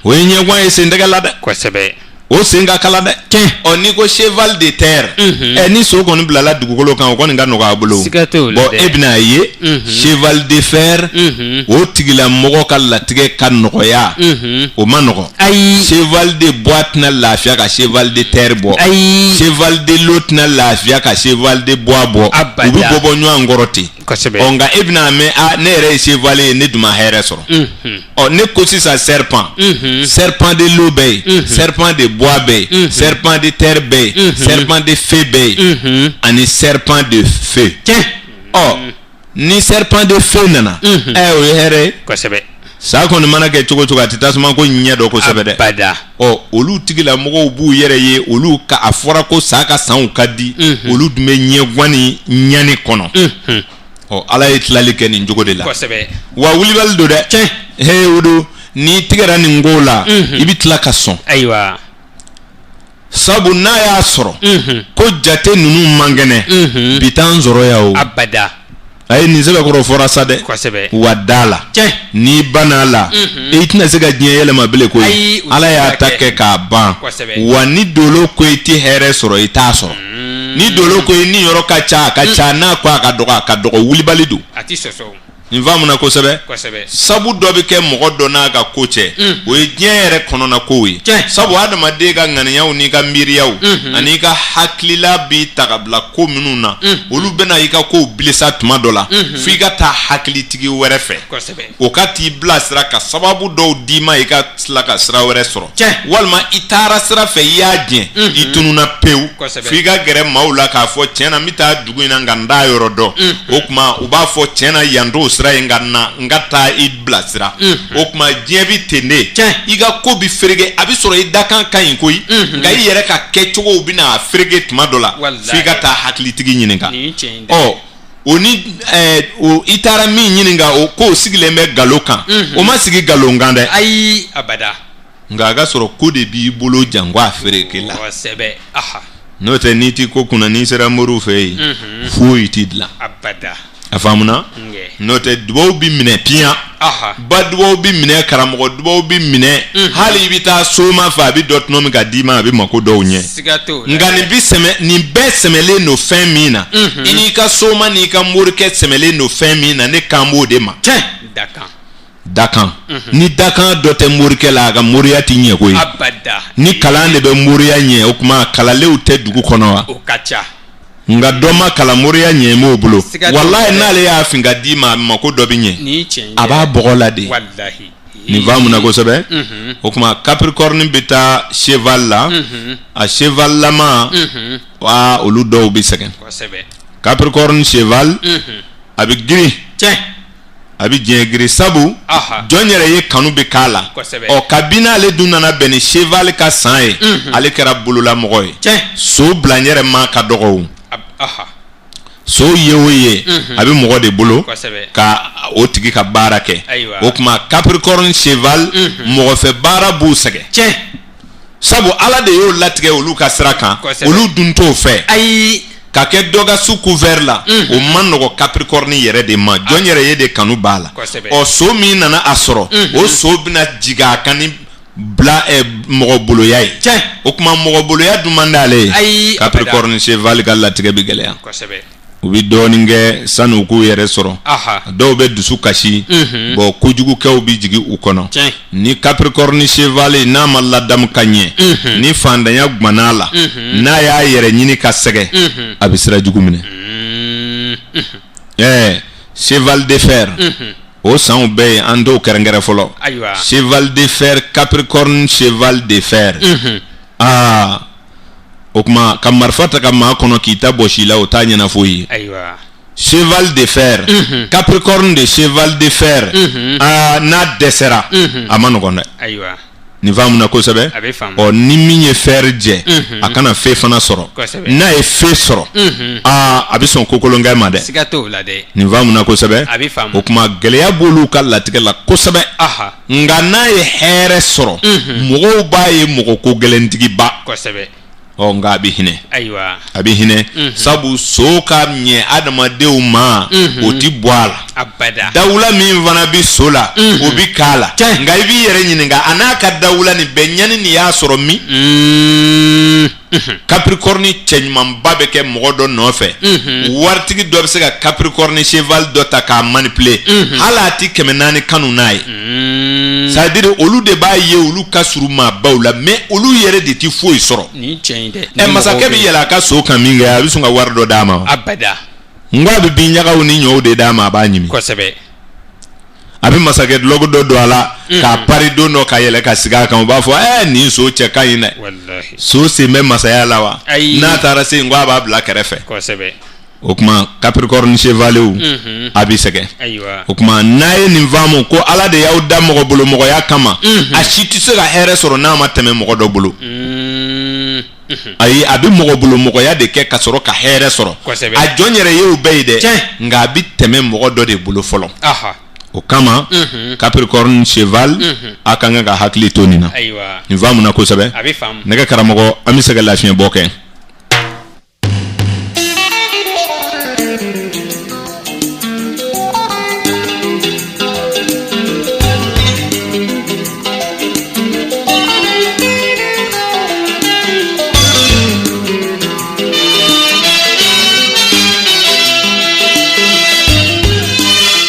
o ye ɲɛguwan ye sen tɛgɛ la dɛ kosɛbɛ o sen ka kala dɛ n'i ko cheval de terre ni so kɔni bilala dugukolo kan o kɔni ka nɔgɔ a bolo e bɛna a ye cheval de fer o tigilamɔgɔ ka latigɛ ka nɔgɔya o ma nɔgɔn cheval de bois tɛna lafiya ka cheval de terre bɔ cheval de l'eau tɛna lafiya ka cheval de bois bɔ u bɛ bɔ ɲɔgɔn kɔrɔ ten nka e bɛna mɛn ne yɛrɛ ye cheval ye ne dun ma hɛrɛ sɔrɔ ne ko sisan serpent de l'eau bɛ yen serpent de bois bɛ yen serpent de terre bɛ yen serpent de feu bɛ yen ani serpent de feu ni serpent de feu nana o ye hɛrɛ ye saa kɔni mana kɛ cogo cogo a tɛ tasuma ko ɲɛ dɔ kosɛbɛ dɛ olu tigilamɔgɔw b'u yɛrɛ ye olu ka a fɔra ko saa ka sanw ka di olu dun bɛ ɲɛguwan ni ɲani kɔnɔ ala ye tilali kɛ nin cogo de la wa wulibali don dɛ o don n'i tigɛra nin ko la i bɛ tila ka sɔn ayiwa sabu n'a y'a sɔrɔ ko jate ninnu man kɛnɛ bi t'an sɔrɔ yan o abada a ye nin sɛbɛkɔrɔ fɔra sa dɛ wa da la n'i banna la i tɛna se ka diɲɛ yɛlɛma bilen koyi ala y'a ta kɛ k'a ban wa ni dolo ko i tɛ hɛrɛ sɔrɔ i t'a sɔrɔ ni dolo ko i ni yɔrɔ ka ca a ka ca n'a ko a ka dɔgɔ wulibali don Ni faamu na kosɛbɛ sabu dɔ bɛ kɛ mɔgɔ dɔ n'a ka ko cɛ o ye diɲɛ yɛrɛ kɔnɔna ko ye sabu adamaden ka ŋaniyaw n'i ka miiriyaw ani ka hakilila bi ta ka bila ko minnu na olu bɛna i ka kow bilisa tuma dɔ la f'i ka taa hakilitigi wɛrɛ fɛ o ka t'i bilasira ka sababu dɔw d'i ma i ka tila ka sira wɛrɛ sɔrɔ walima i taara sira fɛ i y'a diɲɛ i tununa pewu f'i ka gɛrɛ maaw la k'a fɔ tiɲɛna n bɛ taa dugu in na nka n t'a yɔrɔ dɔn o tuma u b'a fɔ tiɲɛna yan t'o sira ye nka n ka taa i bilasira o tuma diɲɛ bi ten de i ka ko bi ferege a bɛ sɔrɔ i dakan ka ɲi koyi nka i yɛrɛ ka kɛcogow bɛ na ferege tuma dɔ la f'i ka taa hakilitigi ɲininka o ni i taara min ɲininka o ko sigilen bɛ galo kan o ma sigi galo kan dɛ ayi abada nka a ka sɔrɔ ko de b'i bolo jango a fereke la n'o tɛ n'i ti ko kunna n'i sera moriw fɛ yen foyi t'i dilan a faamuna n'o tɛ dubaw bi minɛ piyan ba dubaw bi minɛ karamɔgɔ dubaw bi minɛ hali i bɛ taa soma fɛ a bɛ dɔ tɔnɔ min ka d'i ma a bɛ mako dɔw ɲɛ nka nin bɛɛ sɛmɛlen don fɛn min na i n'i ka soma n'i ka morikɛ sɛmɛlen don fɛn min na ne kan b'o de ma dakan ni dakan dɔ tɛ morikɛ la a ka moriya ti ɲɛ koyi ni kalan de bɛ moriya ɲɛ o tuma kalanlenw tɛ dugu kɔnɔ wa nka dɔ ma kalan moriya ɲɛ m'o bolo walayi n'ale y'a fin ka d'i ma a mako dɔ bɛ ɲɛ a b'a bɔgɔ la de nin faamu na kosɛbɛ o tuma capricorne bɛ taa cheval la a cheval lama olu dɔw bɛ sɛgɛn capricorne cheval a bɛ girin a bɛ diɲɛ girin sabu jɔn yɛrɛ ye kanu bɛ k'a la kabini ale dun nana bɛn ni cheval ka san ye ale kɛra bololamɔgɔ ye so bila n yɛrɛ ma ka dɔgɔ so ye o ye a bɛ mɔgɔ de bolo ka o tigi ka baara kɛ o tuma capricorne cheval mɔgɔfɛ baara b'u sɛgɛn sabu ala de y'o latigɛ olu ka sira kan olu dun t'o fɛ ka kɛ dɔ ka su couvert la o man nɔgɔ capricorne yɛrɛ de ma jɔn yɛrɛ ye de kanu b'a la so min nana a sɔrɔ o so bɛna jigin a kan ni mɔgɔ boloya ye o tuma mɔgɔ boloya dun man d'ale ye capricorne cheval ka latigɛ bɛ gɛlɛya u bɛ dɔɔnin kɛ sani u k'u yɛrɛ sɔrɔ dɔw bɛ dusu kasi kojugukɛw bɛ jigin u kɔnɔ ni capricorne cheval n'a ma ladamu ka ɲɛ ni fandanya gumanna la n'a y'a yɛrɛ ɲini ka sɛgɛ a bɛ sira jugu minɛ cheval de fer o sanw bɛɛ ye an t'o kɛrɛnkɛrɛn fɔlɔ cheval de fer capricorne cheval de fer o tuma ka marifa ta ka maa kɔnɔ k'i ta bɔsi la o t'a ɲɛna foyi ye cheval de fer capricorne de cheval de fer n'a dɛsɛra a ma nɔgɔn dɛ nin faamu na kosɛbɛ ni min ye fer jɛ a kana fe fana sɔrɔ n'a ye fe sɔrɔ a bɛ sɔn kokolonkɛ ma dɛ nin faamu na kosɛbɛ o tuma gɛlɛya b'olu ka latigɛ la kosɛbɛ nka n'a ye hɛrɛ sɔrɔ mɔgɔw b'a ye mɔgɔ ko gɛlɛntigiba nka a bɛ hinɛ a bɛ hinɛ sabu so ka ɲɛ adamadenw ma o ti bɔ a la dawula min fana bɛ so la o bɛ k'a la nka i b'i yɛrɛ ɲininka a n'a ka dawula nin bɛɛ ɲani nin y'a sɔrɔ min capricorne cɛɲumanba bɛ kɛ mɔgɔ dɔ nɔfɛ waritigi dɔ bɛ se ka capricorne cheval dɔ ta k'a manipuler hali a ti 400 kanu n'a ye c'est à dire olu de b'a ye olu ka surun maabaw la mais olu yɛrɛ de ti foyi sɔrɔ masakɛ bɛ yɛlɛ a ka so kan min kɛ a bɛ sɔn ka wari dɔ d'a ma n ko a bɛ bin ɲagaw ni ɲɔw de d'a ma a b'a ɲimi a bɛ masakɛ dulɔgu dɔ don a la k'a pari don dɔ ka yɛlɛ ka sigi a kan u b'a fɔ nin so cɛ ka ɲi dɛ so sen bɛ masaya la wa n'a taara se n ko a b'a bila kɛrɛfɛ o tuma capricorne chevalet a b'i sɛgɛn o tuma n'a ye nin faamu ko ala de y'aw da mɔgɔ bolo mɔgɔya kama a si tɛ se ka hɛrɛ sɔrɔ n'a ma tɛmɛ mɔgɔ dɔ bolo ayi a bɛ mɔgɔ bolo mɔgɔya de kɛ ka sɔrɔ ka hɛrɛ sɔrɔ a jɔn yɛrɛ ye o bɛɛ ye dɛ nka a bɛ tɛmɛ mɔgɔ dɔ de bolo fɔlɔ o kama capricorne cheval a kan ka hakili to nin na nin faamu na kosɛbɛ nɛgɛ karamɔgɔ an bɛ se ka lafiɲɛbɔ kɛ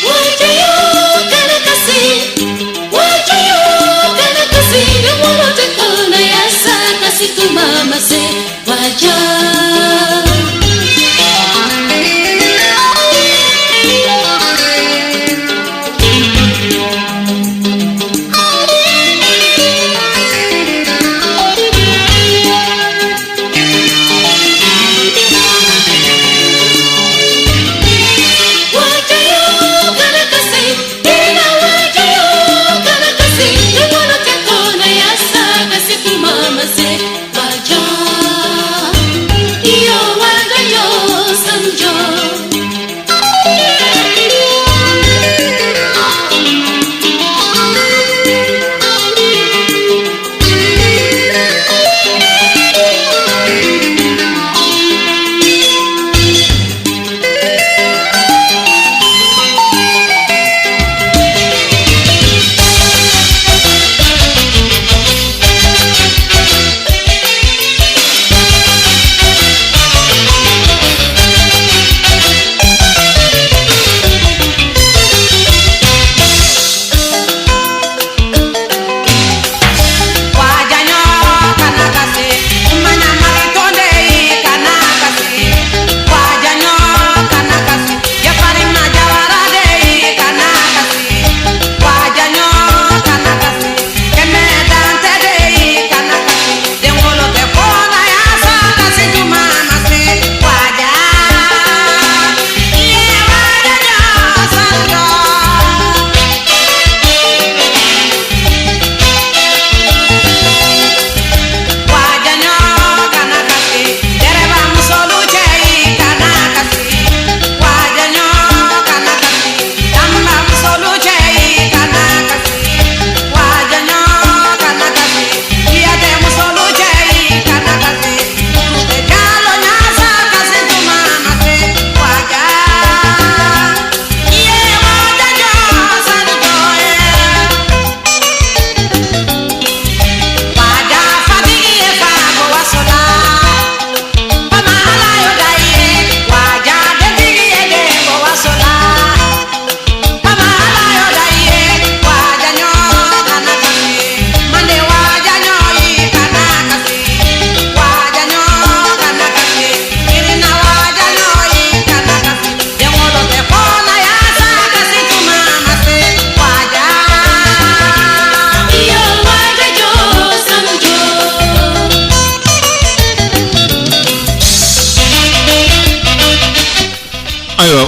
What do you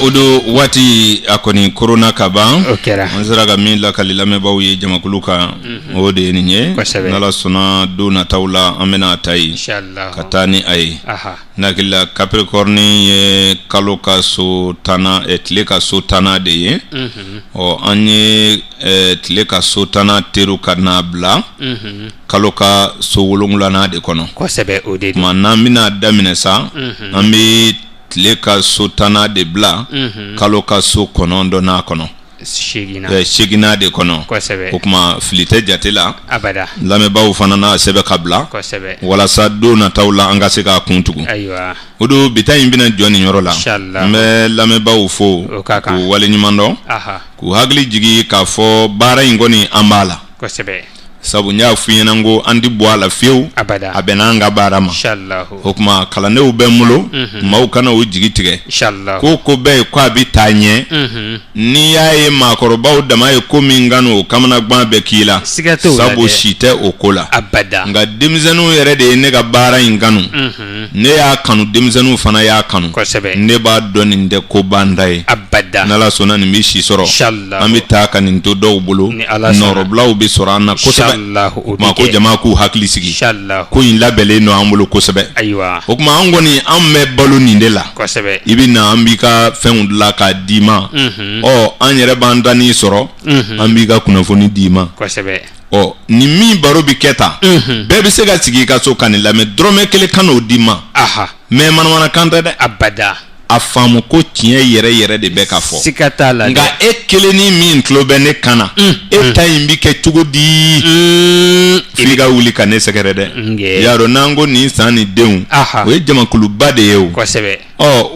odo wati akoni corona kaba okera onzara ga min la kalila me bawi jamakuluka ode ninye nala sona dona tawla amena tay inshallah katani ay nakilla capricorne ye kaloka so tana etleka so tana de ye o anye etleka so tana teru kanabla kaloka so wolongulana de kono ko sebe ode manna mina damine sa ambi tleka so tana de bla kaloka so kono ndo na kono shigina de kono o kuma filite jatela abada lame bawu fanana sebe kabla wala saddo na tawla anga se ka kuntugu aywa odo bitayin bina joni nyoro la me lame bawu fo ko wale nyumando ku hagli jigi ka fo bara ingoni ambala ko sebe sabu nya fuyena ngo andi boala few abada abenanga barama inshallah hokuma kala ne ubemulo mau kana o jigi tige inshallah ko be kwa bitanye ni yaye makoroba o dama e komingano kamana gba be kila sabu shite okola abada nga dimzenu yere de ne ga bara ingano ne ya kanu dimzenu fana ya kanu ne ba doni nde ko bandai abada nala sona ni mishi soro amita kanin to do bulu norobla ubi sorana ko ma ko jama ku hakli sigi ko in labele no amulo ko sebe aywa o kuma angoni amme balu ni de la ko sebe ibina ambika fen la ka dima o anyere bandani soro ambika kuna foni dima ko sebe o ni mi baro bi keta bebe se ga sigi ka so kanila me drome kele kano dima me manwana kanta de abada afamu ko tiɲɛ yɛrɛ de bɛ ka fɔ sikata la nga e kelen ni min tulo bɛ ne kana e ta in bi kɛ cogo di f'i ka wuli ka ne sɛgɛrɛ dɛ y'a dɔn n'an ko nin san ni denw o ye jamakuluba de ye o kosɛbɛ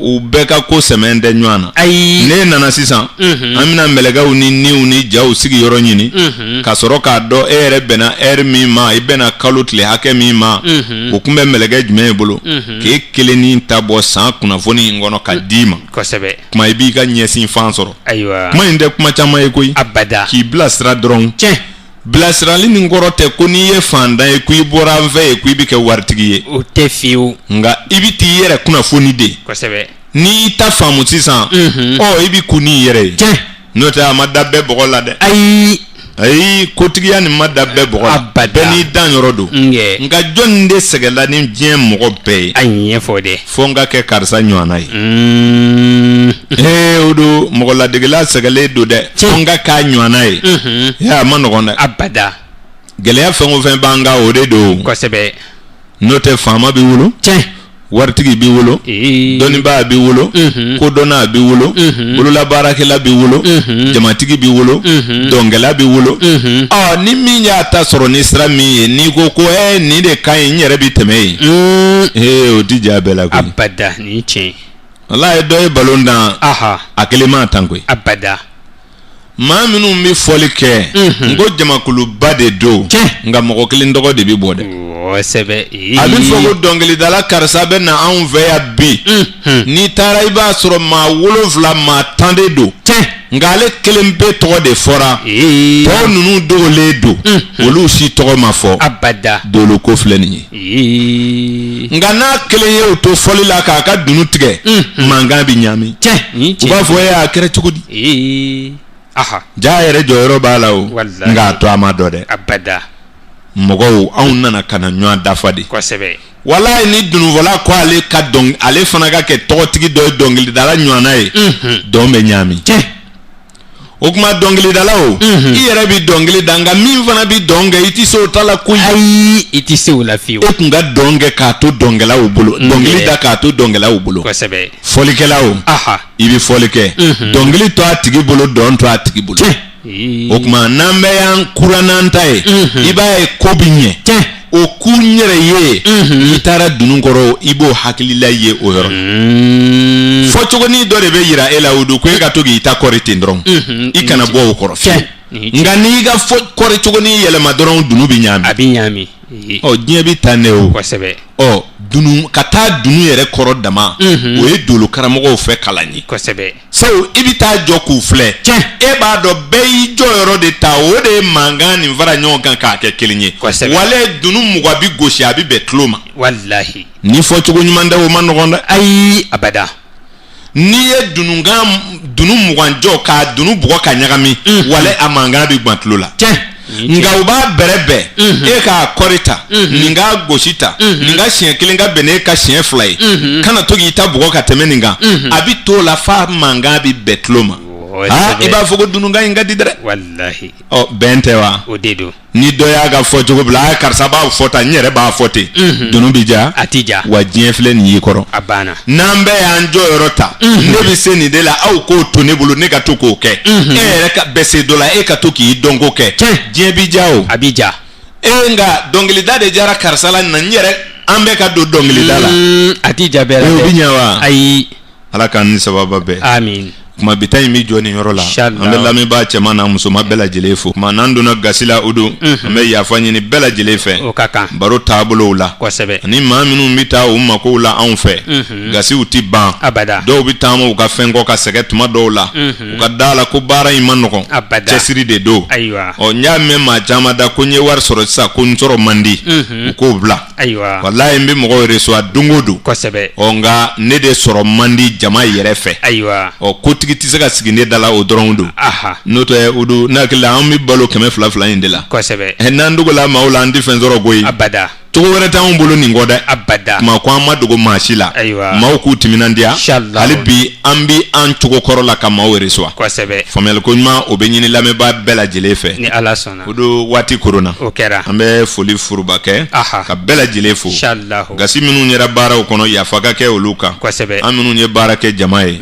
u bɛɛ ka ko sɛmɛn tɛ ɲɔgɔn na ne nana sisan an bɛna mɛlɛkɛw ni niw ni jaw sigi yɔrɔ ɲini ka sɔrɔ k'a dɔn e yɛrɛ bɛnna ɛri min ma i bɛna kalo tile hakɛ min ma o kun bɛ mɛlɛkɛ jumɛn ye bolo k'e kelen ni ta bɔ san kunnafoni in kɔnɔ ka di ma kosɛbɛ kuma i b'i ka ɲɛsin fan sɔrɔ ayiwa kuma in tɛ kuma caman ye koyi abada k'i bilasira dɔrɔn tiɲɛ bilasirali nin kɔrɔ tɛ ko n'i ye fandan ye ko i bɔra an fɛ ye ko i bɛ kɛ waritigi ye o tɛ fiyewu nka i bɛ t'i yɛrɛ kunnafoni de kosɛbɛ n'i ta faamu sisan i bɛ kun n'i yɛrɛ ye tiɲɛ n'o tɛ a ma da bɛɛ bɔgɔ la dɛ ayi kotigiya nin ma da bɛɛ bɔgɔ la bɛɛ n'i dan yɔrɔ don nka jɔnni de sɛgɛnla ni diɲɛ mɔgɔ bɛɛ ye a ɲɛfɔ dɛ fo n ka kɛ karisa ɲɔgɔnna ye o don mɔgɔ ladegela sɛgɛnlen don dɛ fo n ka k'a ɲɔgɔnna ye a ma nɔgɔn dɛ abada gɛlɛya fɛn o fɛn b'an kan o de don kosɛbɛ n'o tɛ faama b'i wolo tiɲɛ waritigi b'i wolo dɔnnibaa b'i wolo kodɔnna b'i wolo bololabaarakɛla b'i wolo jamatigi b'i wolo dɔnkɛla b'i wolo ni min y'a ta sɔrɔ ni sira min ye n'i ko ko nin de ka ɲi n yɛrɛ bi tɛmɛ yen o ti ja bɛɛ la koyi abada ni tiɲɛ walayi dɔ ye balon dan a kelen ma tan koyi abada maa minnu bɛ fɔli kɛ n ko jamakuluba de don nka mɔgɔ kelen tɔgɔ de bɛ bɔ dɛ kosɛbɛ a bɛ fɔ ko dɔnkilidala karisa bɛ na anw fɛ yan bi n'i taara i b'a sɔrɔ maa 7 maa 10 de don nka ale kelen bɛ tɔgɔ de fɔra tɔw ninnu dogolen don olu si tɔgɔ ma fɔ abada dolo ko filɛ nin ye nka n'a kelen ye o to fɔli la k'a ka dunu tigɛ mankan bɛ ɲami u b'a fɔ a kɛra cogo di ja yɛrɛ jɔyɔrɔ b'a la o nka a to a ma dɔ dɛ abada mɔgɔw anw nana ka na ɲɔgɔn dafa de kosɛbɛ walayi ni dunufɔla ko ale fana ka kɛ tɔgɔtigi dɔ ye dɔnkilidala ɲɔgɔnna ye dɔn bɛ ɲami o kuma dɔnkilidala o i yɛrɛ bi dɔnkili da nka min fana bi dɔn kɛ i ti se o ta la koyi ayi i ti se o la fiyewu e kun ka dɔn kɛ k'a to dɔnkɛlaw bolo dɔnkili da k'a to dɔnkɛlaw bolo kosɛbɛ fɔlikɛla o i bi fɔli kɛ dɔnkili to a tigi bolo dɔn to a tigi bolo o kuma n'an bɛ y'an kura n'an ta ye i b'a ye ko bi ɲɛ o ku n yɛrɛ ye n'i taara dunun kɔrɔ i b'o hakilila ye o yɔrɔ fɔcogonin dɔ de bɛ yira e la o don ko e ka to k'i ta kɔri ten dɔrɔn i kana bɔ o kɔrɔ fiyewu nka n'i ka kɔri cogonin yɛlɛma dɔrɔn dunu bɛ ɲami a bɛ ɲami diɲɛ bɛ taa ne o kosɛbɛ dunu ka taa dunu yɛrɛ kɔrɔ dama o ye dolo karamɔgɔw fɛ kalan ye kosɛbɛ sabu i bɛ taa jɔ k'u filɛ e b'a dɔn bɛɛ y'i jɔyɔrɔ de ta o de ye mankan nin fara ɲɔgɔn kan k'a kɛ kelen ye wale dunu mugan bi gosi a bɛ bɛn tulo ma walahi ni fɔcogo ɲuman tɛ o ma nɔgɔn dɛ ayi abada n'i ye dunu mugan jɔ ka dunu bugɔ ka ɲagami wala a mankan bɛ gwan tulo la nka u b'a bɛrɛbɛn e k'a kɔri ta nin k'a gosi ta nin ka siɲɛ kelen ka bɛn n'e ka siɲɛ fila ye kana to k'i ta bugɔ ka tɛmɛ nin kan a bɛ t'o la f'a mankan bɛ bɛn tulo ma i b'a fɔ ko dunukan in ka di dɛ wallahi bɛn tɛ wa o de don ni dɔ y'a ka fɔ cogo bila a karisa b'a fɔ tan n yɛrɛ b'a fɔ ten dunu bɛ ja a ti ja wa diɲɛ filɛ nin y'i kɔrɔ a banna n'an bɛɛ y'an jɔyɔrɔ ta ne bɛ se nin de la aw k'o to ne bolo ne ka to k'o kɛ e yɛrɛ ka bɛ se dɔ la e ka to k'i dɔnko kɛ diɲɛ bɛ ja o a bɛ ja nka dɔnkilida de jara karisa la na n yɛrɛ an bɛɛ ka don dɔnkilida la a ti ja bɛɛ la o bɛ ɲɛ wa ayi ala k'an ni sababa bɛɛ amin kuma bi ta in bɛ jɔ nin yɔrɔ la an bɛ lamɛnbaa cɛman n'a musoman bɛɛ lajɛlen fo kuma n'an donna gasi la o don an bɛ yafa ɲini bɛɛ lajɛlen fɛ o ka kan baro taabolow la kosɛbɛ ani maa minnu bɛ taa u makow la anw fɛ gasiw ti ban abada dɔw bɛ taama u ka fɛn kɔ ka sɛgɛ tuma dɔw la u ka da la ko baara in ma nɔgɔn abada cɛsiri de don ayiwa n y'a mɛn maa caman da ko n ye wari sɔrɔ sisan ko n sɔrɔ man di u k'o bila ayiwa walayi n bɛ mɔgɔw reçoit don o don kosɛbɛ nka ne de sɔrɔ man di jama yɛrɛ fɛ ayiwa kotigi tɛ se ka sigi ne da la o dɔrɔn don n'o tɛ o don n'a hakili la an bɛ balo 200 in de la kosɛbɛ n'an dogo la maaw la an tɛ fɛn sɔrɔ koyi abada cogo wɛrɛ t'anw bolo nin kɔ dɛ abada tuma ko an ma dogo maa si la ayiwa maaw k'u timinandiya hali bi an bi an cogo kɔrɔ la ka maaw reçoit kosɛbɛ faamuyaliko ɲuman o bɛ ɲini lamɛnbaa bɛɛ lajɛlen fɛ ni ala sɔnna o don waati koronna o kɛra an bɛ foli furuba kɛ ka bɛɛ lajɛlen fo gasi minnu yɛrɛ baaraw kɔnɔ yafa ka kɛ olu kan kosɛbɛ an minnu ye baara kɛ jama ye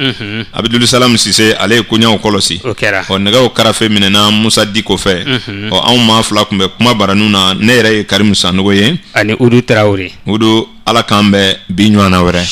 abudulu salam sise ale ye koɲɛw kɔlɔsi o kɛra nɛgɛw karafe minɛna musa diko fɛ anw maa fila tun bɛ kuma baraniw na ne yɛrɛ ye karimu sanogo ye ani udu tarawele o don ala k'an bɛn bi ɲɔgɔnna wɛrɛ